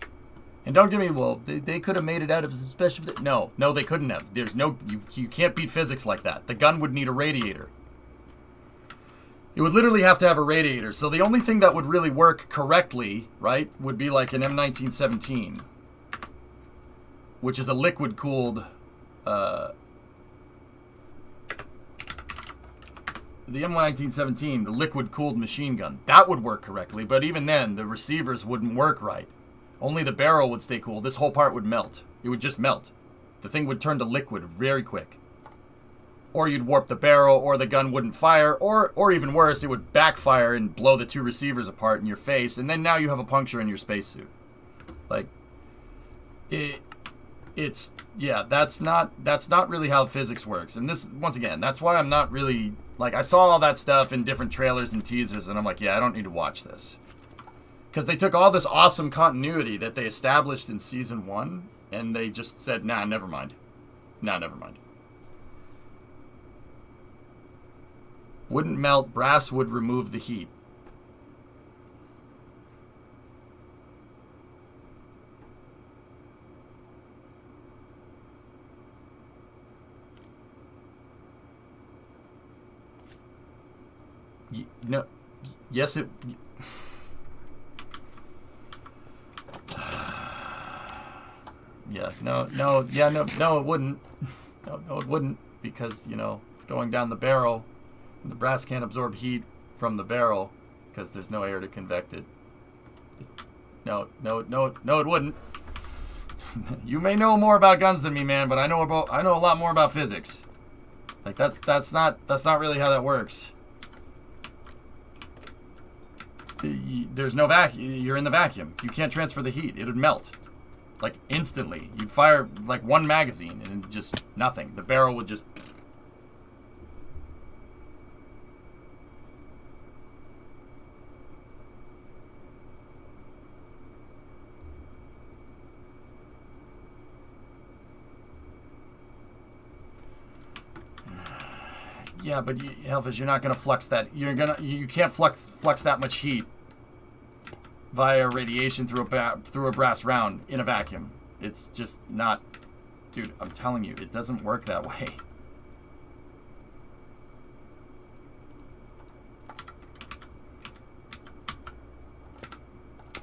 And don't get me, well, they could have made it out of some special... No, they couldn't have. There's no... You can't beat physics like that. The gun would need a radiator. It would literally have to have a radiator. So the only thing that would really work correctly, right, would be like an M1917, which is a liquid-cooled... the M1917, the liquid-cooled machine gun. That would work correctly, but even then, the receivers wouldn't work right. Only the barrel would stay cool. This whole part would melt. It would just melt. The thing would turn to liquid very quick. Or you'd warp the barrel, or the gun wouldn't fire, or even worse, it would backfire and blow the 2 receivers apart in your face, and then now you have a puncture in your spacesuit. Like, it's yeah, that's not really how physics works. And this, once again, that's why I'm not really, like, I saw all that stuff in different trailers and teasers, and I'm like, yeah, I don't need to watch this. Because they took all this awesome continuity that they established in Season 1, and they just said, nah, never mind. Nah, never mind. Wouldn't melt, brass would remove the heat. No, yes, it... Yeah, no, it wouldn't. No, it wouldn't, because, you know, it's going down the barrel, and the brass can't absorb heat from the barrel, because there's no air to convect it. No, it wouldn't. You may know more about guns than me, man, but I know a lot more about physics. Like, that's not really how that works. There's no vacuum. You're in the vacuum. You can't transfer the heat. It would melt. Like, instantly. You'd fire, like, 1 magazine, and just nothing. The barrel would just... Yeah, but Hellfish, you're not gonna flux that. You can't flux that much heat via radiation through a brass round in a vacuum. It's just not, dude. I'm telling you, it doesn't work that way.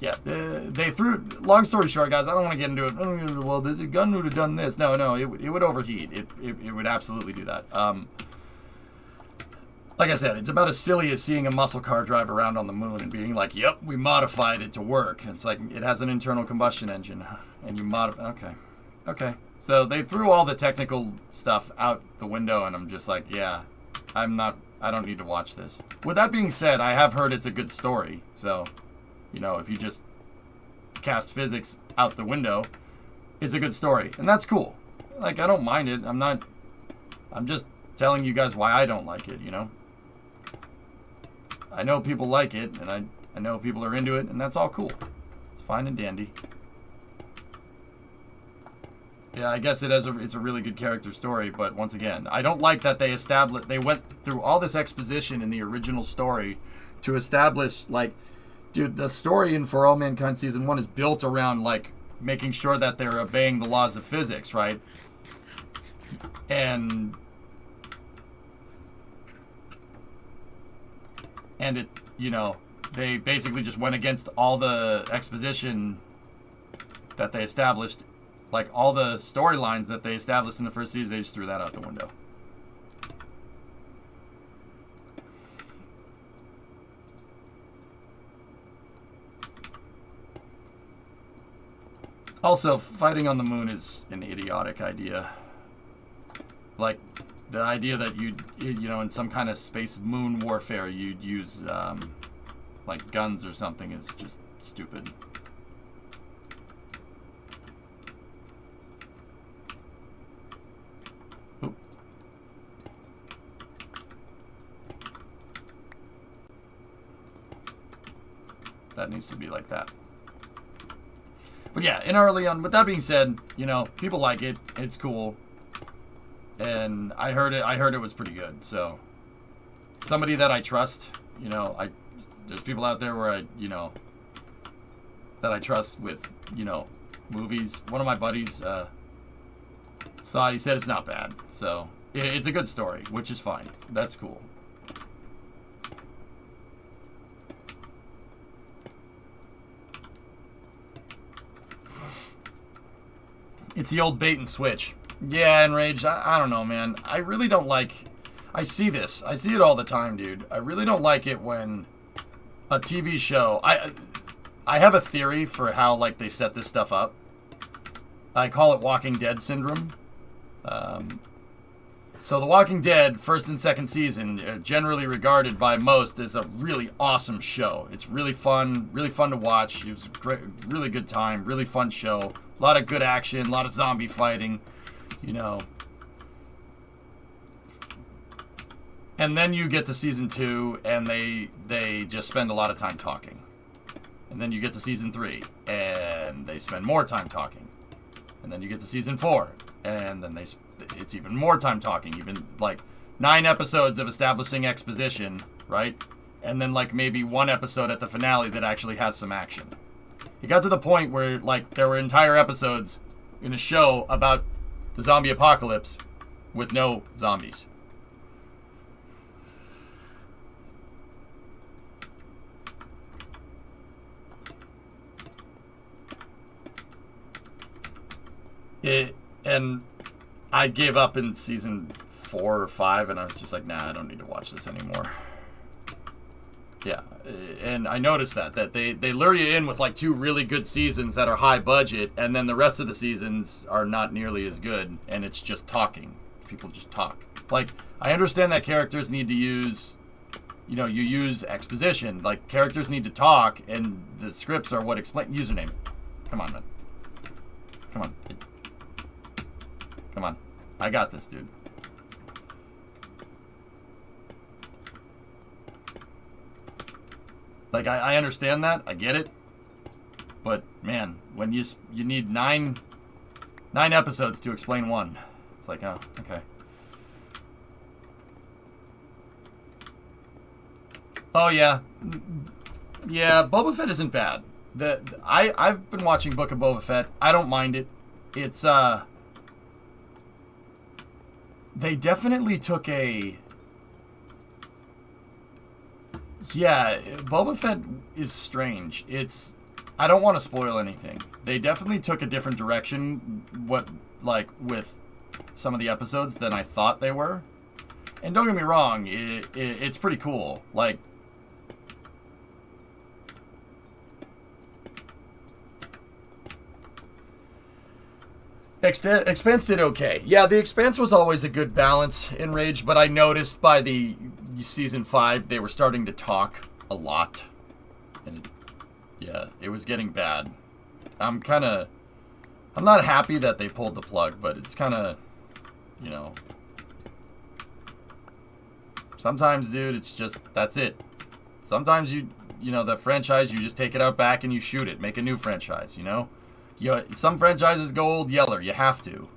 Yeah, they threw. Long story short, guys, I don't want to get into it. Well, the gun would have done this. No, it would overheat. It would absolutely do that. Like I said, it's about as silly as seeing a muscle car drive around on the moon and being like, yep, we modified it to work. It's like, it has an internal combustion engine, and you modify... Okay. So they threw all the technical stuff out the window, and I'm just like, yeah, I don't need to watch this. With that being said, I have heard it's a good story. So, you know, if you just cast physics out the window, it's a good story. And that's cool. Like, I don't mind it. I'm just telling you guys why I don't like it, you know? I know people like it, and I know people are into it, and that's all cool. It's fine and dandy. Yeah, I guess it's a really good character story, but once again, I don't like that they went through all this exposition in the original story to establish, like, dude, the story in For All Mankind Season 1 is built around, like, making sure that they're obeying the laws of physics, right? And it, you know, they basically just went against all the exposition that they established. Like, all the storylines that they established in the first season, they just threw that out the window. Also, fighting on the moon is an idiotic idea. Like, the idea that you know, in some kind of space moon warfare, you'd use, like, guns or something is just stupid. Oop. That needs to be like that. But yeah, in early on, with that being said, you know, people like it. It's cool. And I heard it was pretty good. So somebody that I trust, you know, there's people out there where that I trust with, you know, movies. One of my buddies saw it. He said it's not bad. So it's a good story, which is fine. That's cool. It's the old bait and switch. Yeah, Enraged, I don't know, man. I really don't like... I see this. I see it all the time, dude. I really don't like it when a TV show... I have a theory for how, like, they set this stuff up. I call it Walking Dead syndrome. So The Walking Dead, first and second season, are generally regarded by most as a really awesome show. It's really fun to watch. It was a great, really good time, really fun show. A lot of good action, a lot of zombie fighting, you know. And then you get to season 2, and they just spend a lot of time talking. And then you get to season 3, and they spend more time talking. And then you get to season 4, and then it's even more time talking, even like 9 episodes of establishing exposition, right? And then like maybe 1 episode at the finale that actually has some action. It got to the point where like there were entire episodes in a show about the zombie apocalypse with no zombies. And I gave up in season 4 or 5, and I was just like, nah, I don't need to watch this anymore. Yeah, and I noticed that they lure you in with like 2 really good seasons that are high budget, and then the rest of the seasons are not nearly as good, and it's just talking. People just talk. Like, I understand that characters need to use, you know, you use exposition. Like, characters need to talk, and the scripts are what explain... Username. Come on, man. Come on. Come on. I got this, dude. Like, I understand that. I get it. But, man, when you need 9 episodes to explain 1. It's like, oh, okay. Oh, yeah. Yeah, Boba Fett isn't bad. I've been watching Book of Boba Fett. I don't mind it. It's, they definitely took a... Yeah, Boba Fett is strange. I don't want to spoil anything. They definitely took a different direction, with some of the episodes than I thought they were. And don't get me wrong, it's pretty cool. Like, Expanse did okay. Yeah, the Expanse was always a good balance in Rage, but I noticed by the season 5 they were starting to talk a lot, and it was getting bad. I'm not happy that they pulled the plug, but it's kind of, you know, sometimes, dude, it's just, that's it. Sometimes you know, the franchise, you just take it out back and you shoot it, make a new franchise, you know. Some franchises go old yeller. You have to.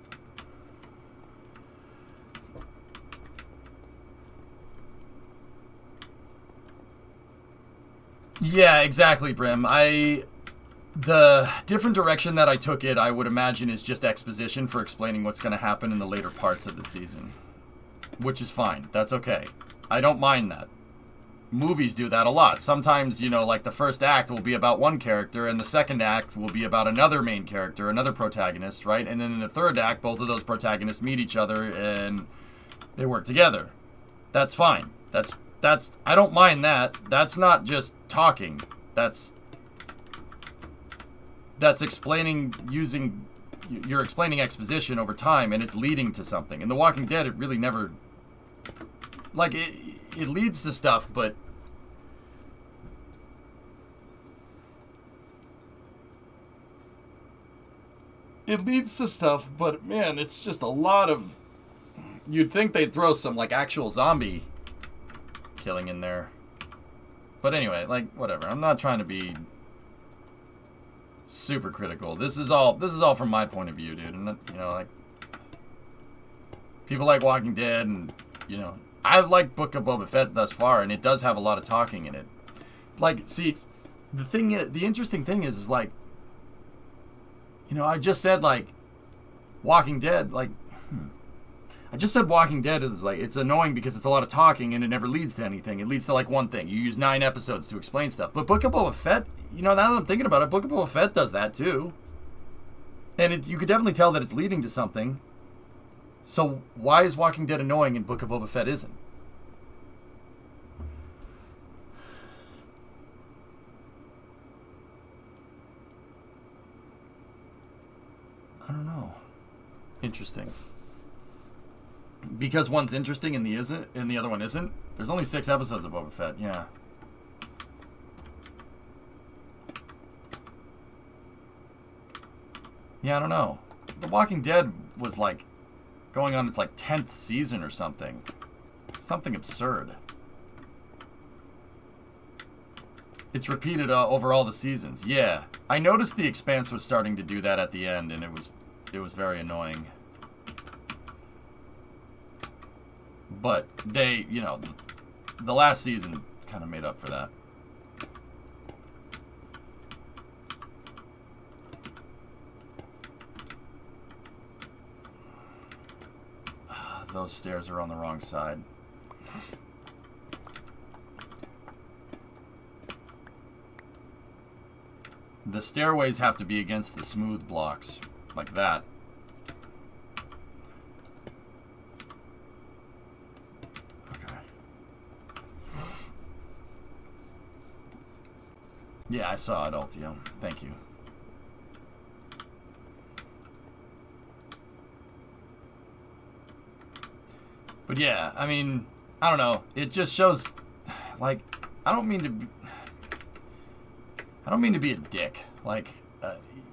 Yeah, exactly, Brim. The different direction that I took it, I would imagine, is just exposition for explaining what's going to happen in the later parts of the season. Which is fine. That's okay. I don't mind that. Movies do that a lot. Sometimes, you know, like the first act will be about one character, and the second act will be about another main character, another protagonist, right? And then in the third act, both of those protagonists meet each other and they work together. That's fine. That's I don't mind that. That's not just talking. That's explaining you're explaining exposition over time, and it's leading to something. In The Walking Dead, it really never, like, it leads to stuff, but man, it's just a lot of... You'd think they'd throw some, like, actual zombie killing in there. But anyway, like, whatever. I'm not trying to be super critical. This is all from my point of view, dude. And, you know, like, people like Walking Dead, and, you know, I've liked Book of Boba Fett thus far, and it does have a lot of talking in it. Like, see, the interesting thing is like, you know, I just said, like, Walking Dead, like, I just said Walking Dead is, like, it's annoying because it's a lot of talking and it never leads to anything. It leads to, like, one thing. You use 9 episodes to explain stuff. But Book of Boba Fett, you know, now that I'm thinking about it, Book of Boba Fett does that, too. And you could definitely tell that it's leading to something. So why is Walking Dead annoying and Book of Boba Fett isn't? I don't know. Interesting. Because one's interesting and the other one isn't. There's only 6 episodes of Boba Fett. Yeah. Yeah, I don't know. The Walking Dead was like going on its like 10th season or something. Something absurd. It's repeated over all the seasons. Yeah. I noticed The Expanse was starting to do that at the end, and it was very annoying. But they, you know, the last season kind of made up for that. Those stairs are on the wrong side. The stairways have to be against the smooth blocks, like that. Okay. Yeah, I saw it, Altio. Thank you. But yeah, I mean, I don't know. It just shows, like, I don't mean to be a dick. Like,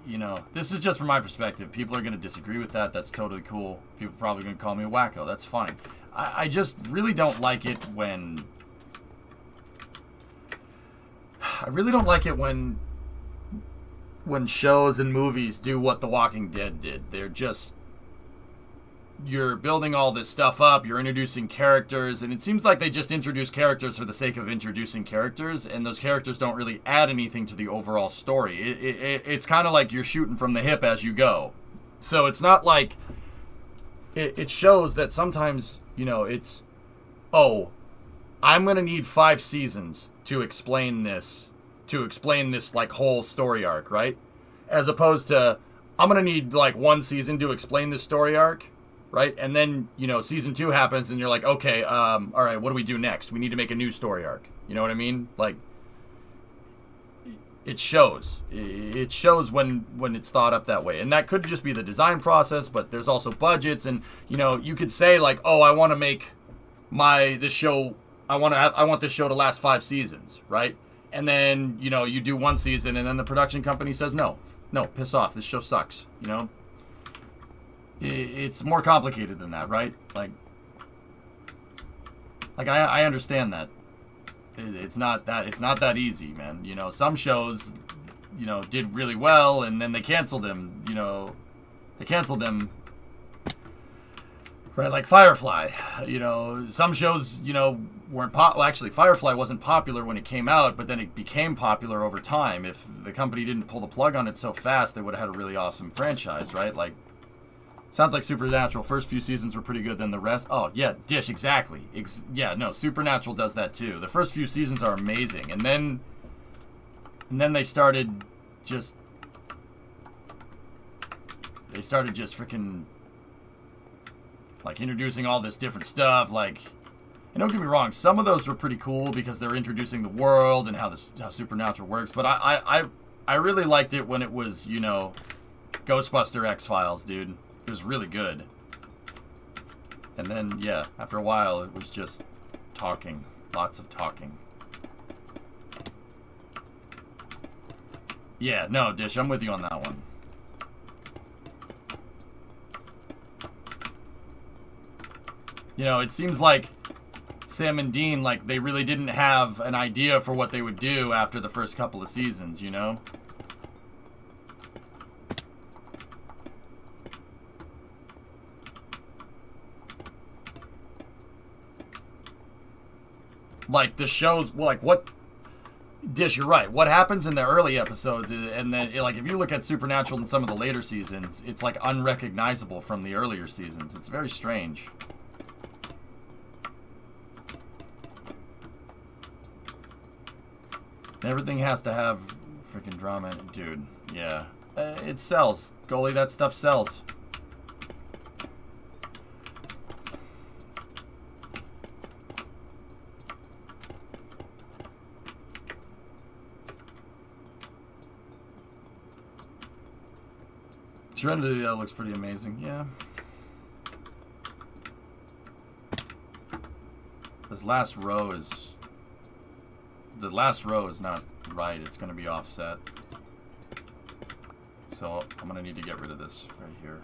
you know, this is just from my perspective. People are going to disagree with that. That's totally cool. People are probably going to call me a wacko. That's fine. I just really don't like it when... I really don't like it when shows and movies do what The Walking Dead did. They're just... You're building all this stuff up, you're introducing characters, and it seems like they just introduce characters for the sake of introducing characters, and those characters don't really add anything to the overall story. It's kind of like you're shooting from the hip as you go. So it's not like... It shows that sometimes, you know, it's... Oh, I'm going to need 5 seasons to explain this, like, whole story arc, right? As opposed to, I'm going to need, like, 1 season to explain this story arc. Right? And then, you know, season 2 happens and you're like, okay, all right, what do we do next? We need to make a new story arc. You know what I mean? Like, it shows. It shows when it's thought up that way. And that could just be the design process, but there's also budgets. And, you know, you could say, like, oh, I want to make this show, I want this show to last 5 seasons, right? And then, you know, you do 1 season and then the production company says, no, piss off. This show sucks, you know? It's more complicated than that, right? Like I understand that. It's not that easy, man. You know, some shows, you know, did really well and then they canceled them, you know. They canceled them. Right, like Firefly. You know, some shows, you know, weren't well, actually Firefly wasn't popular when it came out, but then it became popular over time. If the company didn't pull the plug on it so fast, they would have had a really awesome franchise, right? Like, sounds like Supernatural. First few seasons were pretty good, then the rest... Oh, yeah, Dish, exactly. Yeah, no, Supernatural does that too. The first few seasons are amazing, and then they started just... freaking... like, introducing all this different stuff, like... And don't get me wrong, some of those were pretty cool because they're introducing the world and how Supernatural works, but I really liked it when it was, you know, Ghostbuster X-Files, dude. It was really good. And then, yeah, after a while, it was just talking. Lots of talking. Yeah, no, Dish, I'm with you on that one. You know, it seems like Sam and Dean, like, they really didn't have an idea for what they would do after the first couple of seasons, you know? Like, the show's, like, what... Dish, you're right. What happens in the early episodes, and then, like, if you look at Supernatural in some of the later seasons, it's, like, unrecognizable from the earlier seasons. It's very strange. Everything has to have freaking drama in it. Dude, yeah. It sells. Goalie, that stuff sells. Serenity looks pretty amazing, yeah. This last row is... The last row is not right. It's going to be offset. So I'm going to need to get rid of this right here.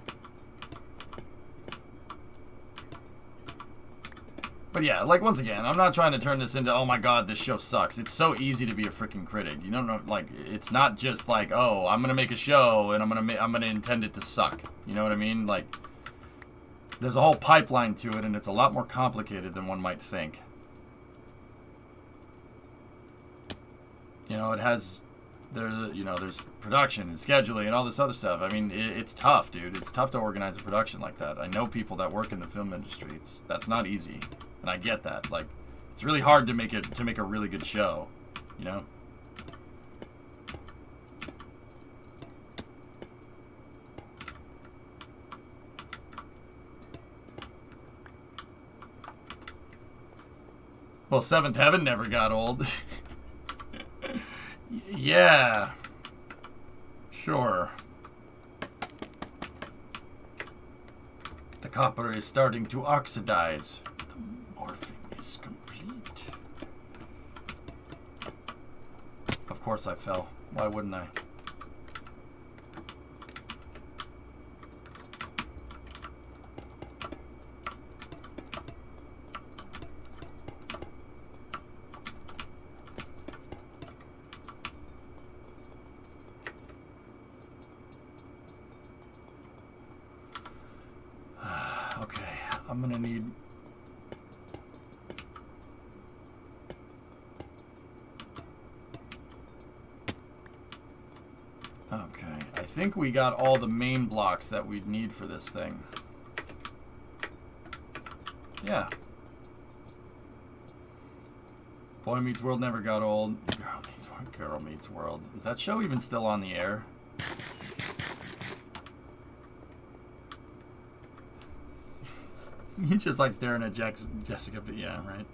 But yeah, like, once again, I'm not trying to turn this into, oh my god, this show sucks. It's so easy to be a freaking critic. You don't know, like, it's not just like, oh, I'm gonna make a show and I'm gonna intend it to suck. You know what I mean? Like, there's a whole pipeline to it, and it's a lot more complicated than one might think. You know, it has, there's production and scheduling and all this other stuff. I mean, it's tough, dude. It's tough to organize a production like that. I know people that work in the film industry. That's not easy. And I get that. Like, it's really hard to make a really good show, you know? Well, Seventh Heaven never got old. Yeah. Sure. The copper is starting to oxidize. Morphing is complete. Of course I fell. Why wouldn't I? Okay, I'm gonna need... Okay, I think we got all the main blocks that we'd need for this thing. Yeah. Boy Meets World never got old. Girl Meets World. Is that show even still on the air? You just like staring at Jessica, but yeah, right.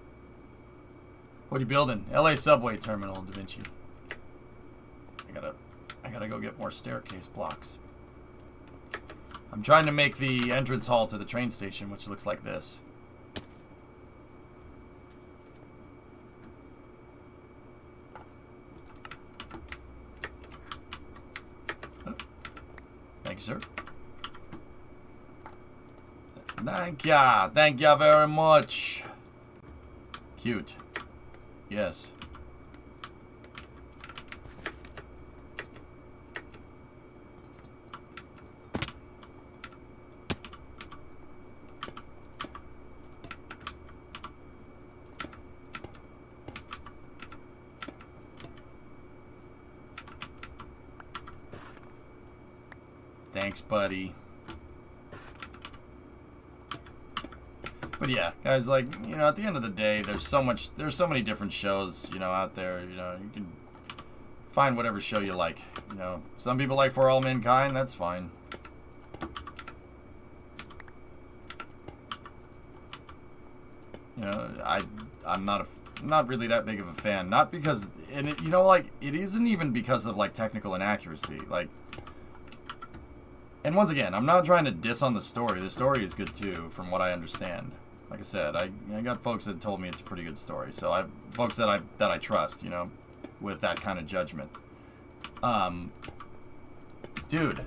What are you building? LA subway terminal, Da Vinci. I gotta go get more staircase blocks. I'm trying to make the entrance hall to the train station, which looks like this. Oh. Thank you, sir. Thank ya. Thank ya very much. Cute. Yes. Thanks, buddy. But yeah, guys, like, you know, at the end of the day, there's so many different shows, you know, out there. You know, you can find whatever show you like. You know, some people like For All Mankind. That's fine. You know, I'm not really that big of a fan. Not because, and it, you know, like, it isn't even because of like technical inaccuracy. Like. And once again, I'm not trying to diss on the story. The story is good too, from what I understand. Like I said, I got folks that told me it's a pretty good story. So I folks that I trust, you know, with that kind of judgment. Dude.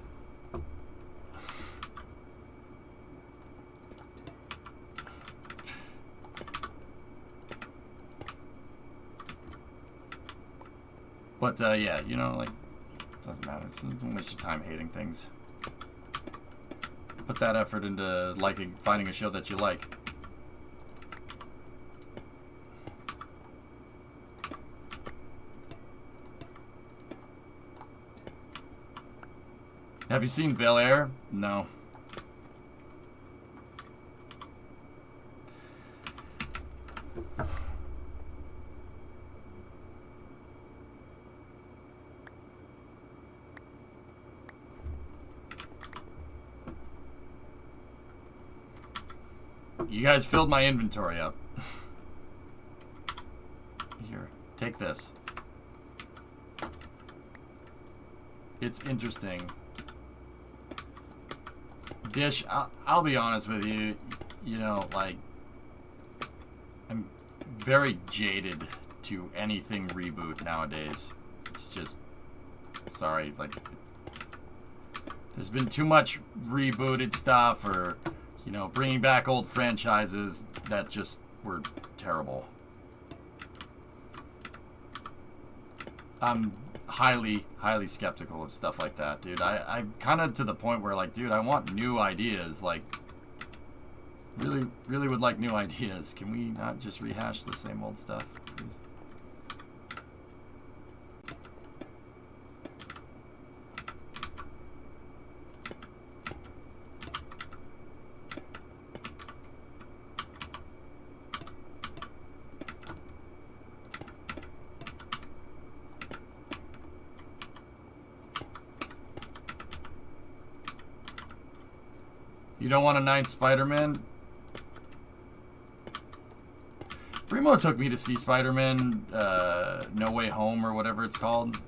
But yeah, you know, like, doesn't matter. Don't waste your time hating things. Put that effort into liking, finding a show that you like. Have you seen Bel Air? No. You guys filled my inventory up. Here, take this. It's interesting. Dish, I'll be honest with you, you know, like, I'm very jaded to anything reboot nowadays. It's just, sorry, like, there's been too much rebooted stuff or, you know, bringing back old franchises that just were terrible. I'm highly skeptical of stuff like that, dude. I'm kind of to the point where, like, dude, I want new ideas. Like, really would like new ideas. Can we not just rehash the same old stuff, please? You don't want a 9th Spider-Man? Primo took me to see Spider-Man No Way Home or whatever it's called.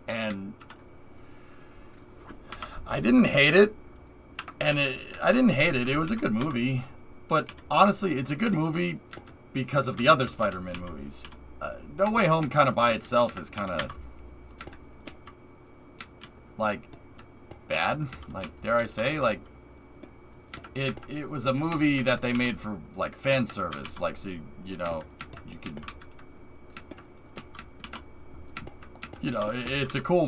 And I didn't hate it. And I didn't hate it. It was a good movie. But honestly, it's a good movie because of the other Spider-Man movies. No Way Home kind of by itself is kind of, like, bad, like, dare I say, like, it was a movie that they made for, like, fan service, like, so, you know, you could, you know, it's a cool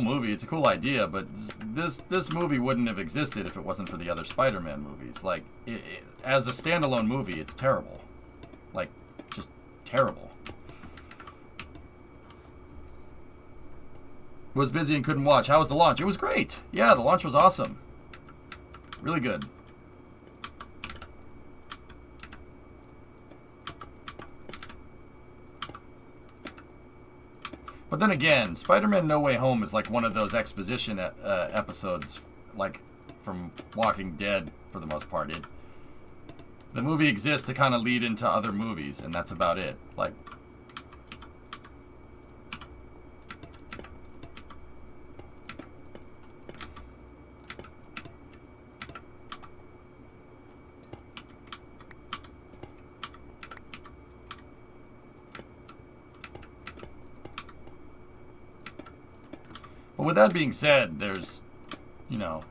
movie, it's a cool idea, but this movie wouldn't have existed if it wasn't for the other Spider-Man movies. Like, as a standalone movie, it's terrible, like, just terrible. Was busy and couldn't watch. How was the launch? It was great. Yeah, the launch was awesome. Really good. But then again, Spider-Man No Way Home is like one of those exposition episodes, like from Walking Dead for the most part. The movie exists to kind of lead into other movies, and that's about it. Like, but with that being said, there's, you know,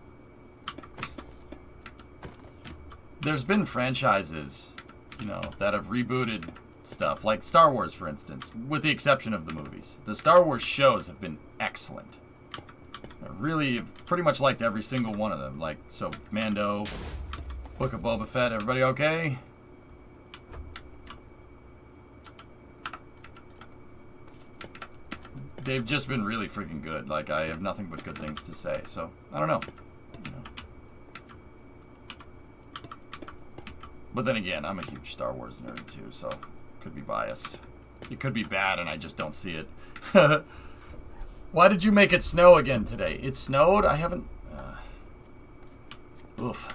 there's been franchises, you know, that have rebooted stuff, like Star Wars, for instance, with the exception of the movies. The Star Wars shows have been excellent. I really have pretty much liked every single one of them. Like, so, Mando, Book of Boba Fett, everybody okay? They've just been really freaking good. Like, I have nothing but good things to say. So, I don't know. You know. But then again, I'm a huge Star Wars nerd too, so could be biased. It could be bad and I just don't see it. Why did you make it snow again today? It snowed? I haven't... oof.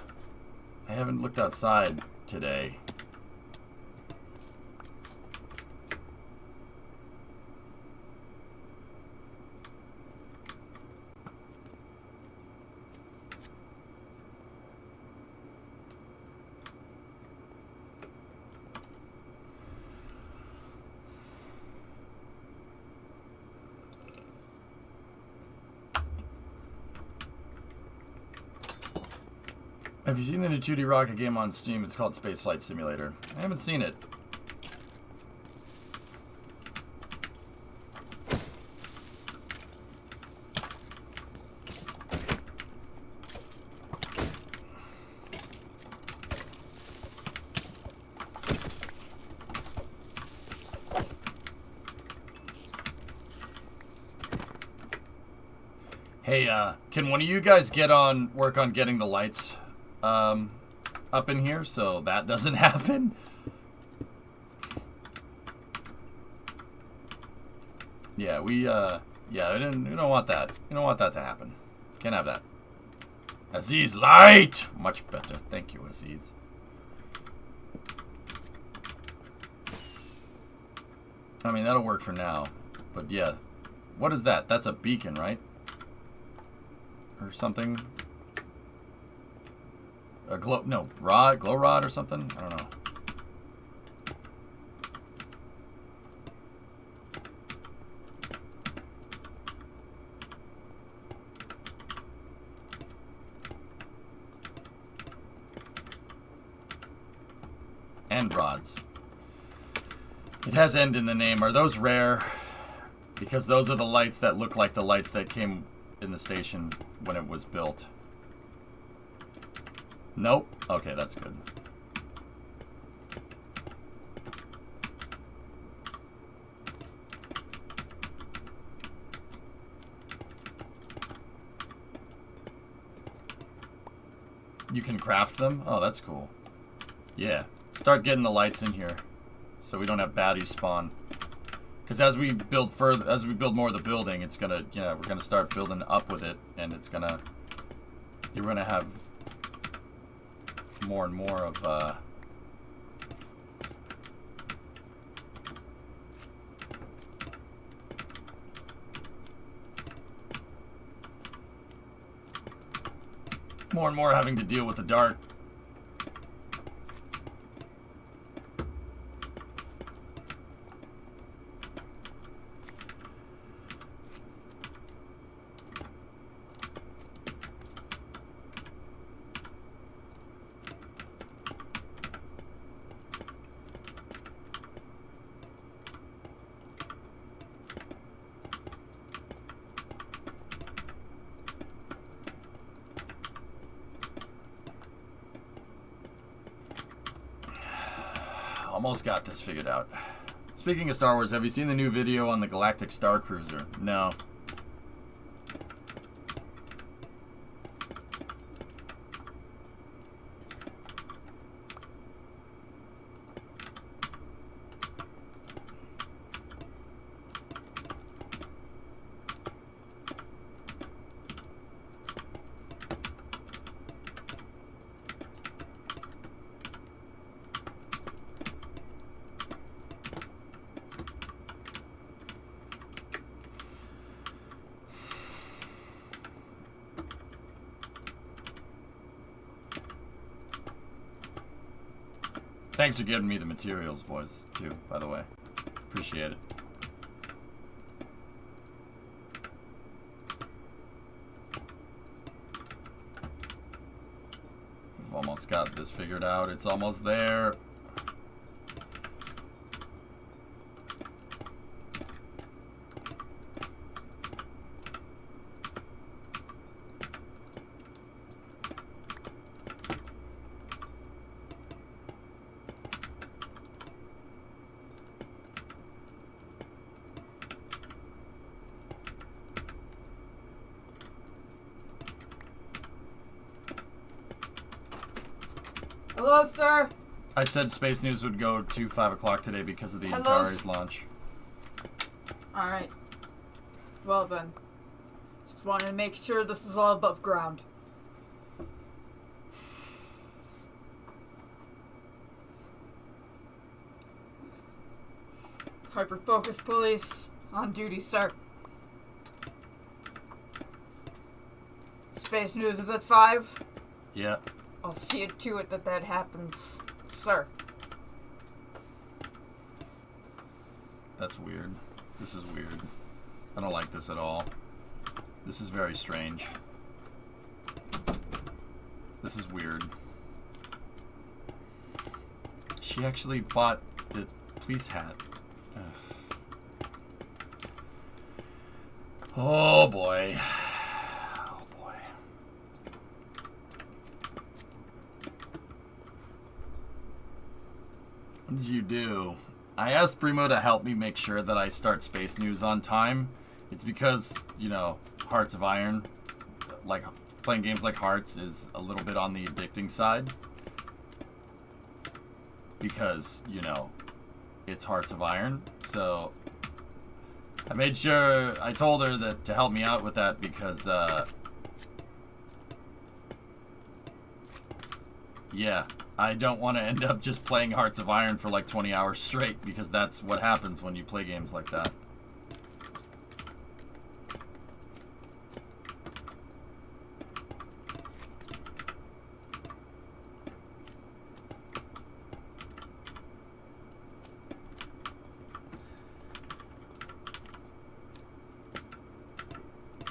I haven't looked outside today. Have you seen the new 2D rocket game on Steam? It's called Space Flight Simulator. I haven't seen it. Hey, can one of you guys work on getting the lights up in here so that doesn't happen? Yeah, we don't want that. We don't want that to happen. Can't have that. Aziz, light! Much better. Thank you, Aziz. I mean, that'll work for now. But yeah. What is that? That's a beacon, right? Or something? A glow rod or something? I don't know. End rods. It has end in the name. Are those rare? Because those are the lights that look like the lights that came in the station when it was built. Nope. Okay, that's good. You can craft them? Oh, that's cool. Yeah. Start getting the lights in here so we don't have baddies spawn. Because as we build further, as we build more of the building, it's gonna, we're gonna start building up with it, and it's gonna, you're gonna have more and more of, more and more having to deal with the dark. Almost got this figured out. Speaking of Star Wars, have you seen the new video on the Galactic Star Cruiser? No. Thanks for giving me the materials, boys, too, by the way. Appreciate it. We've almost got this figured out. It's almost there. Hello, sir. I said Space News would go to 5 o'clock today because of the Antares launch. Alright. Well then. Just wanted to make sure this is all above ground. Hyper-focus police. On duty, sir. Space News is at 5? Yeah. I'll see it to it that happens, sir. That's weird. This is weird. I don't like this at all. This is very strange. This is weird. She actually bought the police hat. Ugh. Oh boy. What did you do? I asked Primo to help me make sure that I start Space News on time. It's because, Hearts of Iron. like playing games like Hearts is a little bit on the addicting side. Because, you know, it's Hearts of Iron. So I made sure, I told her that to help me out with that because, yeah, I don't want to end up just playing Hearts of Iron for like 20 hours straight, because that's what happens when you play games like that.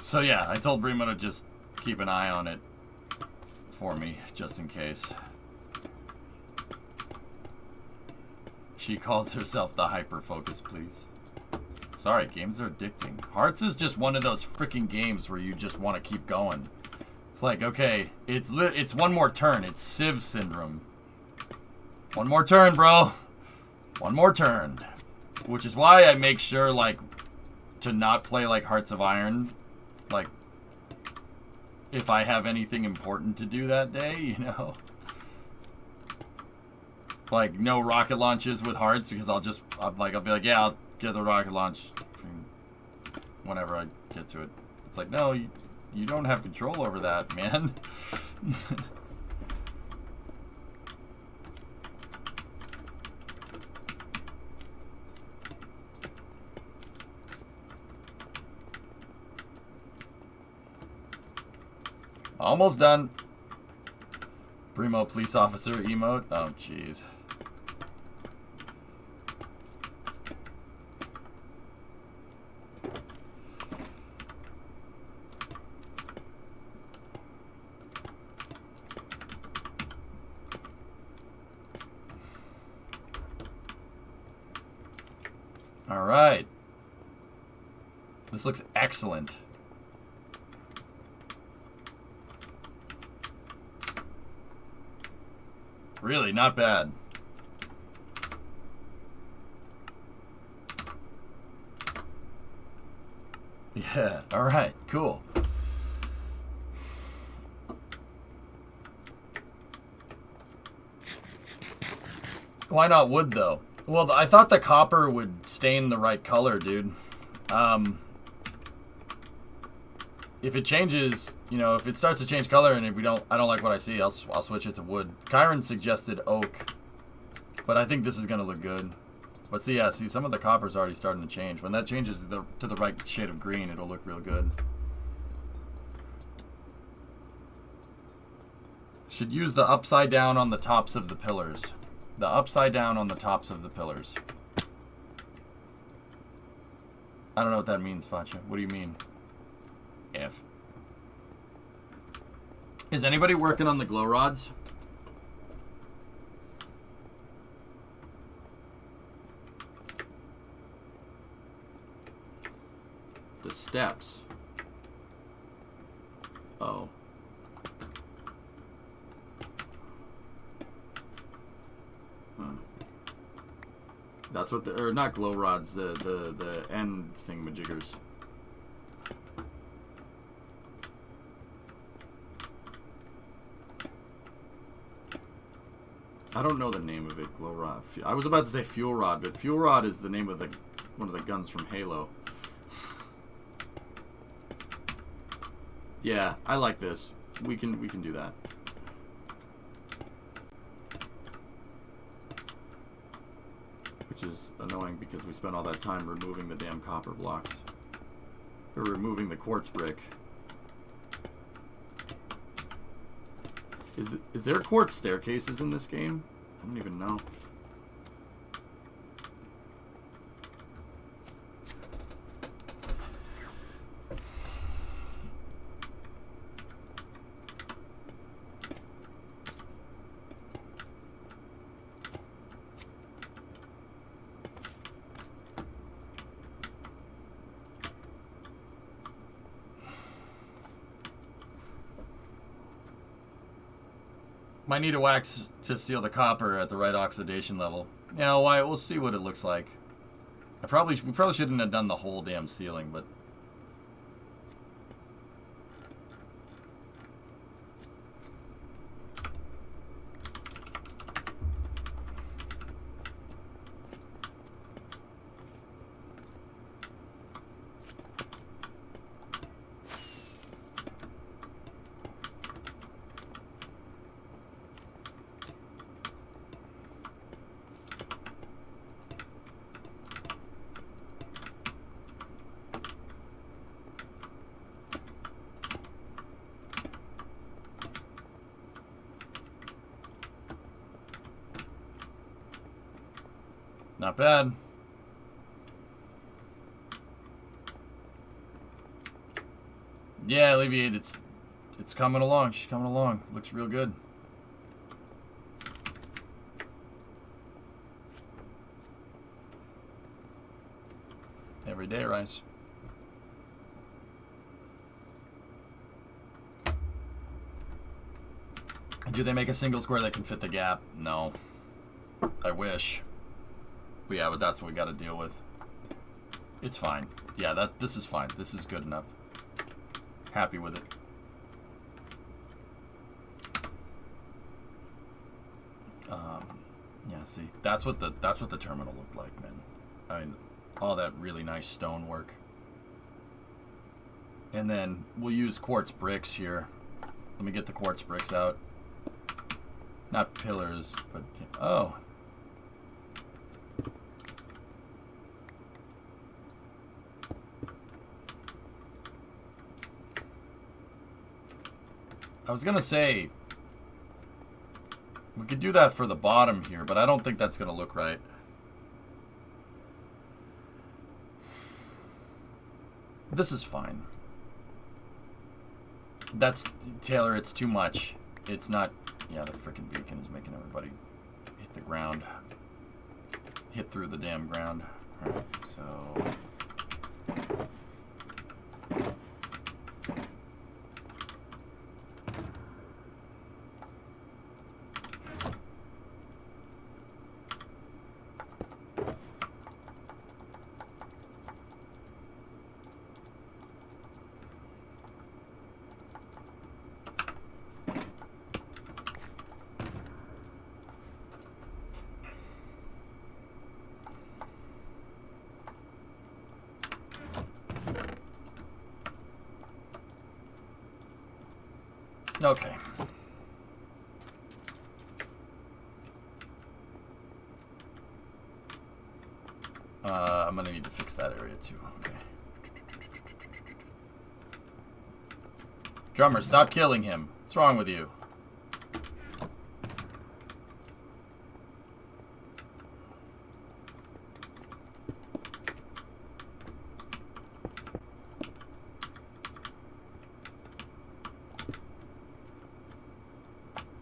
So yeah, I told Brimo to just keep an eye on it for me, just in case. She calls herself the hyper-focus, please. Sorry, games are addicting. Hearts is just one of those freaking games where you just want to keep going. It's like, okay, it's one more turn. It's Civ syndrome. One more turn, bro. One more turn. Which is why I make sure, like, to not play, like, Hearts of Iron. Like, if I have anything important to do that day, you know. Like, no rocket launches with Hearts, because I'll be like, yeah, I'll get the rocket launch whenever I get to it. It's like, no, you don't have control over that, man. Almost done. Primo police officer emote. Oh, jeez. All right. This looks excellent. Really, not bad. Yeah, alright, cool. Why not wood, though? Well, I thought the copper would stain the right color, dude. If it changes, you know, if it starts to change color and if I don't like what I see, I'll switch it to wood. Kyron suggested oak, but I think this is going to look good. But see, yeah, see, some of the copper's already starting to change. When that changes to the right shade of green, it'll look real good. Should use the upside down on the tops of the pillars. The upside down on the tops of the pillars. I don't know what that means, Facha. What do you mean? If. Is anybody working on the glow rods? The steps. Oh. Huh. That's what or not glow rods, the end thingamajiggers. I don't know the name of it, glow rod. I was about to say fuel rod, but fuel rod is the name of one of the guns from Halo. Yeah, I like this. We can do that. Which is annoying because we spent all that time removing the damn copper blocks. Or removing the quartz brick. Is there quartz staircases in this game? I don't even know. Might need a wax to seal the copper at the right oxidation level. Yeah, why? We'll see what it looks like. We probably shouldn't have done the whole damn sealing, but Not bad. Yeah, Alleviate, it's coming along. She's coming along. Looks real good. Every day, Rice. Do they make a single square that can fit the gap? No. I wish. But yeah, but that's what we got to deal with. It's fine. Yeah, this is fine. This is good enough. Happy with it. Yeah, see, that's what the terminal looked like, man. I mean, all that really nice stonework. And then we'll use quartz bricks here. Let me get the quartz bricks out. Not pillars, but oh. I was gonna say we could do that for the bottom here, but I don't think that's gonna look right. This is fine. That's Taylor, it's too much. It's not. Yeah, the frickin' beacon is making everybody hit the ground. Hit through the damn ground. Alright, so okay. I'm gonna need to fix that area too. Okay. Drummer, stop killing him. What's wrong with you?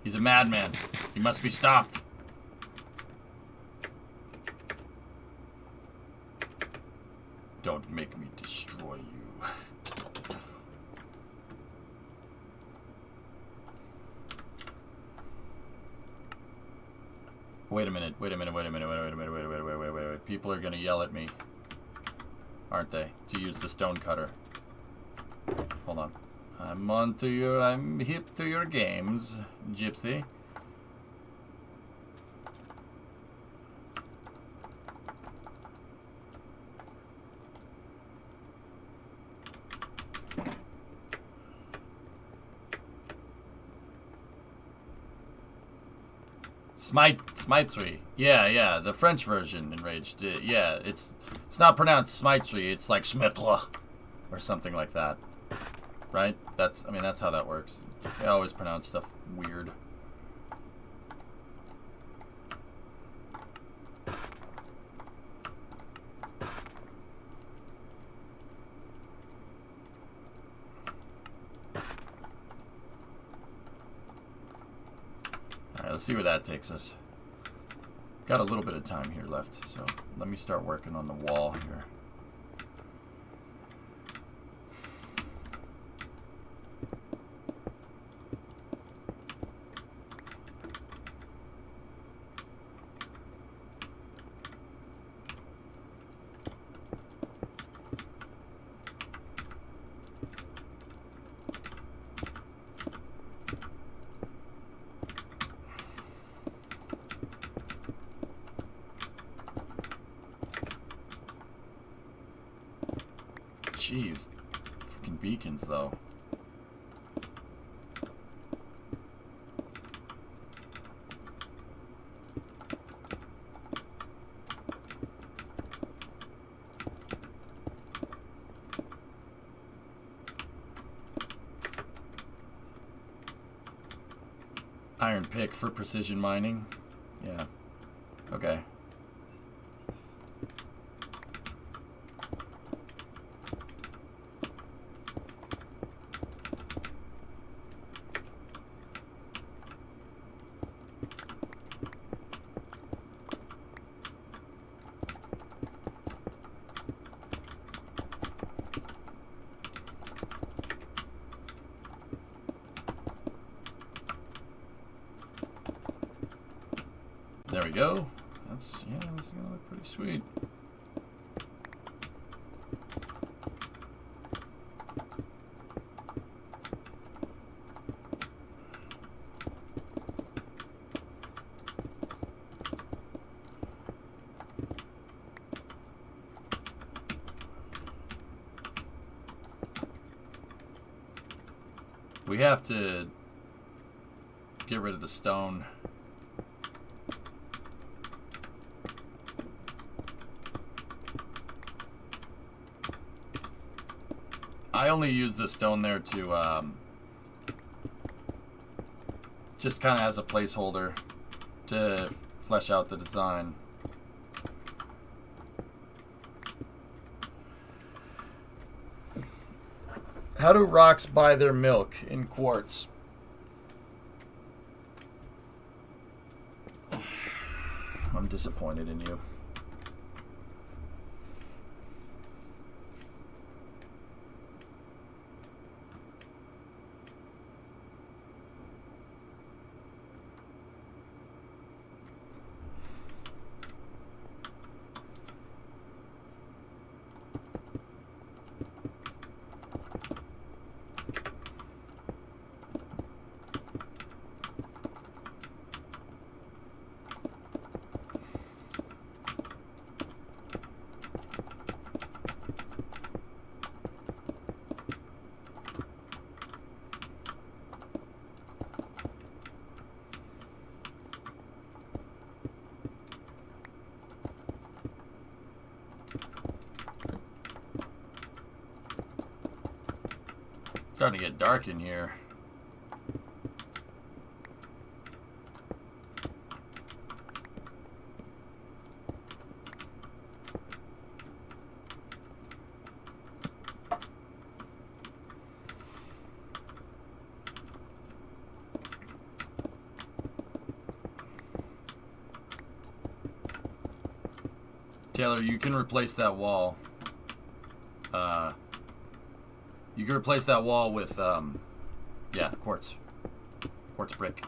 He's a madman. He must be stopped. Don't make me destroy you. Wait a minute. Wait. People are gonna yell at me, aren't they? To use the stone cutter. Hold on. I'm hip to your games, Gypsy. Smitery. Yeah, the French version Enraged. Yeah, it's not pronounced Smitery, it's like Smitla or something like that. Right? That's how that works. They always pronounce stuff weird. Alright, let's see where that takes us. Got a little bit of time here left, so let me start working on the wall here. Jeez, freaking beacons though. Iron pick for precision mining. Yeah. Okay. There we go. That's gonna look pretty sweet. We have to get rid of the stone. I only use the stone there to just kind of as a placeholder to flesh out the design. How do rocks buy their milk in quartz? I'm disappointed in you. Starting to get dark in here. Taylor, you can replace that wall. You can replace that wall with, yeah, quartz brick.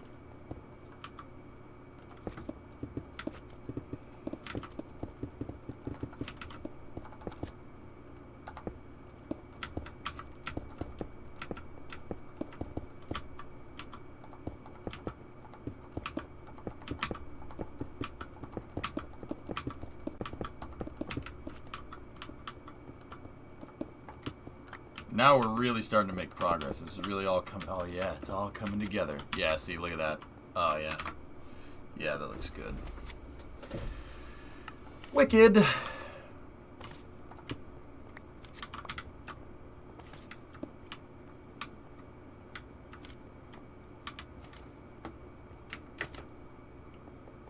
Now we're really starting to make progress. This is really all coming. Oh yeah, it's all coming together. Yeah, see, look at that. Oh yeah. Yeah, that looks good. Wicked.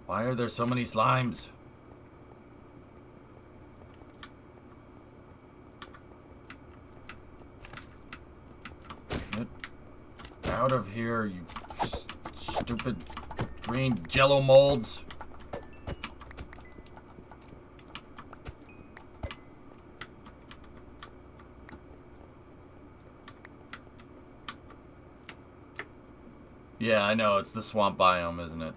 Why are there so many slimes? Out of here, you stupid green jello molds. Yeah, I know, it's the swamp biome, isn't it?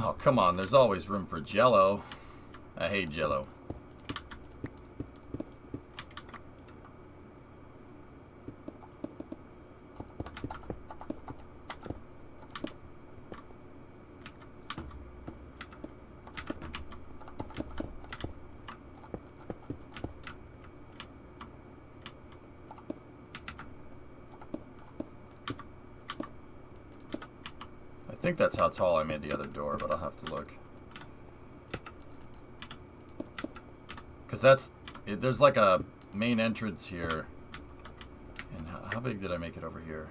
Oh, come on. There's always room for Jell-O. I hate Jell-O. I think that's how tall I made the other door, but I'll have to look. Because there's like a main entrance here. And how big did I make it over here?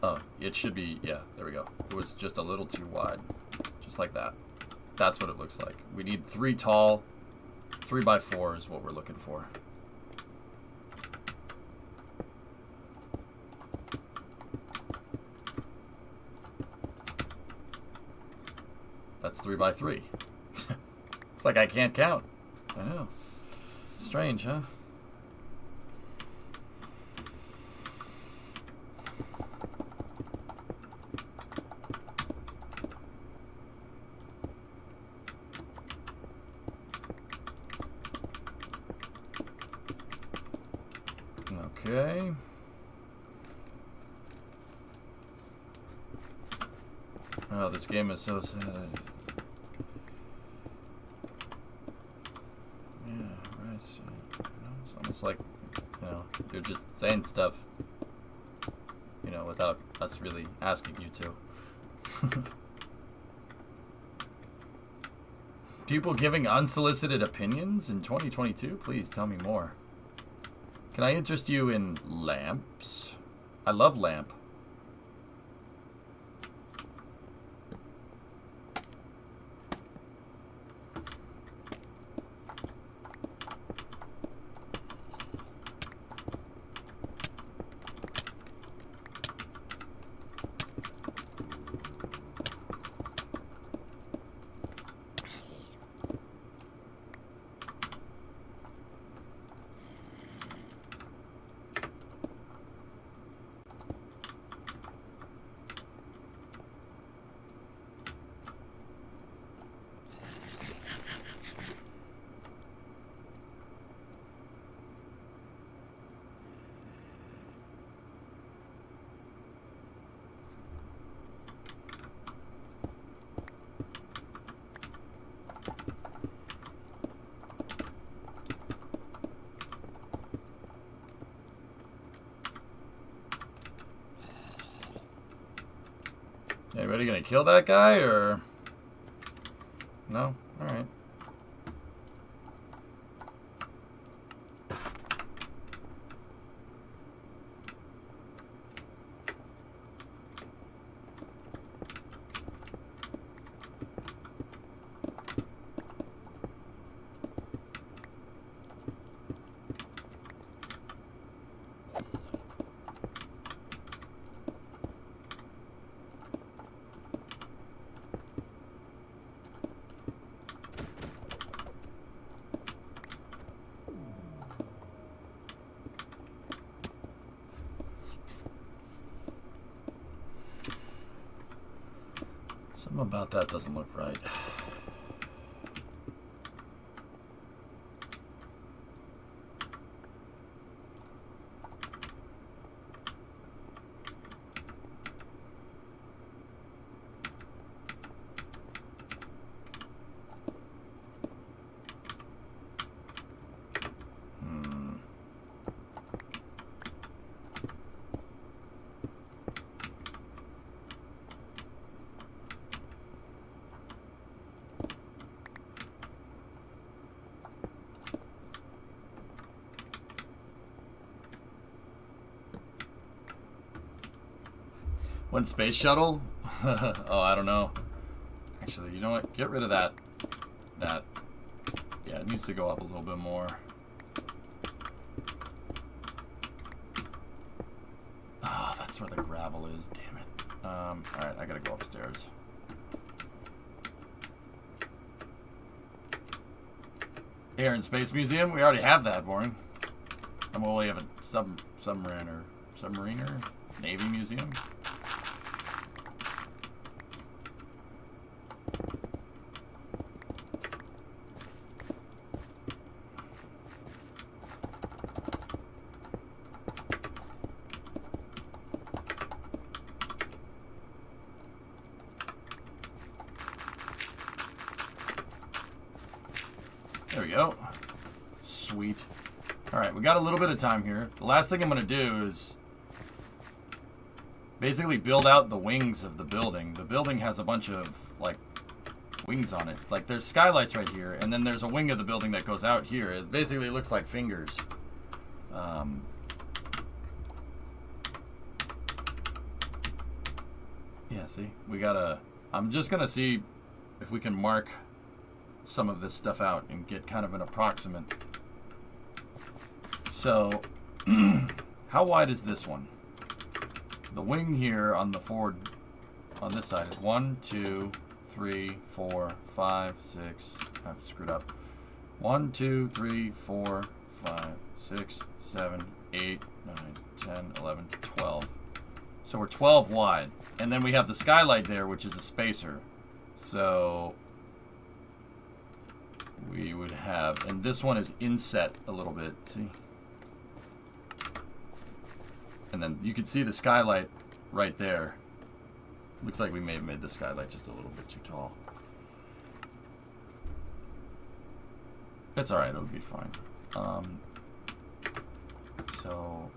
Oh, it should be, yeah, there we go. It was just a little too wide. Just like that. That's what it looks like. We need 3 tall. 3x4 is what we're looking for. That's 3 by 3. It's like I can't count. I know. Strange, huh? Okay. Oh, this game is so sad. Yeah, right. It's almost like, you're just saying stuff, without us really asking you to. People giving unsolicited opinions in 2022? Please tell me more. Can I interest you in lamps? I love lamp. Anybody gonna kill that guy, or no? All right. Something about that doesn't look right. One space shuttle? Oh, I don't know. Actually, you know what? Get rid of that. Yeah, it needs to go up a little bit more. Oh, that's where the gravel is. Damn it. Alright, I gotta go upstairs. Air and Space Museum? We already have that, Boring. And we have a submariner? Navy Museum? There we go. Sweet. Alright, we got a little bit of time here. The last thing I'm going to do is basically build out the wings of the building. The building has a bunch of, like, wings on it. Like, there's skylights right here, and then there's a wing of the building that goes out here. It basically looks like fingers. Yeah, see? We gotta... I'm just gonna see if we can mark some of this stuff out and get kind of an approximate. So, how wide is this one? The wing here on the forward, on this side, is 1, 2, 3, 4, 5, 6. I've screwed up. 1, 2, 3, 4, 5, 6, 7, 8, 9, 10, 11, 12. So we're 12 wide. And then we have the skylight there, which is a spacer. So we would have, and this one is inset a little bit, see? And then you can see the skylight right there. Looks like we may have made the skylight just a little bit too tall. That's alright, it'll be fine. So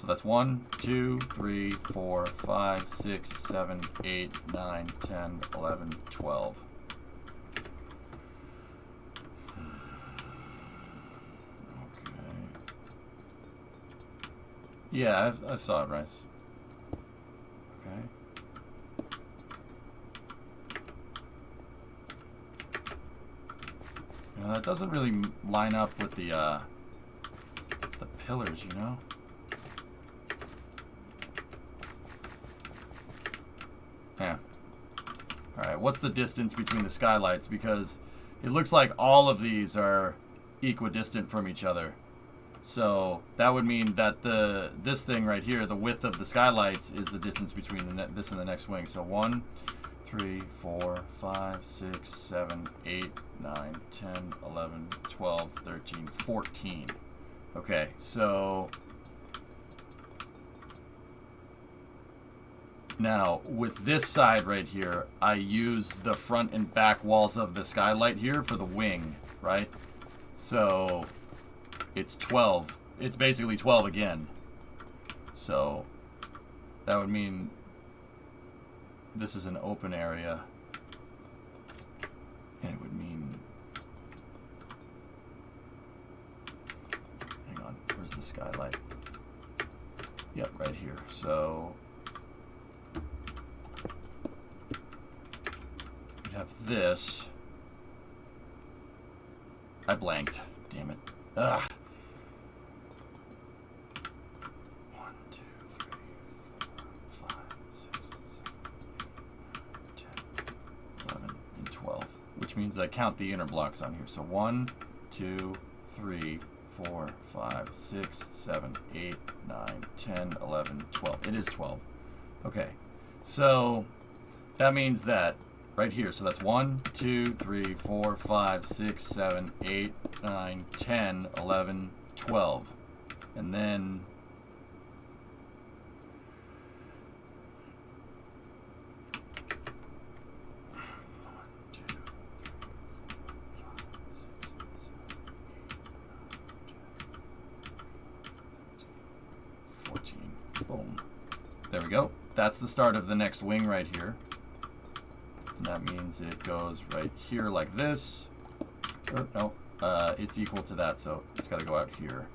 that's 1, 2, 3, 4, 5, 6, 7, 8, 9, 10, 11, 12. Okay. Yeah, I saw it, Rice. Okay. You know, that doesn't really line up with the pillars, you know? Yeah. Alright, what's the distance between the skylights? Because it looks like all of these are equidistant from each other. So that would mean that this thing right here, the width of the skylights, is the distance between this and the next wing. So 1, 3, 4, 5, 6, 7, 8, 9, 10, 11, 12, 13, 14. Okay, so now with this side right here, I used the front and back walls of the skylight here for the wing, right? So it's 12. It's basically 12 again. So that would mean this is an open area. And it would mean, hang on, where's the skylight? Yep, right here. So we'd have this. I blanked. Damn it. Ugh. 1, 2, 3, 4, 5, 6, 7, 10, 11, and 12. Which means I count the inner blocks on here. So 1, 2, 3, 4, 5, 6, 7, 8, 9, 10, 11, 12. It is 12. Okay. So that means that right here. So that's 1, 2, 3, 4, 5, 6, 7, 8, 9, 10, 11, 12. And then boom. There we go. That's the start of the next wing right here. And that means it goes right here like this. Or, no, it's equal to that, so it's got to go out here.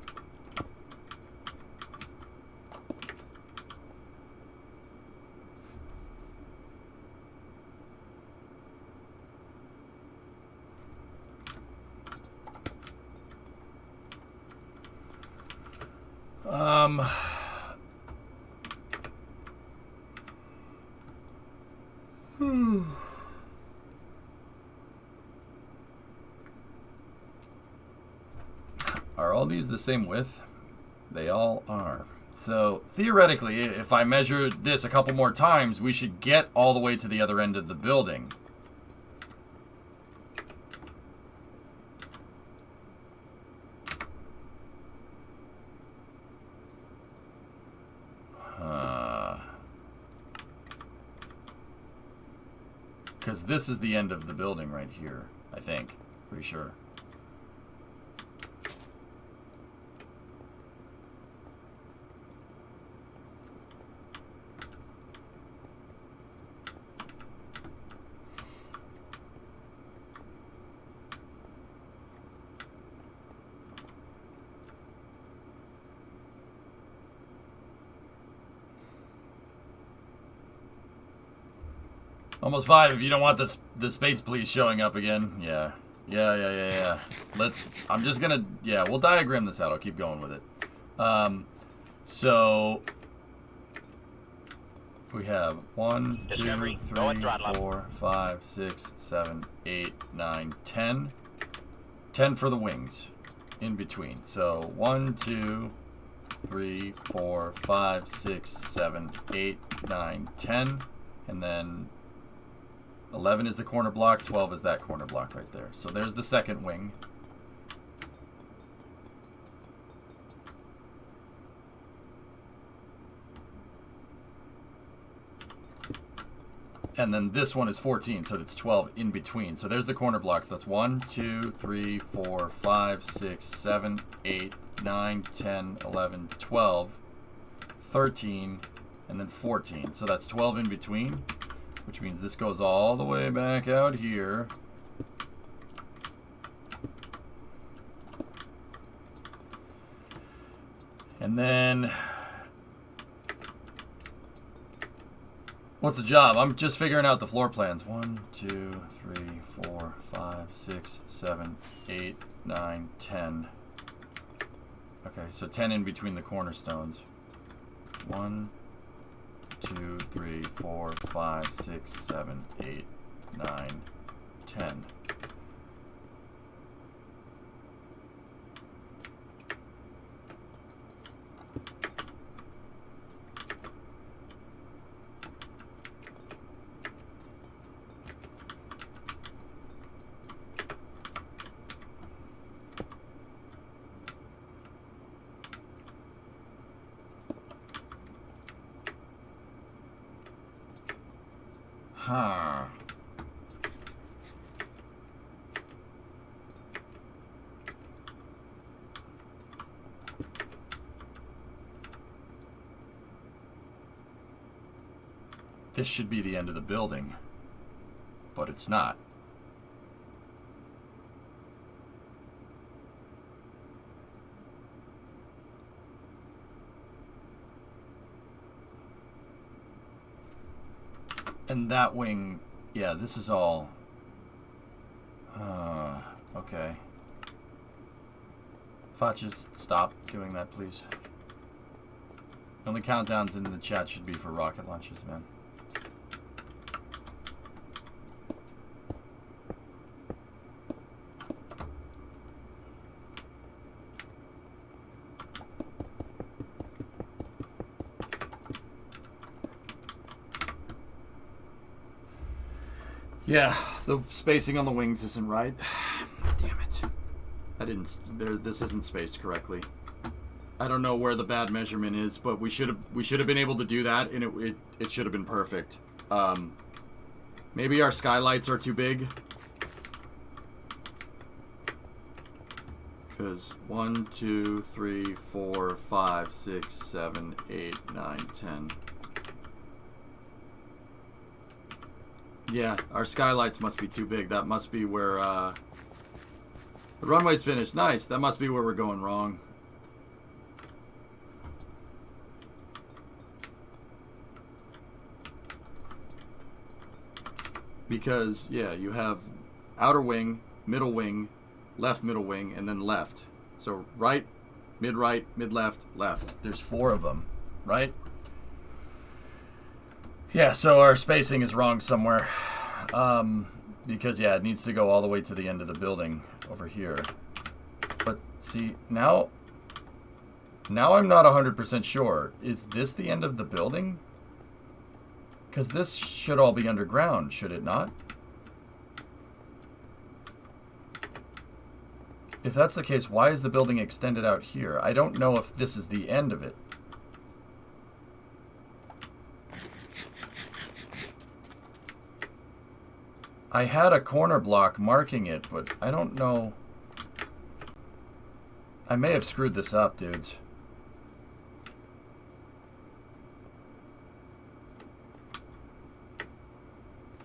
Are all these the same width? They all are. So theoretically, if I measure this a couple more times, we should get all the way to the other end of the building. Because this is the end of the building right here, I think. Pretty sure. Almost 5 if you don't want the space police showing up again. Yeah. I'm just gonna, we'll diagram this out. I'll keep going with it. So We have 1, 2, Discovery, 3, go and throttle up. 4, 5, 6, 7, 8, 9, 10. 10 for the wings in between. So 1, 2, 3, 4, 5, 6, 7, 8, 9, 10. And then 11 is the corner block, 12 is that corner block right there. So there's the second wing. And then this one is 14, so it's 12 in between. So there's the corner blocks. That's 1, 2, 3, 4, 5, 6, 7, 8, 9, 10, 11, 12, 13, and then 14. So that's 12 in between, which means this goes all the way back out here. And then... what's the job? I'm just figuring out the floor plans. 1, 2, 3, 4, 5, 6, 7, 8, 9, 10. Okay, so 10 in between the cornerstones. 1, 2, 3, 4, 5, 6, 7, 8, 9, 10. Huh. This should be the end of the building, but it's not. And that wing, yeah, this is all... okay. Fat, just stop doing that, please. The only countdowns in the chat should be for rocket launches, man. Yeah, the spacing on the wings isn't right. Damn it. This isn't spaced correctly. I don't know where the bad measurement is, but we should have been able to do that, and it should have been perfect. Maybe our skylights are too big. Because 1, 2, 3, 4, 5, 6, 7, 8, 9, 10. Yeah, our skylights must be too big. That must be where, the runway's finished. Nice. That must be where we're going wrong. Because, yeah, you have outer wing, middle wing, left middle wing, and then left. So right, mid-left, left. There's 4 of them, right? Yeah, so our spacing is wrong somewhere. Because, yeah, it needs to go all the way to the end of the building over here. But, see, now I'm not 100% sure. Is this the end of the building? Because this should all be underground, should it not? If that's the case, why is the building extended out here? I don't know if this is the end of it. I had a corner block marking it, but I don't know. I may have screwed this up, dudes.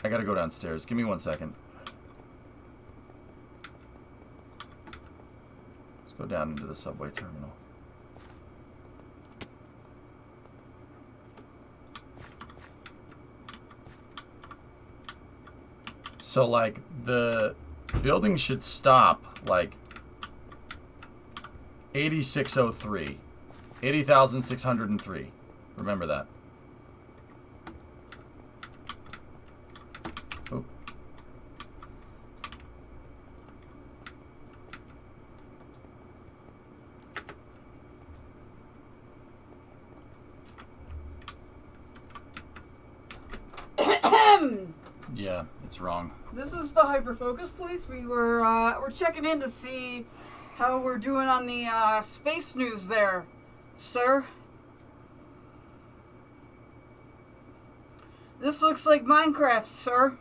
I gotta go downstairs. Give me 1 second. Let's go down into the subway terminal. So, like, the building should stop, like, 8603. 80,603. Remember that. It's wrong. This is the Hyperfocus police. We're checking in to see how we're doing on the space news there, sir. This looks like Minecraft, sir.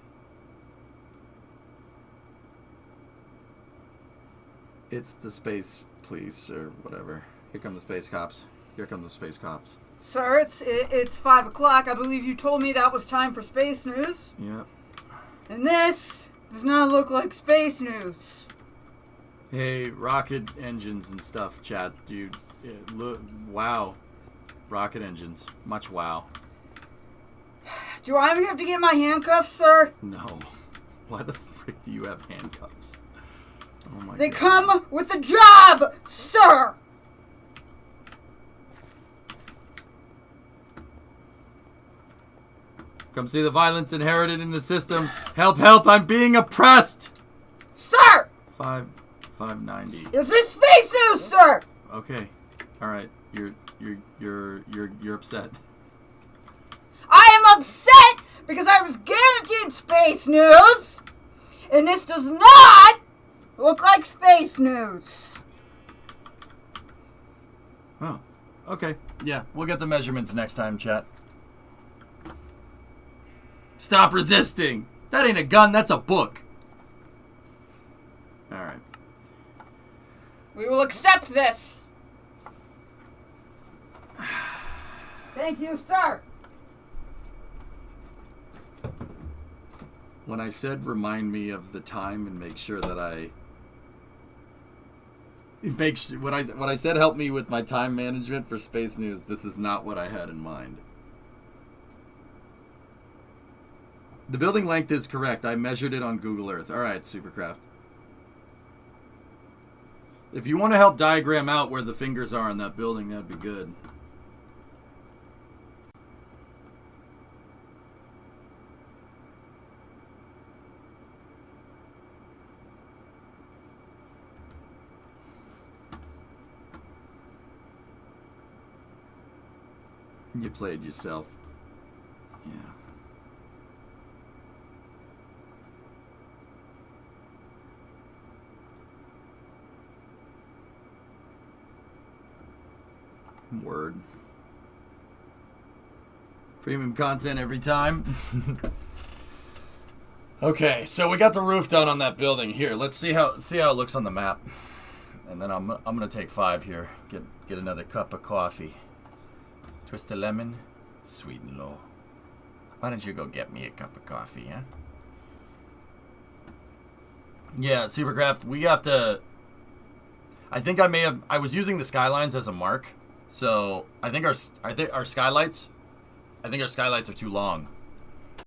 It's the space police or whatever. Here come the space cops. Here come the space cops. Sir, it's 5 o'clock. I believe you told me that was time for space news. Yep. And this does not look like space news. Hey, rocket engines and stuff, chat, dude. Look, wow. Rocket engines. Much wow. Do I have to get my handcuffs, sir? No. Why the frick do you have handcuffs? Oh my god. They come with the job, sir! Come see the violence inherited in the system. Help, help, I'm being oppressed! Sir! 590. Is this space news, sir? Okay. Alright. You're upset. I am upset because I was guaranteed space news, and this does not look like space news. Oh. Okay. Yeah, we'll get the measurements next time, chat. Stop resisting! That ain't a gun, that's a book. Alright. We will accept this. Thank you, sir. When I said remind me of the time and make sure that when I said help me with my time management for space news, this is not what I had in mind. The building length is correct. I measured it on Google Earth. Alright, Supercraft. If you want to help diagram out where the fingers are on that building, that'd be good. You played yourself. Yeah. Word. Premium content every time. Okay, so we got the roof done on that building. Here, let's see how it looks on the map. And then I'm gonna take 5 here. Get another cup of coffee. Twist a lemon, sweet and low. Why don't you go get me a cup of coffee, huh? Yeah, Supercraft, we have to... I think I was using the skylines as a mark. So, I think our skylights are too long.